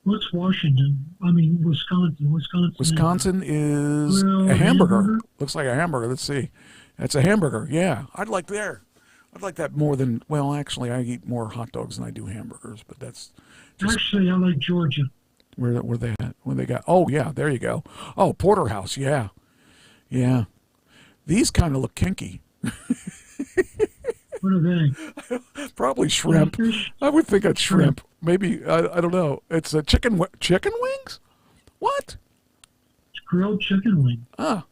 What's Washington? I mean, Wisconsin. Wisconsin is a hamburger. Looks like a hamburger. Let's see. That's a hamburger. Yeah. I'd like that more than, well, actually, I eat more hot dogs than I do hamburgers, but that's just... Actually, I like Georgia. Where they at? Where they got? Oh, yeah, there you go. Oh, Porterhouse, yeah. Yeah. These kind of look kinky. What are they? Probably shrimp. I would think it's shrimp. Maybe, I don't know. It's a chicken wings? What? It's grilled chicken wing. Ah.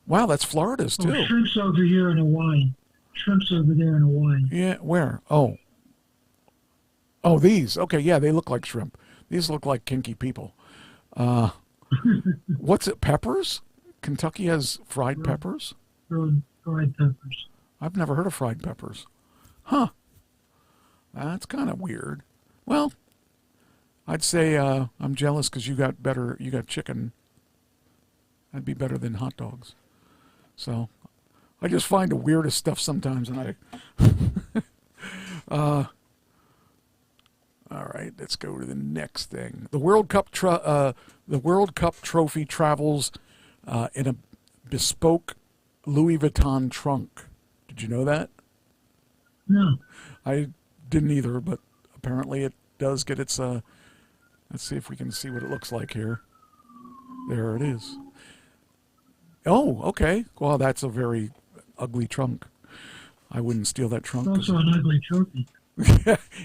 Wow, that's Florida's too. Oh, shrimp's over here in Hawaii. Shrimp's over there in Hawaii. Yeah, where? Oh, these. Okay, yeah, they look like shrimp. These look like kinky people. What's it, peppers? Kentucky has fried peppers? Fried peppers. I've never heard of fried peppers. Huh. That's kind of weird. Well, I'd say I'm jealous because you got chicken. That'd be better than hot dogs. So I just find the weirdest stuff sometimes, and all right, let's go to the next thing. The World Cup trophy travels in a bespoke Louis Vuitton trunk. Did you know that? No. I didn't either, but apparently it does get its, let's see if we can see what it looks like here. There it is. Oh, okay. Well, that's a very ugly trunk. I wouldn't steal that trunk. It's also an ugly trophy.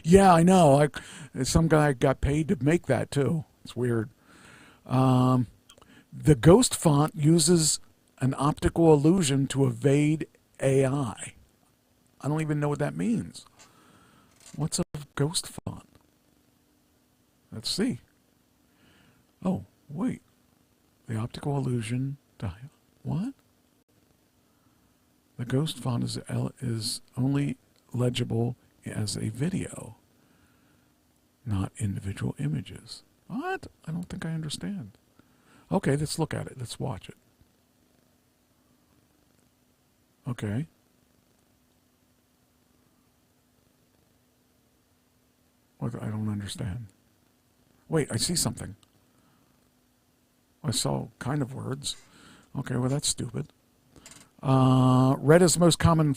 Yeah, I know. Some guy got paid to make that too. It's weird. The ghost font uses an optical illusion to evade AI. I don't even know what that means. What's a ghost font? Let's see. Oh, wait. The optical illusion. What? The ghost font is only legible as a video, not individual images. What? I don't think I understand. Okay, let's look at it. Let's watch it. Okay. What? I don't understand. Wait, I see something. I saw kind of words. Okay, well, that's stupid. Red is the most common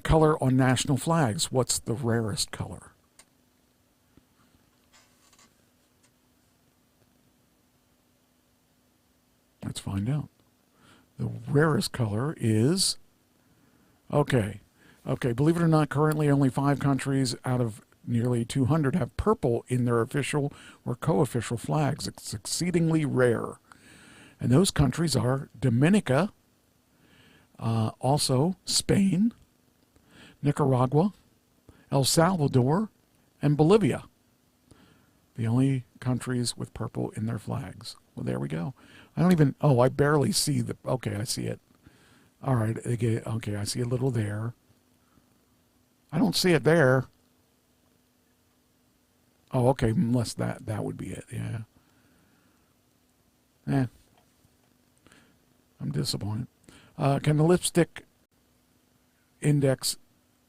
color on national flags. What's the rarest color? Let's find out. The rarest color is... Okay, believe it or not, currently only 5 countries out of nearly 200 have purple in their official or co-official flags. It's exceedingly rare. And those countries are Dominica, also Spain, Nicaragua, El Salvador, and Bolivia. The only countries with purple in their flags. Well, there we go. I don't even... Oh, I barely see the... Okay, I see it. All right. Okay, I see a little there. I don't see it there. Oh, okay. Unless that would be it. Yeah. I'm disappointed. Can the lipstick index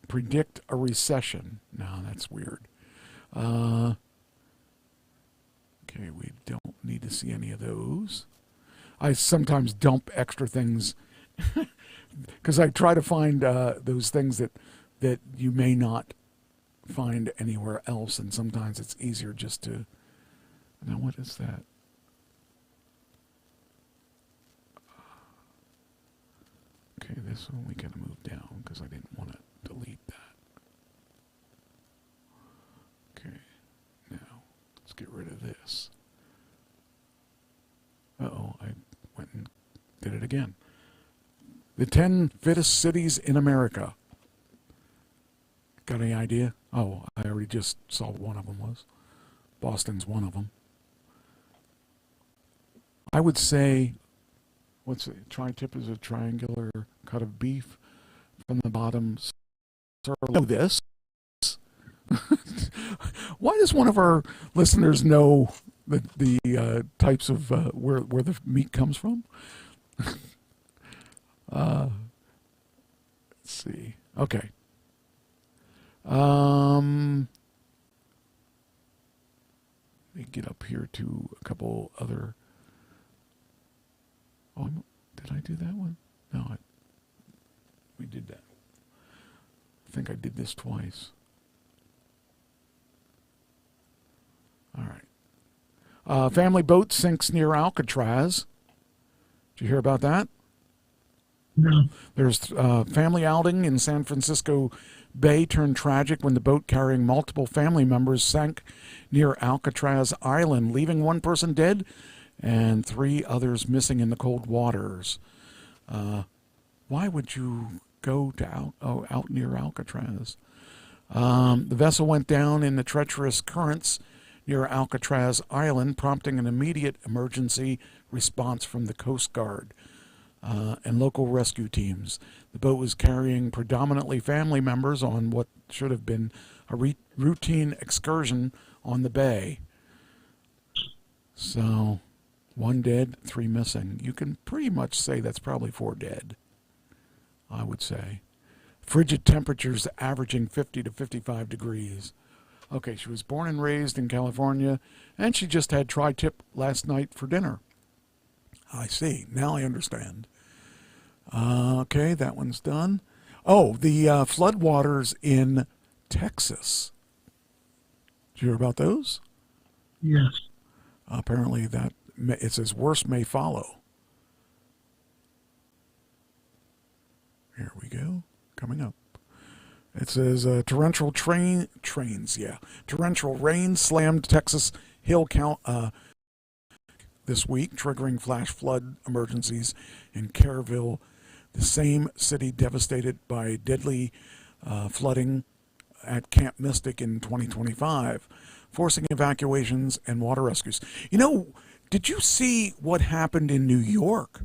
predict a recession? No, that's weird. Okay, we don't need to see any of those. I sometimes dump extra things because I try to find those things that you may not find anywhere else, and sometimes it's easier just to... Now, what is that? Okay, this one we gotta move down because I didn't want to delete that. Okay, now let's get rid of this. Uh-oh, I went and did it again. The 10 fittest cities in America. Got any idea? Oh, I already just saw what one of them was. Boston's one of them. I would say, what's it? Tri-tip is a triangular cut of beef from the bottom. Know this. Why does one of our listeners know the types of where the meat comes from? Let's see. Okay. Let me get up here to a couple other. Oh, did I do that one? No, we did that. I think I did this twice. All right. Family boat sinks near Alcatraz. Did you hear about that? No. There's family outing in San Francisco Bay turned tragic when the boat carrying multiple family members sank near Alcatraz Island, leaving one person dead and 3 others missing in the cold waters. Why would you go to out near Alcatraz? The vessel went down in the treacherous currents near Alcatraz Island, prompting an immediate emergency response from the Coast Guard and local rescue teams. The boat was carrying predominantly family members on what should have been a routine excursion on the bay. So, 1 dead, 3 missing. You can pretty much say that's probably 4 dead, I would say. Frigid temperatures averaging 50 to 55 degrees. Okay, she was born and raised in California, and she just had tri-tip last night for dinner. I see. Now I understand. Okay, that one's done. Oh, the floodwaters in Texas. Did you hear about those? Yes. Apparently that it says worse may follow. Here we go. Coming up. It says torrential rain slammed Texas Hill this week, triggering flash flood emergencies in Kerrville, the same city devastated by deadly flooding at Camp Mystic in 2025, forcing evacuations and water rescues. You know, did you see what happened in New York?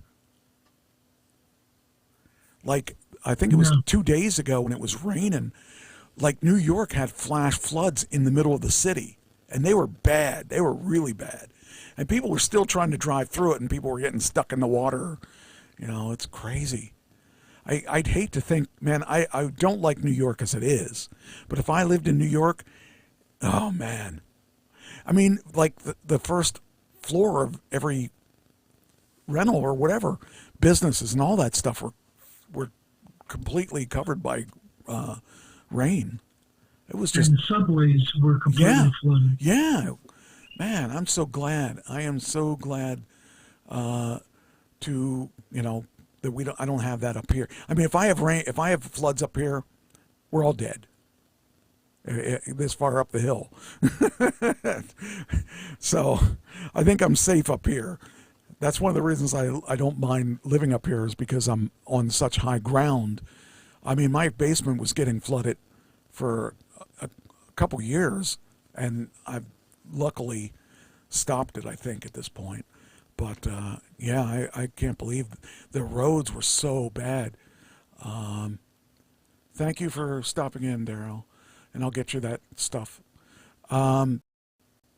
Like, I think it was 2 days ago when it was raining. Like, New York had flash floods in the middle of the city, and they were bad. They were really bad. And people were still trying to drive through it, and people were getting stuck in the water. You know, it's crazy. I'd hate to think, man, I don't like New York as it is. But if I lived in New York, oh, man. I mean, like the first floor of every rental or whatever, businesses and all that stuff were completely covered by rain. It was just... And subways were completely flooded. Yeah. Man, I'm so glad. I am so glad to, you know, that I don't have that up here. I mean, if I have floods up here, we're all dead. This far up the hill. So I think I'm safe up here. That's one of the reasons I don't mind living up here, is because I'm on such high ground. I mean, my basement was getting flooded for a couple years, and I've luckily stopped it, I think, at this point. But yeah, I can't believe the roads were so bad. Thank you for stopping in, Daryl, and I'll get you that stuff. You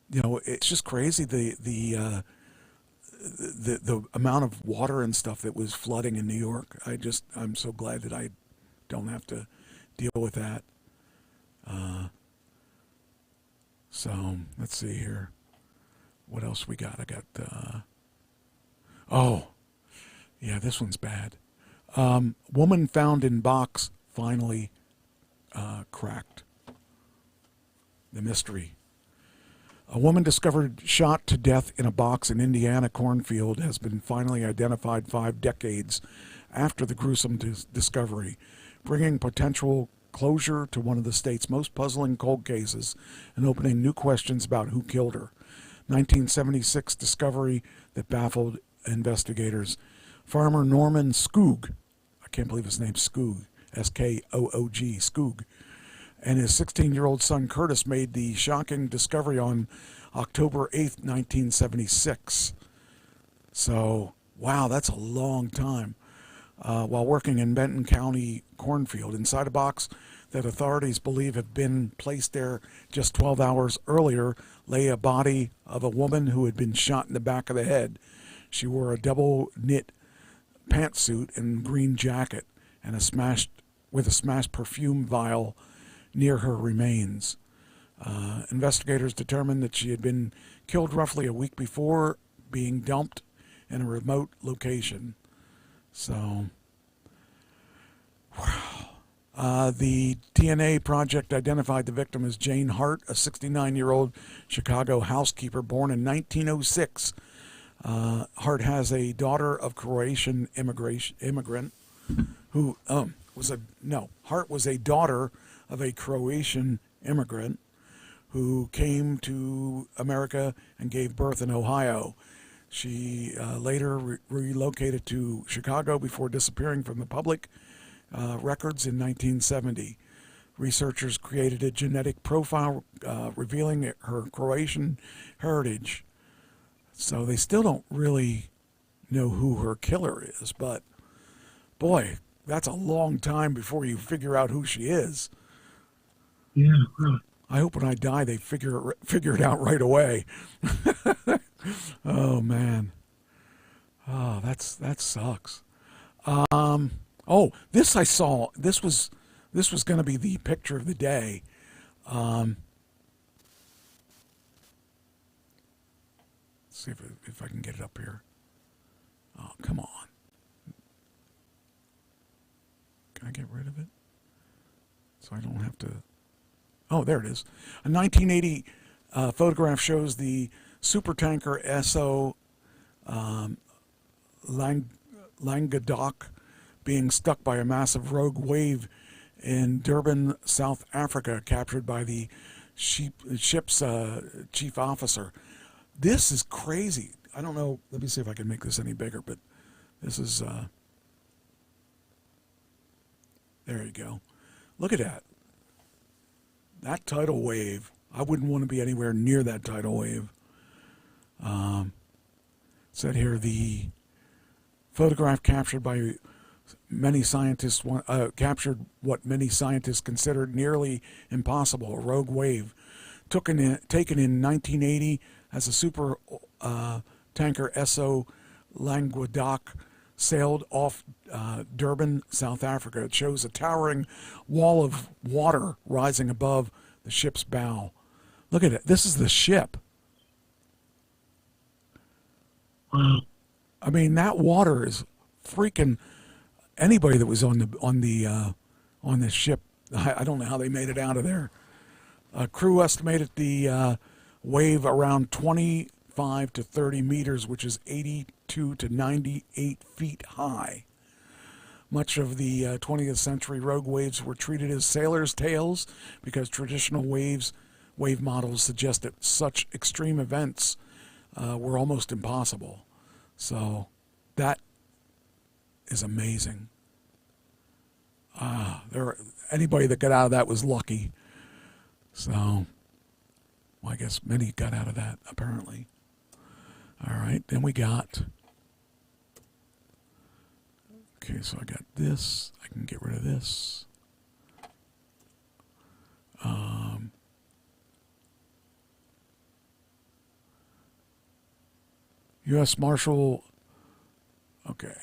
know, it's just crazy the amount of water and stuff that was flooding in New York. I'm so glad that I don't have to deal with that. So let's see here. What else we got? I got, oh, yeah, this one's bad. Woman found in box finally cracked. The mystery. A woman discovered shot to death in a box in Indiana cornfield has been finally identified 5 decades after the gruesome discovery, bringing potential closure to one of the state's most puzzling cold cases and opening new questions about who killed her. 1976 discovery that baffled investigators. Farmer Norman Skoog, I can't believe his name's Skoog, S-K-O-O-G, Skoog, and his 16-year-old son Curtis made the shocking discovery on October 8th, 1976. So, wow, that's a long time. While working in Benton County cornfield, inside a box that authorities believe had been placed there just 12 hours earlier, lay a body of a woman who had been shot in the back of the head. She wore a double-knit pantsuit and green jacket, and a smashed perfume vial near her remains. Investigators determined that she had been killed roughly a week before, being dumped in a remote location. So, wow. The DNA project identified the victim as Jane Hart, a 69-year-old Chicago housekeeper born in 1906. Hart has a daughter of Croatian immigrant who Hart was a daughter of a Croatian immigrant who came to America and gave birth in Ohio. She later relocated to Chicago before disappearing from the public records in 1970. Researchers created a genetic profile revealing her Croatian heritage. So they still don't really know who her killer is, but boy, that's a long time before you figure out who she is. Yeah, really. I hope when I die they figure it out right away. Oh man. Oh, that sucks. This I saw. This was going to be the picture of the day. Let's see if I can get it up here. Oh, come on. Can I get rid of it? So I don't have to... Oh, there it is. A 1980 photograph shows the supertanker SO Languedoc being stuck by a massive rogue wave in Durban, South Africa, captured by the ship's chief officer. This is crazy. I don't know. Let me see if I can make this any bigger, but this is, there you go. Look at that. That tidal wave. I wouldn't want to be anywhere near that tidal wave. Said here, the photograph captured by many scientists, captured what many scientists considered nearly impossible, a rogue wave. Taken in 1980 as a super tanker SO Languedoc sailed off Durban, South Africa. It shows a towering wall of water rising above the ship's bow. Look at it. This is the ship. Wow. I mean, that water is freaking anybody that was on this ship. I don't know how they made it out of there. Crew estimated the wave around 25 to 30 meters, which is 82 to 98 feet high. Much of the 20th century rogue waves were treated as sailors' tales because traditional wave models suggest that such extreme events were almost impossible. So that is amazing. Anybody that got out of that was lucky. So, well, I guess many got out of that, apparently. All right, then we got... Okay, so I got this. I can get rid of this. U.S. Marshal... Okay.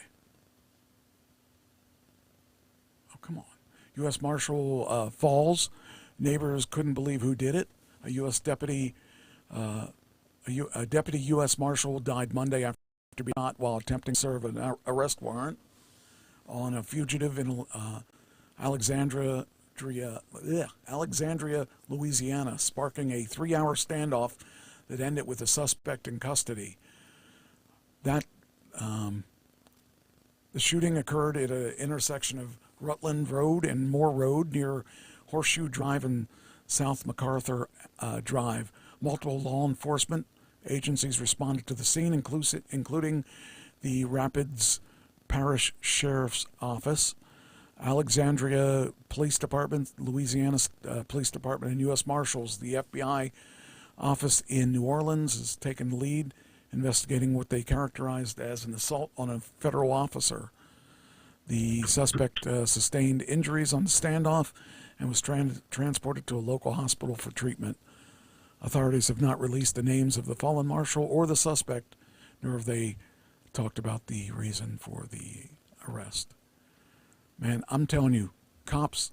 Oh, come on. U.S. Marshal Falls. Neighbors couldn't believe who did it. A U.S. deputy, a deputy U.S. Marshal died Monday after being shot while attempting to serve an arrest warrant on a fugitive in Alexandria, Louisiana, sparking a 3-hour standoff that ended with the suspect in custody. The shooting occurred at an intersection of Rutland Road and Moore Road near Horseshoe Drive and South MacArthur Drive. Multiple law enforcement agencies responded to the scene, including the Rapids Parish Sheriff's Office, Alexandria Police Department, Louisiana Police Department, and U.S. Marshals. The FBI office in New Orleans has taken the lead, investigating what they characterized as an assault on a federal officer. The suspect sustained injuries on the standoff and was transported to a local hospital for treatment. Authorities have not released the names of the fallen marshal or the suspect, nor have they talked about the reason for the arrest. Man, I'm telling you, cops,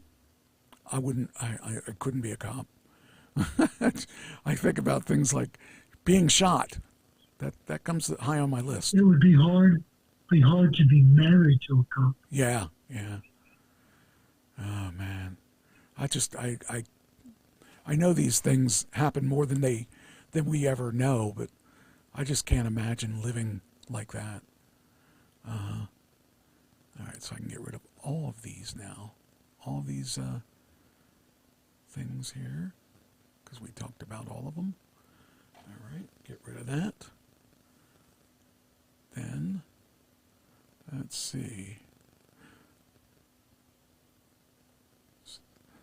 I couldn't be a cop. I think about things like being shot. That comes high on my list. It would be hard to be married to a cop. Yeah. Oh man. I know these things happen more than we ever know, but I just can't imagine living like that. All right, so I can get rid of all of these now. All of these things here, because we talked about all of them. All right, get rid of that. Then, let's see.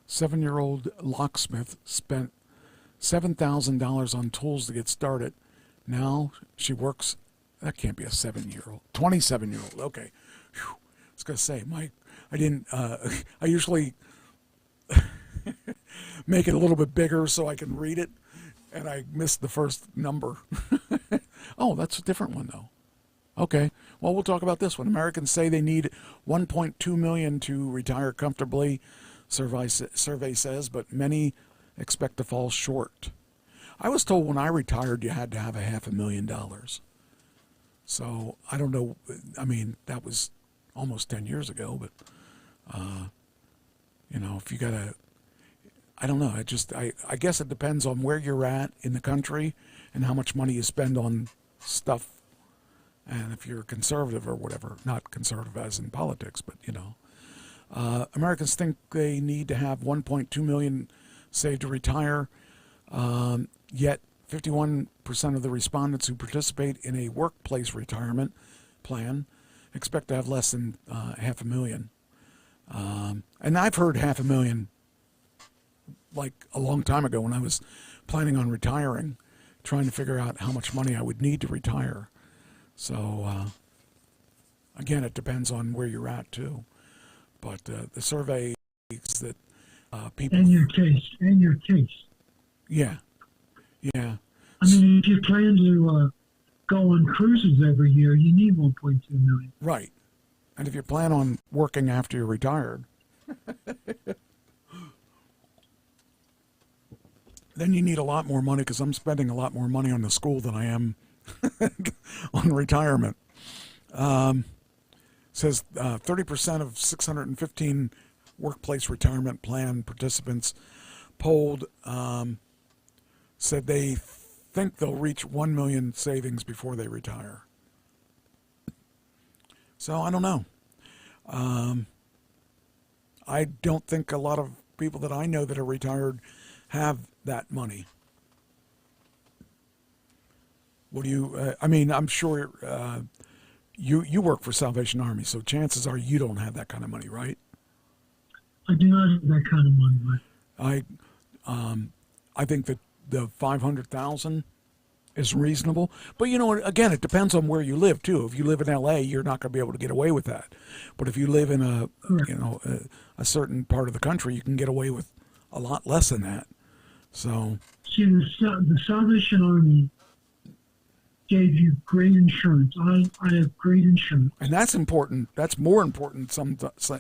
7-year-old locksmith spent $7,000 on tools to get started. Now she works. That can't be a 7-year-old. 27-year-old. Okay. Whew. I was gonna say, Mike. I didn't. I usually make it a little bit bigger so I can read it, and I missed the first number. Oh, that's a different one though. Okay. Well, we'll talk about this one. Americans say they need 1.2 million to retire comfortably. Survey says, but many expect to fall short. I was told when I retired you had to have $500,000. So I don't know. I mean, that was almost 10 years ago, but if you got to, I don't know. I guess it depends on where you're at in the country and how much money you spend on stuff. And if you're conservative or whatever, not conservative as in politics, but Americans think they need to have 1.2 million saved to retire, yet 51% of the respondents who participate in a workplace retirement plan expect to have less than $500,000. And I've heard $500,000 like a long time ago when I was planning on retiring, trying to figure out how much money I would need to retire. So, again, it depends on where you're at, too. But the survey that people... And your case. Yeah. Yeah. I mean, if you plan to go on cruises every year, you need $1.2 million. Right. And if you plan on working after you're retired, then you need a lot more money, because I'm spending a lot more money on the school than I am on retirement. Says 30% of 615 workplace retirement plan participants polled said they think they'll reach 1 million savings before they retire. So I don't know. I don't think a lot of people that I know that are retired have that money. What do you, I mean, I'm sure you work for Salvation Army, so chances are you don't have that kind of money, right? I do not have that kind of money, right? I think that the $500,000 is reasonable, but you know, again, it depends on where you live too. If you live in LA, you're not going to be able to get away with that. But if you live in a certain part of the country, you can get away with a lot less than that. So, see, the Salvation Army gave you great insurance. I have great insurance, and that's important. That's more important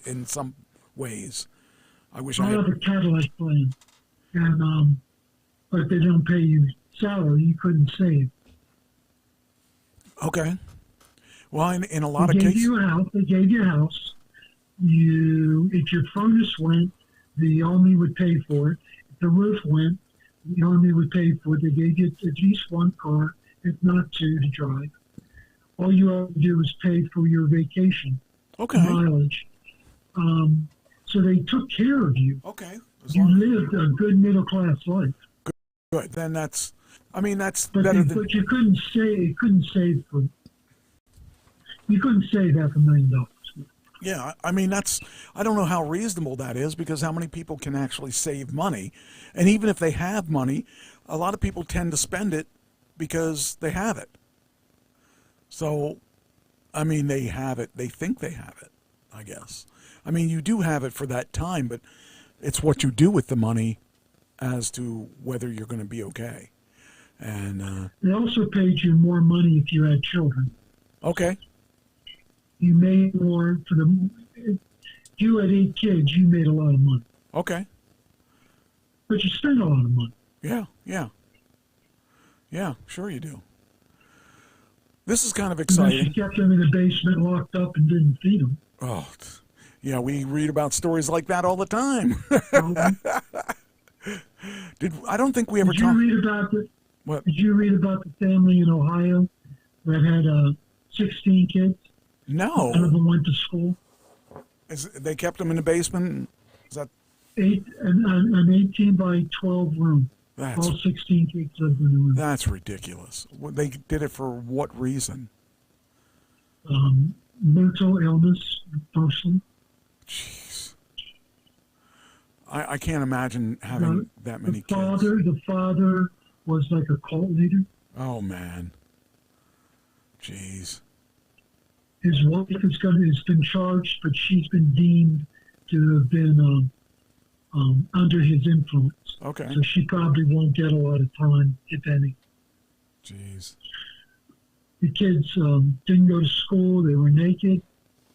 in some ways. I wish I have a Cadillac plan, and but they don't pay you salary. You couldn't save. Okay. Well, in a lot of cases, they gave you a house. If your furnace went, the Army would pay for it. If the roof went, the Army would pay for it. They gave you at least one car, if not two, to drive. All you have to do is pay for your vacation, mileage. So they took care of you. Okay. You lived a good middle class life. Good. Then that's But better than. But you couldn't save $500,000. Yeah, I mean, I don't know how reasonable that is, because how many people can actually save money? And even if they have money, a lot of people tend to spend it because they have it. So, I mean, they have it. They think they have it, I guess. I mean, you do have it for that time, but it's what you do with the money as to whether you're going to be okay. And they also paid you more money if you had children. Okay. You made more for them. If you had 8 kids, you made a lot of money. Okay. But you spent a lot of money. Yeah, sure you do. This is kind of exciting. You kept them in the basement locked up and didn't feed them. Oh, yeah, we read about stories like that all the time. I don't think we ever talked. Did you read about the family in Ohio that had 16 kids? No. None of them went to school. They kept them in the basement? Is that an 18 by 12 room? All 16 kids lived in the room. That's ridiculous. They did it for what reason? Mental illness, mostly. Jeez. I can't imagine having that many kids. The father was like a cult leader. Oh, man. Jeez. His wife has been charged, but she's been deemed to have been under his influence. Okay. So she probably won't get a lot of time, if any. Jeez. The kids didn't go to school. They were naked.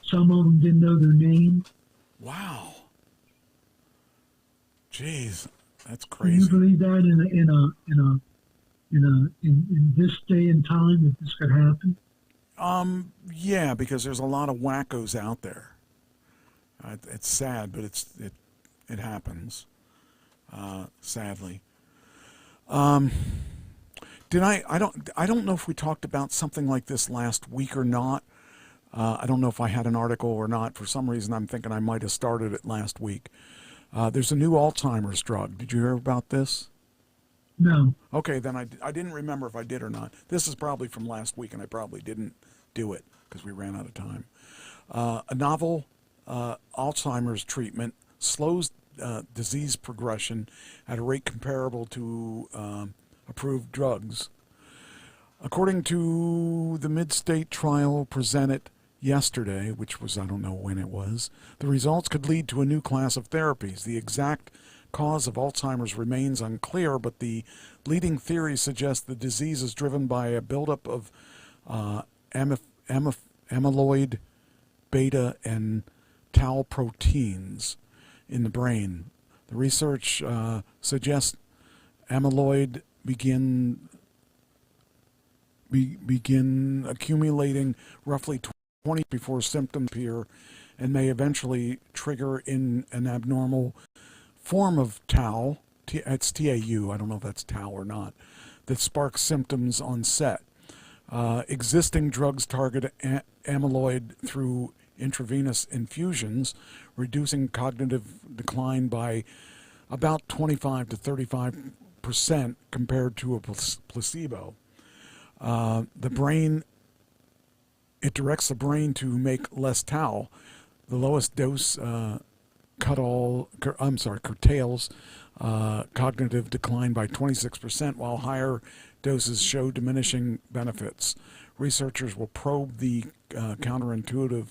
Some of them didn't know their name. Wow. Jeez, that's Can crazy. you believe that in this day and time that this could happen? Yeah, because there's a lot of wackos out there. It's sad, but it happens. Sadly. Did I don't know if we talked about something like this last week or not. I don't know if I had an article or not. For some reason, I'm thinking I might have started it last week. There's a new Alzheimer's drug. Did you hear about this? No. Okay, then I didn't remember if I did or not. This is probably from last week, and I probably didn't do it because we ran out of time. A novel Alzheimer's treatment slows disease progression at a rate comparable to approved drugs. According to the mid-state trial presented yesterday, which was, I don't know when it was, the results could lead to a new class of therapies. The exact cause of Alzheimer's remains unclear, but the leading theory suggests the disease is driven by a buildup of amyloid beta and tau proteins in the brain. The research suggests amyloid begin accumulating roughly 20 before symptoms appear and may eventually trigger in an abnormal form of tau, it's TAU, I don't know if that's tau or not, that sparks symptoms on set. Existing drugs target amyloid through intravenous infusions, reducing cognitive decline by about 25 to 35% compared to a placebo. The brain, it directs the brain to make less tau. The lowest dose curtails cognitive decline by 26%, while higher doses show diminishing benefits. Researchers will probe the counterintuitive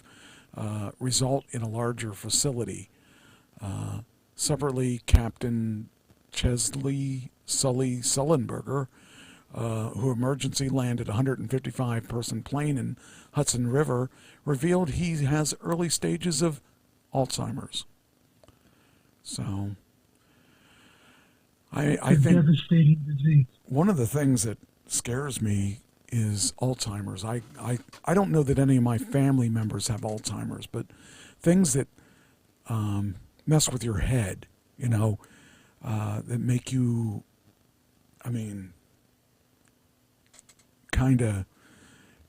result in a larger facility. Separately, Captain Chesley Sully Sullenberger, who emergency landed a 155-person plane in Hudson River, revealed he has early stages of Alzheimer's. So, I think devastating disease. One of the things that scares me is Alzheimer's. I don't know that any of my family members have Alzheimer's, but things that mess with your head, that make you, kind of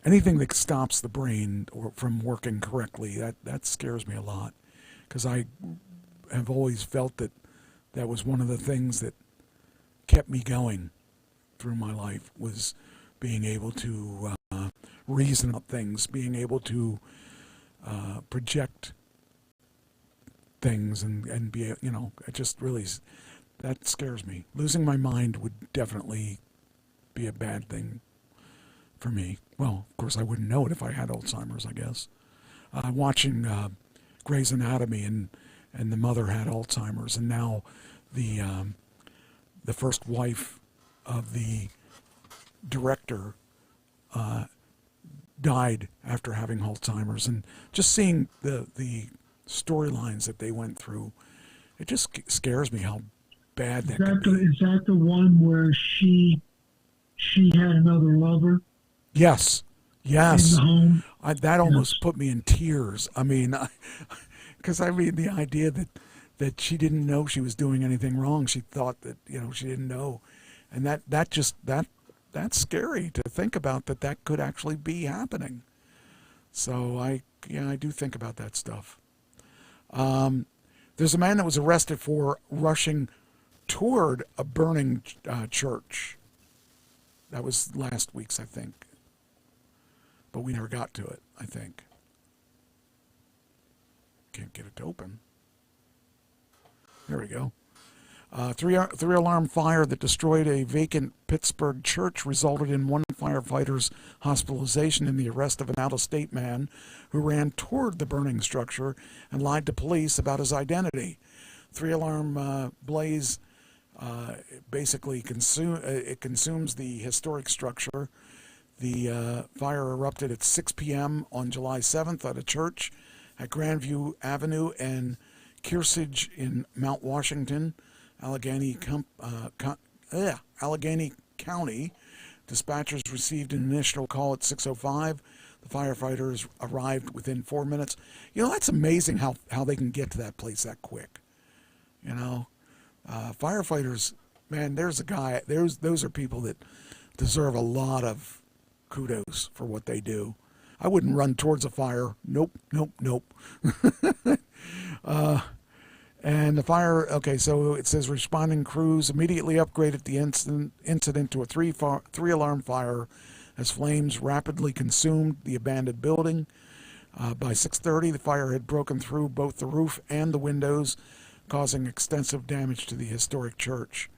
anything that stops the brain from working correctly, that scares me a lot, because I have always felt that was one of the things that kept me going through my life, was being able to reason about things, being able to project things and be, it just really, that scares me. Losing my mind would definitely be a bad thing for me. Well, of course, I wouldn't know it if I had Alzheimer's, I guess. Watching Grey's Anatomy, and the mother had Alzheimer's, and now the first wife of the director died after having Alzheimer's, and just seeing the storylines that they went through, it just scares me how bad that could be. Is that the one where she had another lover? Yes. In the home? That almost put me in tears. Because the idea that she didn't know she was doing anything wrong. She thought that, she didn't know. And that's scary to think about, that could actually be happening. So I do think about that stuff. There's a man that was arrested for rushing toward a burning church. That was last week's, I think. But we never got to it, I think. Can't get it to open. There we go. Three-alarm fire that destroyed a vacant Pittsburgh church resulted in one firefighter's hospitalization and the arrest of an out-of-state man who ran toward the burning structure and lied to police about his identity. Three-alarm blaze basically consumes the historic structure. The fire erupted at 6 p.m. on July 7th at a church at Grandview Avenue and Kearsarge in Mount Washington, Allegheny County. Dispatchers received an initial call at 6:05. The firefighters arrived within 4 minutes. That's amazing how they can get to that place that quick. Firefighters, man, there's a guy, those are people that deserve a lot of kudos for what they do. I wouldn't run towards a fire. Nope. And the fire, okay, so it says responding crews immediately upgraded the incident to a three-alarm fire as flames rapidly consumed the abandoned building. By 6:30, the fire had broken through both the roof and the windows, causing extensive damage to the historic church.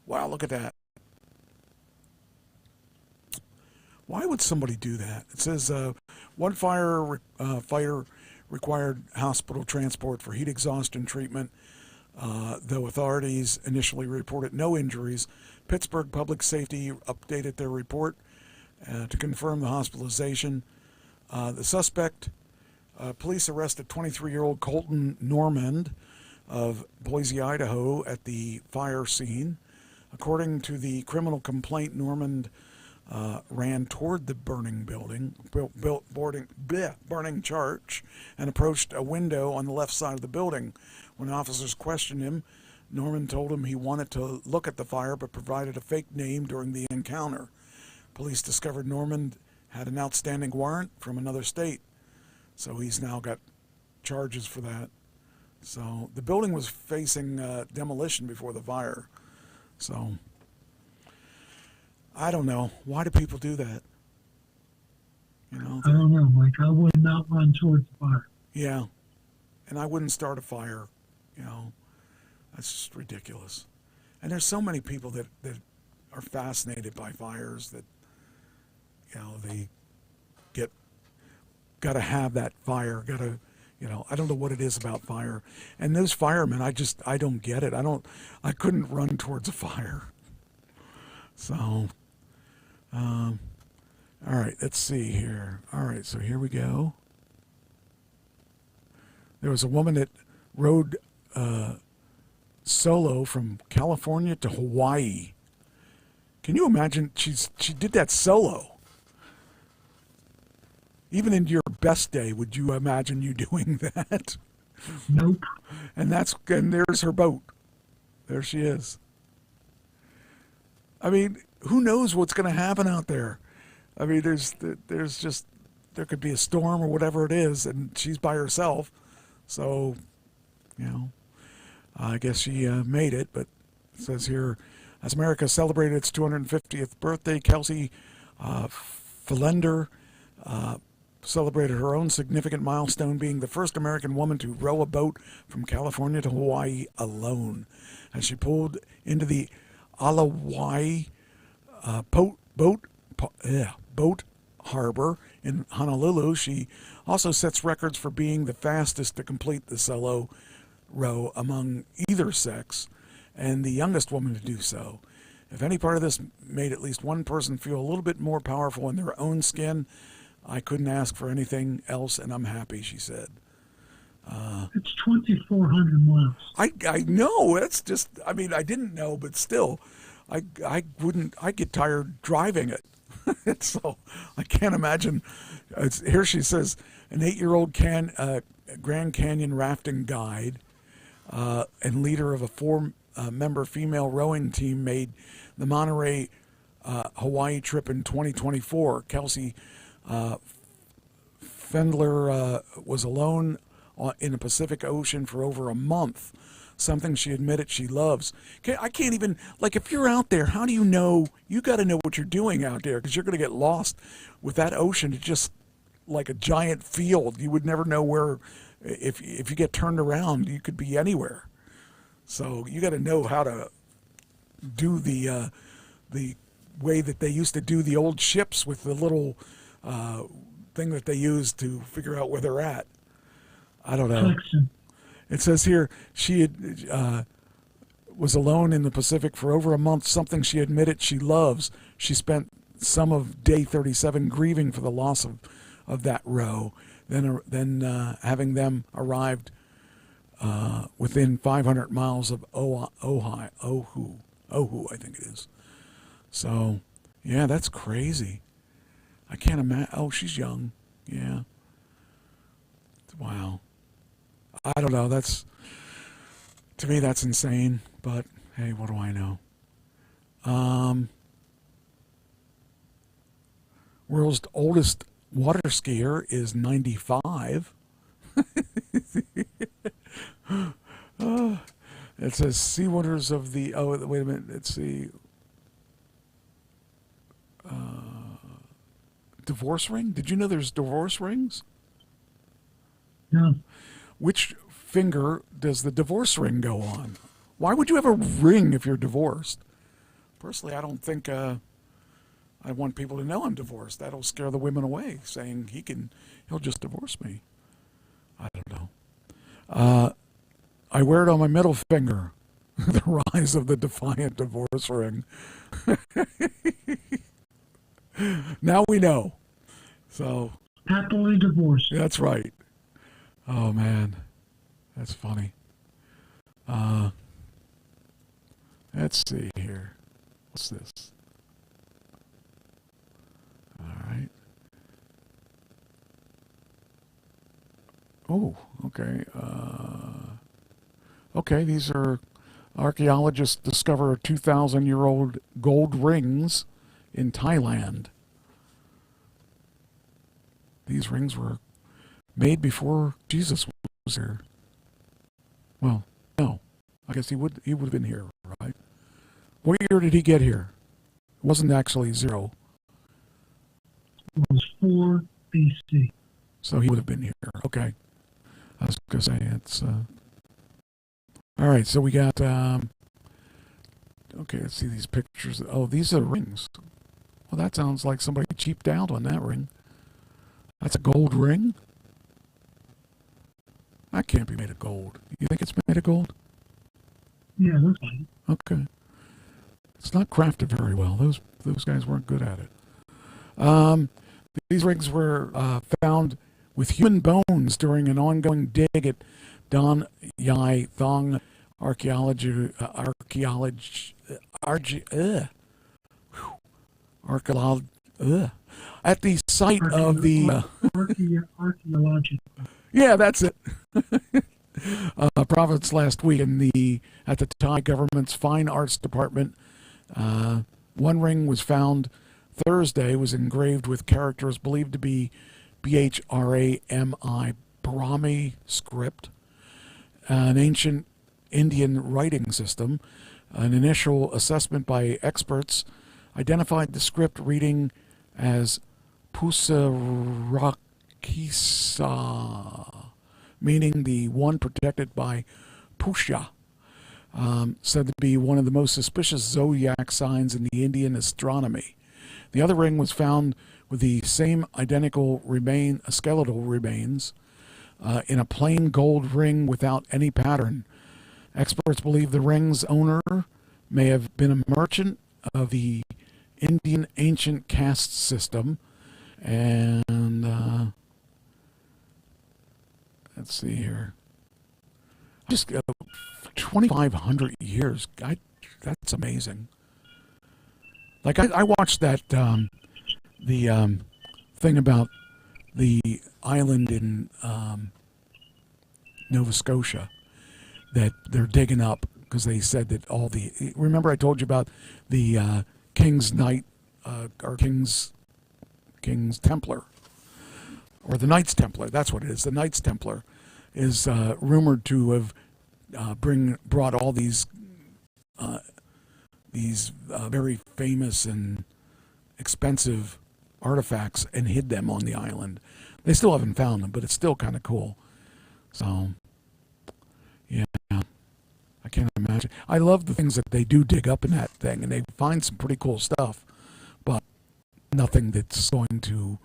Wow, look at that. Why would somebody do that? It says one fighter required hospital transport for heat exhaustion treatment, though authorities initially reported no injuries. Pittsburgh Public Safety updated their report to confirm the hospitalization. The suspect, police arrested 23-year-old Colton Normand of Boise, Idaho, at the fire scene. According to the criminal complaint, Normand ran toward the burning burning church and approached a window on the left side of the building. When officers questioned him, Norman told him he wanted to look at the fire but provided a fake name during the encounter. Police discovered Norman had an outstanding warrant from another state, so he's now got charges for that. So the building was facing demolition before the fire. So I don't know. Why do people do that? You know? I don't know, Mike. I would not run towards the fire. Yeah. And I wouldn't start a fire. You know, that's just ridiculous. And there's so many people that are fascinated by fires that, you know, they got to have that fire, you know, I don't know what it is about fire. And those firemen, I don't get it. I couldn't run towards a fire. So, all right, let's see here. All right, so here we go. There was a woman that rode solo from California to Hawaii. Can you imagine? She did that solo. Even in your best day, would you imagine you doing that? Nope. And there's her boat. There she is. I mean, who knows what's going to happen out there? I mean, there could be a storm or whatever it is, and she's by herself. So, you know, I guess she made it. But it says here, as America celebrated its 250th birthday, Kelsey Philander celebrated her own significant milestone, being the first American woman to row a boat from California to Hawaii alone. As she pulled into the Alawai boat harbor in Honolulu, she also sets records for being the fastest to complete the solo row among either sex, and the youngest woman to do so. If any part of this made at least one person feel a little bit more powerful in their own skin, I couldn't ask for anything else, and I'm happy, she said. It's 2,400 miles. I know. That's just, I mean, I didn't know, but still, I get tired driving it. So I can't imagine. Here she says, an 8-year-old Grand Canyon rafting guide and leader of a 4-member female rowing team made the Monterey, Hawaii trip in 2024. Kelsey Fendler was alone in the Pacific Ocean for over a month, something she admitted she loves. I can't even, like, if you're out there, how do you know? You got to know what you're doing out there, because you're going to get lost with that ocean. It's just like a giant field. You would never know where, if you get turned around, you could be anywhere. So you got to know how to do the way that they used to do the old ships with the little thing that they use to figure out where they're at. I don't know. It says here she had, was alone in the Pacific for over a month, something she admitted she loves. She spent some of day 37 grieving for the loss of that row, then having them arrived within 500 miles of Oahu, I think it is. So, yeah, that's crazy. I can't imagine. Oh, she's young. Yeah. Wow. I don't know. To me, that's insane. But hey, what do I know? World's oldest water skier is 95. It says Sea Wonders of the... Oh, wait a minute. Let's see. Divorce ring? Did you know there's divorce rings? No. Which finger does the divorce ring go on? Why would you have a ring if you're divorced? Personally, I don't think I want people to know I'm divorced. That'll scare the women away, saying he'll just divorce me. I don't know. I wear it on my middle finger. The rise of the defiant divorce ring. Now we know. So happily divorced. That's right. Oh man, that's funny. Let's see here. What's this? All right. Oh, okay. Okay, these are archaeologists discover 2,000-year-old gold rings in Thailand. These rings were made before Jesus was here. Well, no. I guess he would have been here, right? What year did he get here? It wasn't actually 0. It was 4 BC. So he would have been here. Okay. I was going to say it's... All right, so we got... Okay, let's see these pictures. Oh, these are rings. Well, that sounds like somebody cheaped out on that ring. That's a gold ring? That can't be made of gold. You think it's made of gold? Yeah, looks like it. Okay. It's not crafted very well. Those guys weren't good at it. These rings were found with human bones during an ongoing dig at Don Yai Thong at the site of the archaeological. Yeah, that's it. Province last week at the Thai government's fine arts department. One ring was found Thursday, was engraved with characters believed to be BHRAMI Brahmi script, an ancient Indian writing system. An initial assessment by experts identified the script reading as Pusarakisa, meaning the one protected by Pusha, said to be one of the most suspicious zodiac signs in the Indian astronomy. The other ring was found with the same identical skeletal remains in a plain gold ring without any pattern. Experts believe the ring's owner may have been a merchant of the Indian ancient caste system, and let's see here. Just 2,500 years. That's amazing. Like I watched that the thing about the island in Nova Scotia that they're digging up because they said that all the... Remember I told you about the King's Knight or King's Templar, or the Knights Templar. That's what it is. The Knights Templar is rumored to have brought all these very famous and expensive artifacts and hid them on the island. They still haven't found them, but it's still kind of cool. So, yeah, I can't imagine. I love the things that they do dig up in that thing, and they find some pretty cool stuff, but nothing that's going to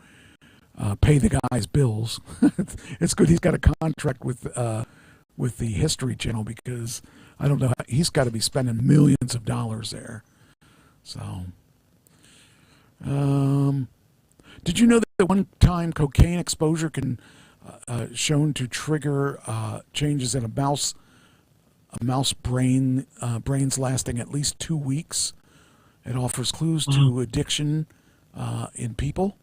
pay the guy's bills. It's good he's got a contract with the History Channel, because I don't know, he's got to be spending millions of dollars there. So, did you know that one-time cocaine exposure can shown to trigger changes in a mouse brains lasting at least 2 weeks? It offers clues to addiction in people.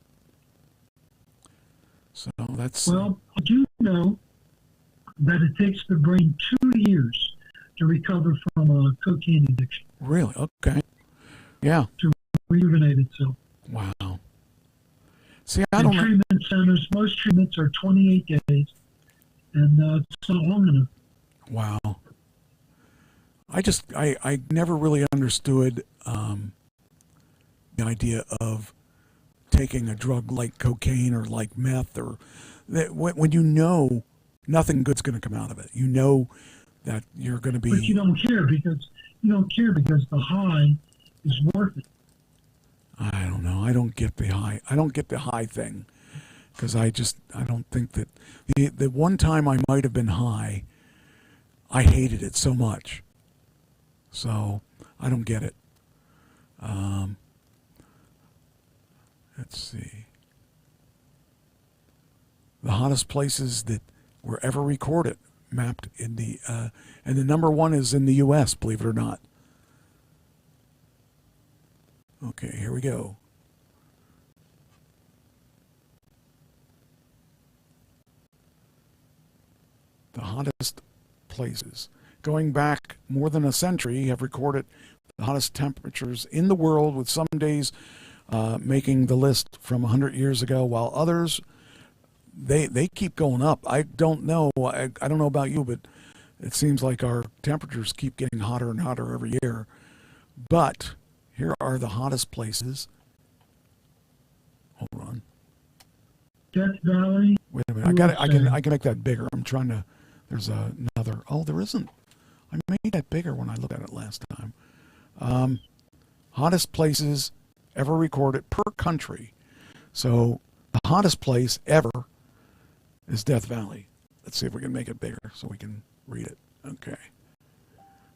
So that's... Well, I do know that it takes the brain 2 years to recover from a cocaine addiction. Really? Okay. Yeah. To rejuvenate itself. Wow. See, I don't know. Treatment centers, most treatments are 28 days, and it's not long enough. Wow. I never really understood the idea of taking a drug like cocaine or like meth, or that when you know nothing good's going to come out of it. You know that you're going to be. But you don't care because the high is worth it. I don't know. I don't get the high. I don't get the high thing because I don't think that the one time I might have been high, I hated it so much. So I don't get it. Let's see. The hottest places that were ever recorded, mapped in the, and the number one is in the U.S., believe it or not. Okay, here we go. The hottest places. Going back more than a century, have recorded the hottest temperatures in the world, with some days making the list from 100 years ago, while others, they keep going up. I don't know. I don't know about you, but it seems like our temperatures keep getting hotter and hotter every year. But here are the hottest places. Hold on. Death Valley. Wait a minute. I can make that bigger. I'm trying to. There's another. Oh, there isn't. I made that bigger when I looked at it last time. Hottest places ever recorded per country. So the hottest place ever is Death Valley. Let's see if we can make it bigger so we can read it. Okay.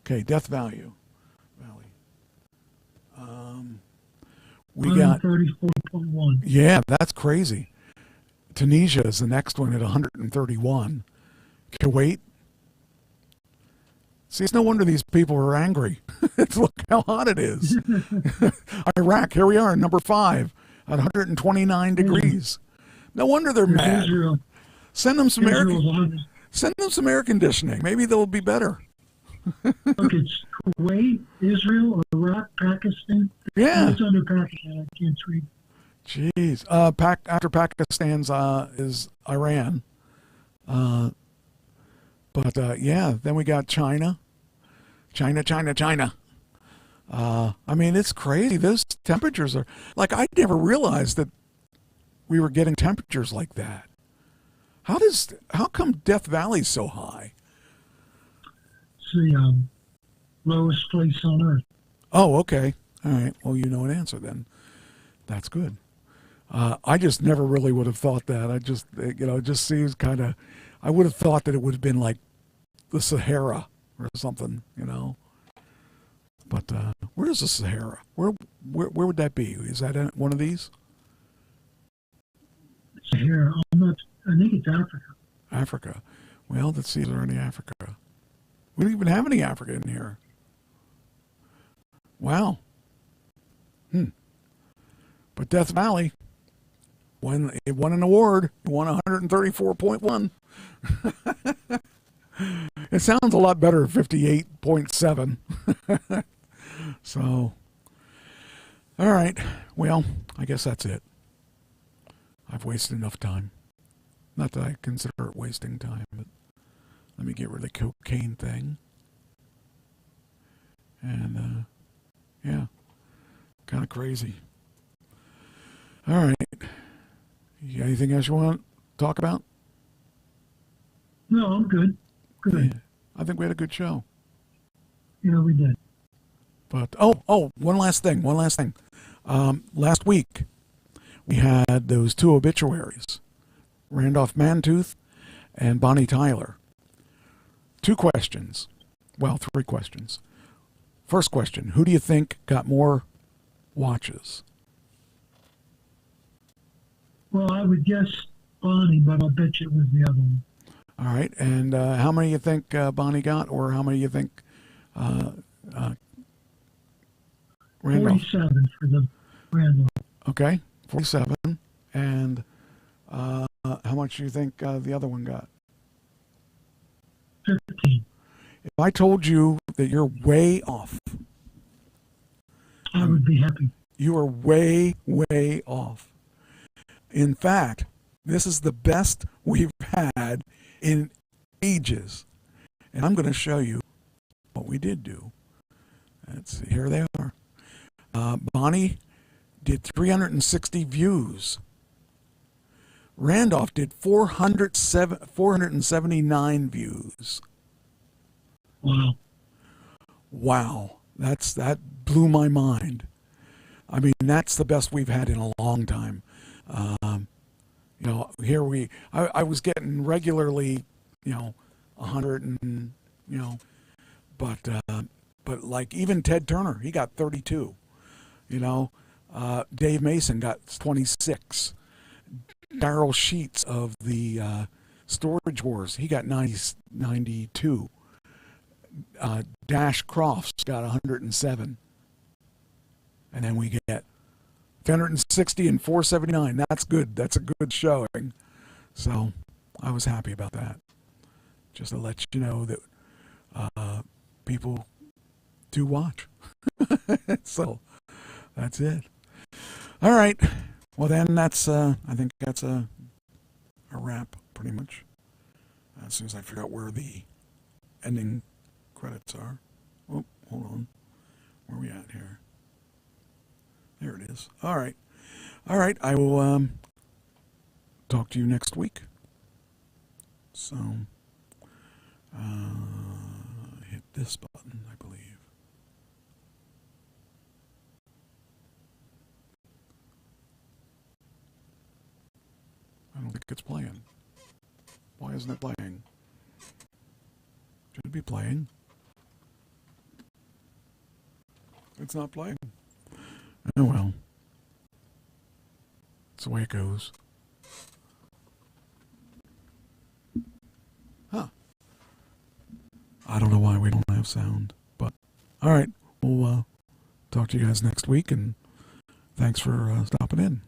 Okay, Death Valley. We got 134.1. Yeah, that's crazy. Tunisia is the next one at 131. Kuwait. See, it's no wonder these people are angry. Look how hot it is. Iraq, here we are, number 5 at 129 degrees. No wonder they're mad. Israel. Send them some air conditioning. Maybe they'll be better. Look, it's Kuwait, Israel, Iraq, Pakistan. Yeah. It's under Pakistan. I can't read. Jeez. After Pakistan's is Iran. Yeah, then we got China. China. I mean, it's crazy. Those temperatures are like, I never realized that we were getting temperatures like that. How come Death Valley's so high? It's the lowest place on Earth. Oh, okay. All right. Well, you know an answer then. That's good. I just never really would have thought that. I just, it just seems kind of, I would have thought that it would have been like the Sahara or something, But where's the Sahara? Where would that be? Is that one of these? Sahara. I think it's Africa. Africa. Well, let's see if there's any Africa. We don't even have any Africa in here. Wow. But Death Valley, it won an award. It won 134.1. It sounds a lot better at 58.7. So, all right. Well, I guess that's it. I've wasted enough time. Not that I consider it wasting time, but let me get rid of the cocaine thing. And, yeah, kind of crazy. All right. You got anything else you want to talk about? No, I'm good. Good. Yeah, I think we had a good show. Yeah, we did. But, one last thing. Last week, we had those 2 obituaries, Randolph Mantooth and Bonnie Tyler. 2 questions. Well, 3 questions. First question, who do you think got more watches? Well, I would guess Bonnie, but I'll bet you it was the other one. All right, and how many you think Bonnie got, or how many you think Randolph? 47 for the Randolph. Okay, 47. And how much do you think the other one got? 15. If I told you that you're way off, I would be happy. You are way, way off. In fact, this is the best we've had in ages. And I'm going to show you what we did do. Let's see, here they are. Bonnie did 360 views. Randolph did 479 views. Wow. Wow. That blew my mind. I mean, that's the best we've had in a long time. Here I was getting regularly, 100 and, but like even Ted Turner, he got 32, Dave Mason got 26. Daryl Sheets of the Storage Wars, he got 92. Dash Crofts got 107. And then we get 360 and 479. That's good. That's a good showing. So I was happy about that. Just to let you know that people do watch. So that's it. All right. Well, then that's, I think that's a wrap, pretty much. As soon as I figure out where the ending credits are. Oh, hold on. Where are we at here? There it is. All right. All right. I will talk to you next week. So, hit this button, I believe. I don't think it's playing. Why isn't it playing? Should it be playing? It's not playing. Oh well. That's the way it goes. Huh. I don't know why we don't have sound, but all right. We'll talk to you guys next week, and thanks for stopping in.